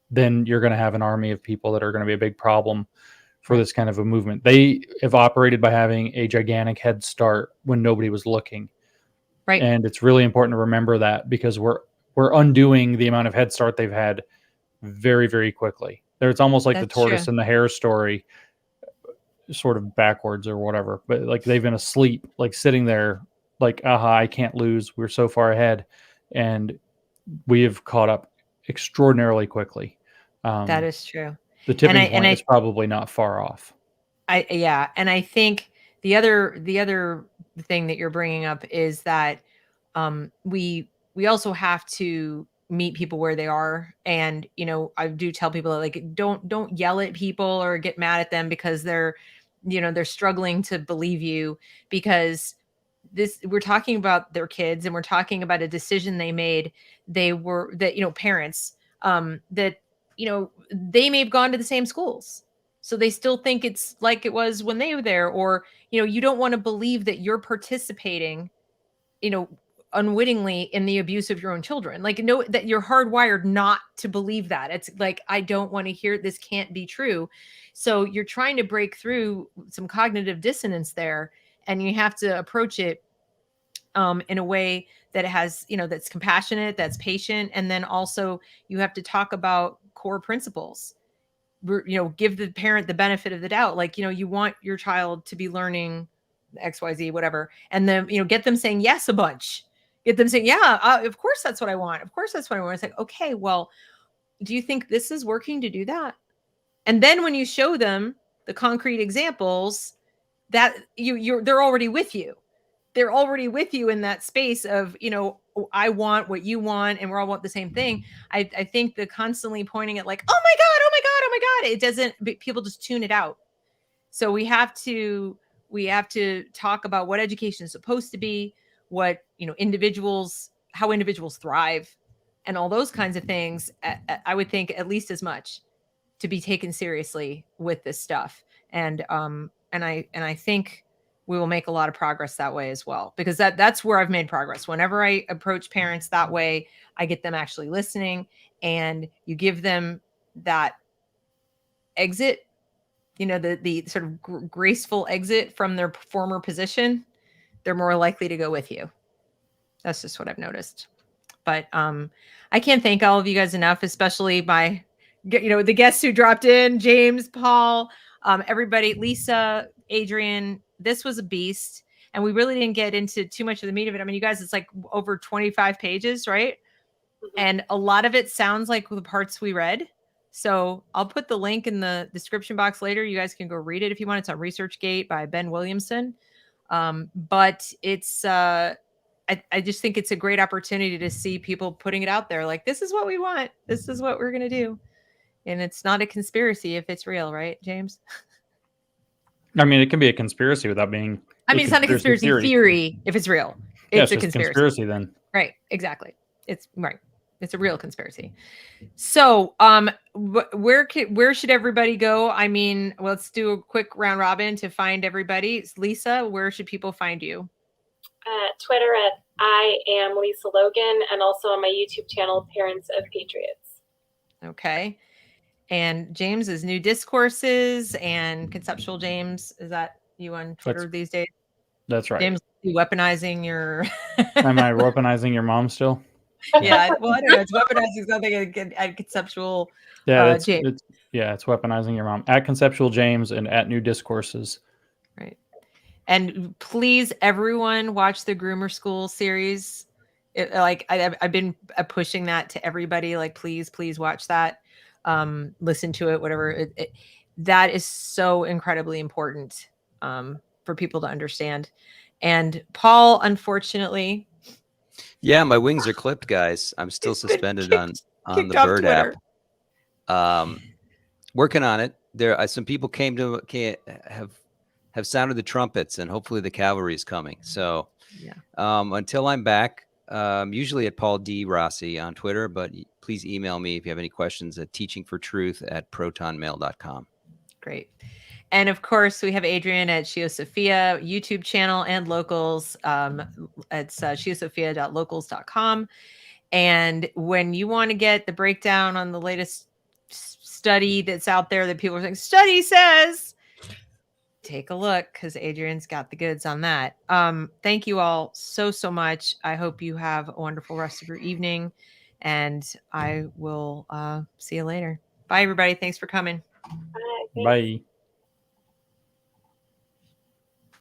then you're going to have an army of people that are going to be a big problem for this kind of a movement. They have operated by having a gigantic head start when nobody was looking. Right. And it's really important to remember that because we're undoing the amount of head start they've had very, very quickly. It's almost like the tortoise and the hare story, sort of backwards or whatever. But like they've been asleep, like sitting there, like, I can't lose. We're so far ahead. And we have caught up extraordinarily quickly. That is true. The tipping point is probably not far off. And I think the other thing that you're bringing up is that we also have to meet people where they are. And, I do tell people that, like, don't yell at people or get mad at them because they're struggling to believe you, because we're talking about their kids and we're talking about a decision they made. Parents, that, they may have gone to the same schools. So they still think it's like it was when they were there, or, you don't want to believe that you're participating, unwittingly in the abuse of your own children. Like, know that you're hardwired not to believe that. It's like, I don't want to hear, this can't be true. So you're trying to break through some cognitive dissonance there, and you have to approach it in a way that has, that's compassionate, that's patient. And then also you have to talk about core principles. Give the parent the benefit of the doubt. Like, you want your child to be learning XYZ, whatever. And then, get them saying yes a bunch. Get them saying, yeah, of course that's what I want. Of course that's what I want. It's like, okay, well, do you think this is working to do that? And then when you show them the concrete examples, that they're already with you. They're already with you in that space of, I want what you want and we're all want the same thing. I think the constantly pointing at like, oh my God, it doesn't, people just tune it out. So we have to talk about what education is supposed to be. what, individuals, how individuals thrive and all those kinds of things, I would think at least as much to be taken seriously with this stuff. And I think we will make a lot of progress that way as well, because that's where I've made progress. Whenever I approach parents that way, I get them actually listening, and you give them that exit, the sort of graceful exit from their former position, they're more likely to go with you. That's just what I've noticed. But I can't thank all of you guys enough, especially the guests who dropped in, James, Paul, everybody, Lisa, Adrienne. This was a beast. And we really didn't get into too much of the meat of it. I mean, you guys, it's like over 25 pages, right? Mm-hmm. And a lot of it sounds like the parts we read. So I'll put the link in the description box later. You guys can go read it if you want. It's on ResearchGate by Ben Williamson. But it's, I just think it's a great opportunity to see people putting it out there. Like, this is what we want. This is what we're going to do. And it's not a conspiracy if it's real, right, James? I mean, it can be a conspiracy without being. It's not a conspiracy theory if it's real. It's a conspiracy then. Right. Exactly. It's right. It's a real conspiracy. So, where should everybody go? I mean, let's do a quick round robin to find everybody. Lisa, where should people find you? Twitter at I am Lisa Logan, and also on my YouTube channel, Parents of Patriots. Okay. And James is New Discourses and Conceptual James. Is that you on Twitter these days? That's right. James, you weaponizing your... Am I weaponizing your mom still? Yeah. Well, I don't know. It's weaponizing something at Conceptual James. It's weaponizing your mom. At Conceptual James and at New Discourses. Right. And please, everyone, watch the Groomer School series. I've been pushing that to everybody. Like, please watch that. Listen to it, whatever. That is so incredibly important for people to understand. And Paul, unfortunately, my wings are clipped, guys. I'm still suspended on the Bird Twitter app. Working on it. There are some people have sounded the trumpets, and hopefully the cavalry is coming. So until I'm back, usually at Paul D. Rossi on Twitter, but please email me if you have any questions at teachingfortruth@protonmail.com. Great. And of course, we have Adrienne at ScioSophia YouTube channel and locals. It's ScioSophia.locals.com. And when you want to get the breakdown on the latest study that's out there that people are saying, study says, take a look, because Adrienne's got the goods on that. Thank you all so much. I hope you have a wonderful rest of your evening, and I will see you later. Bye, everybody. Thanks for coming. Bye. Bye.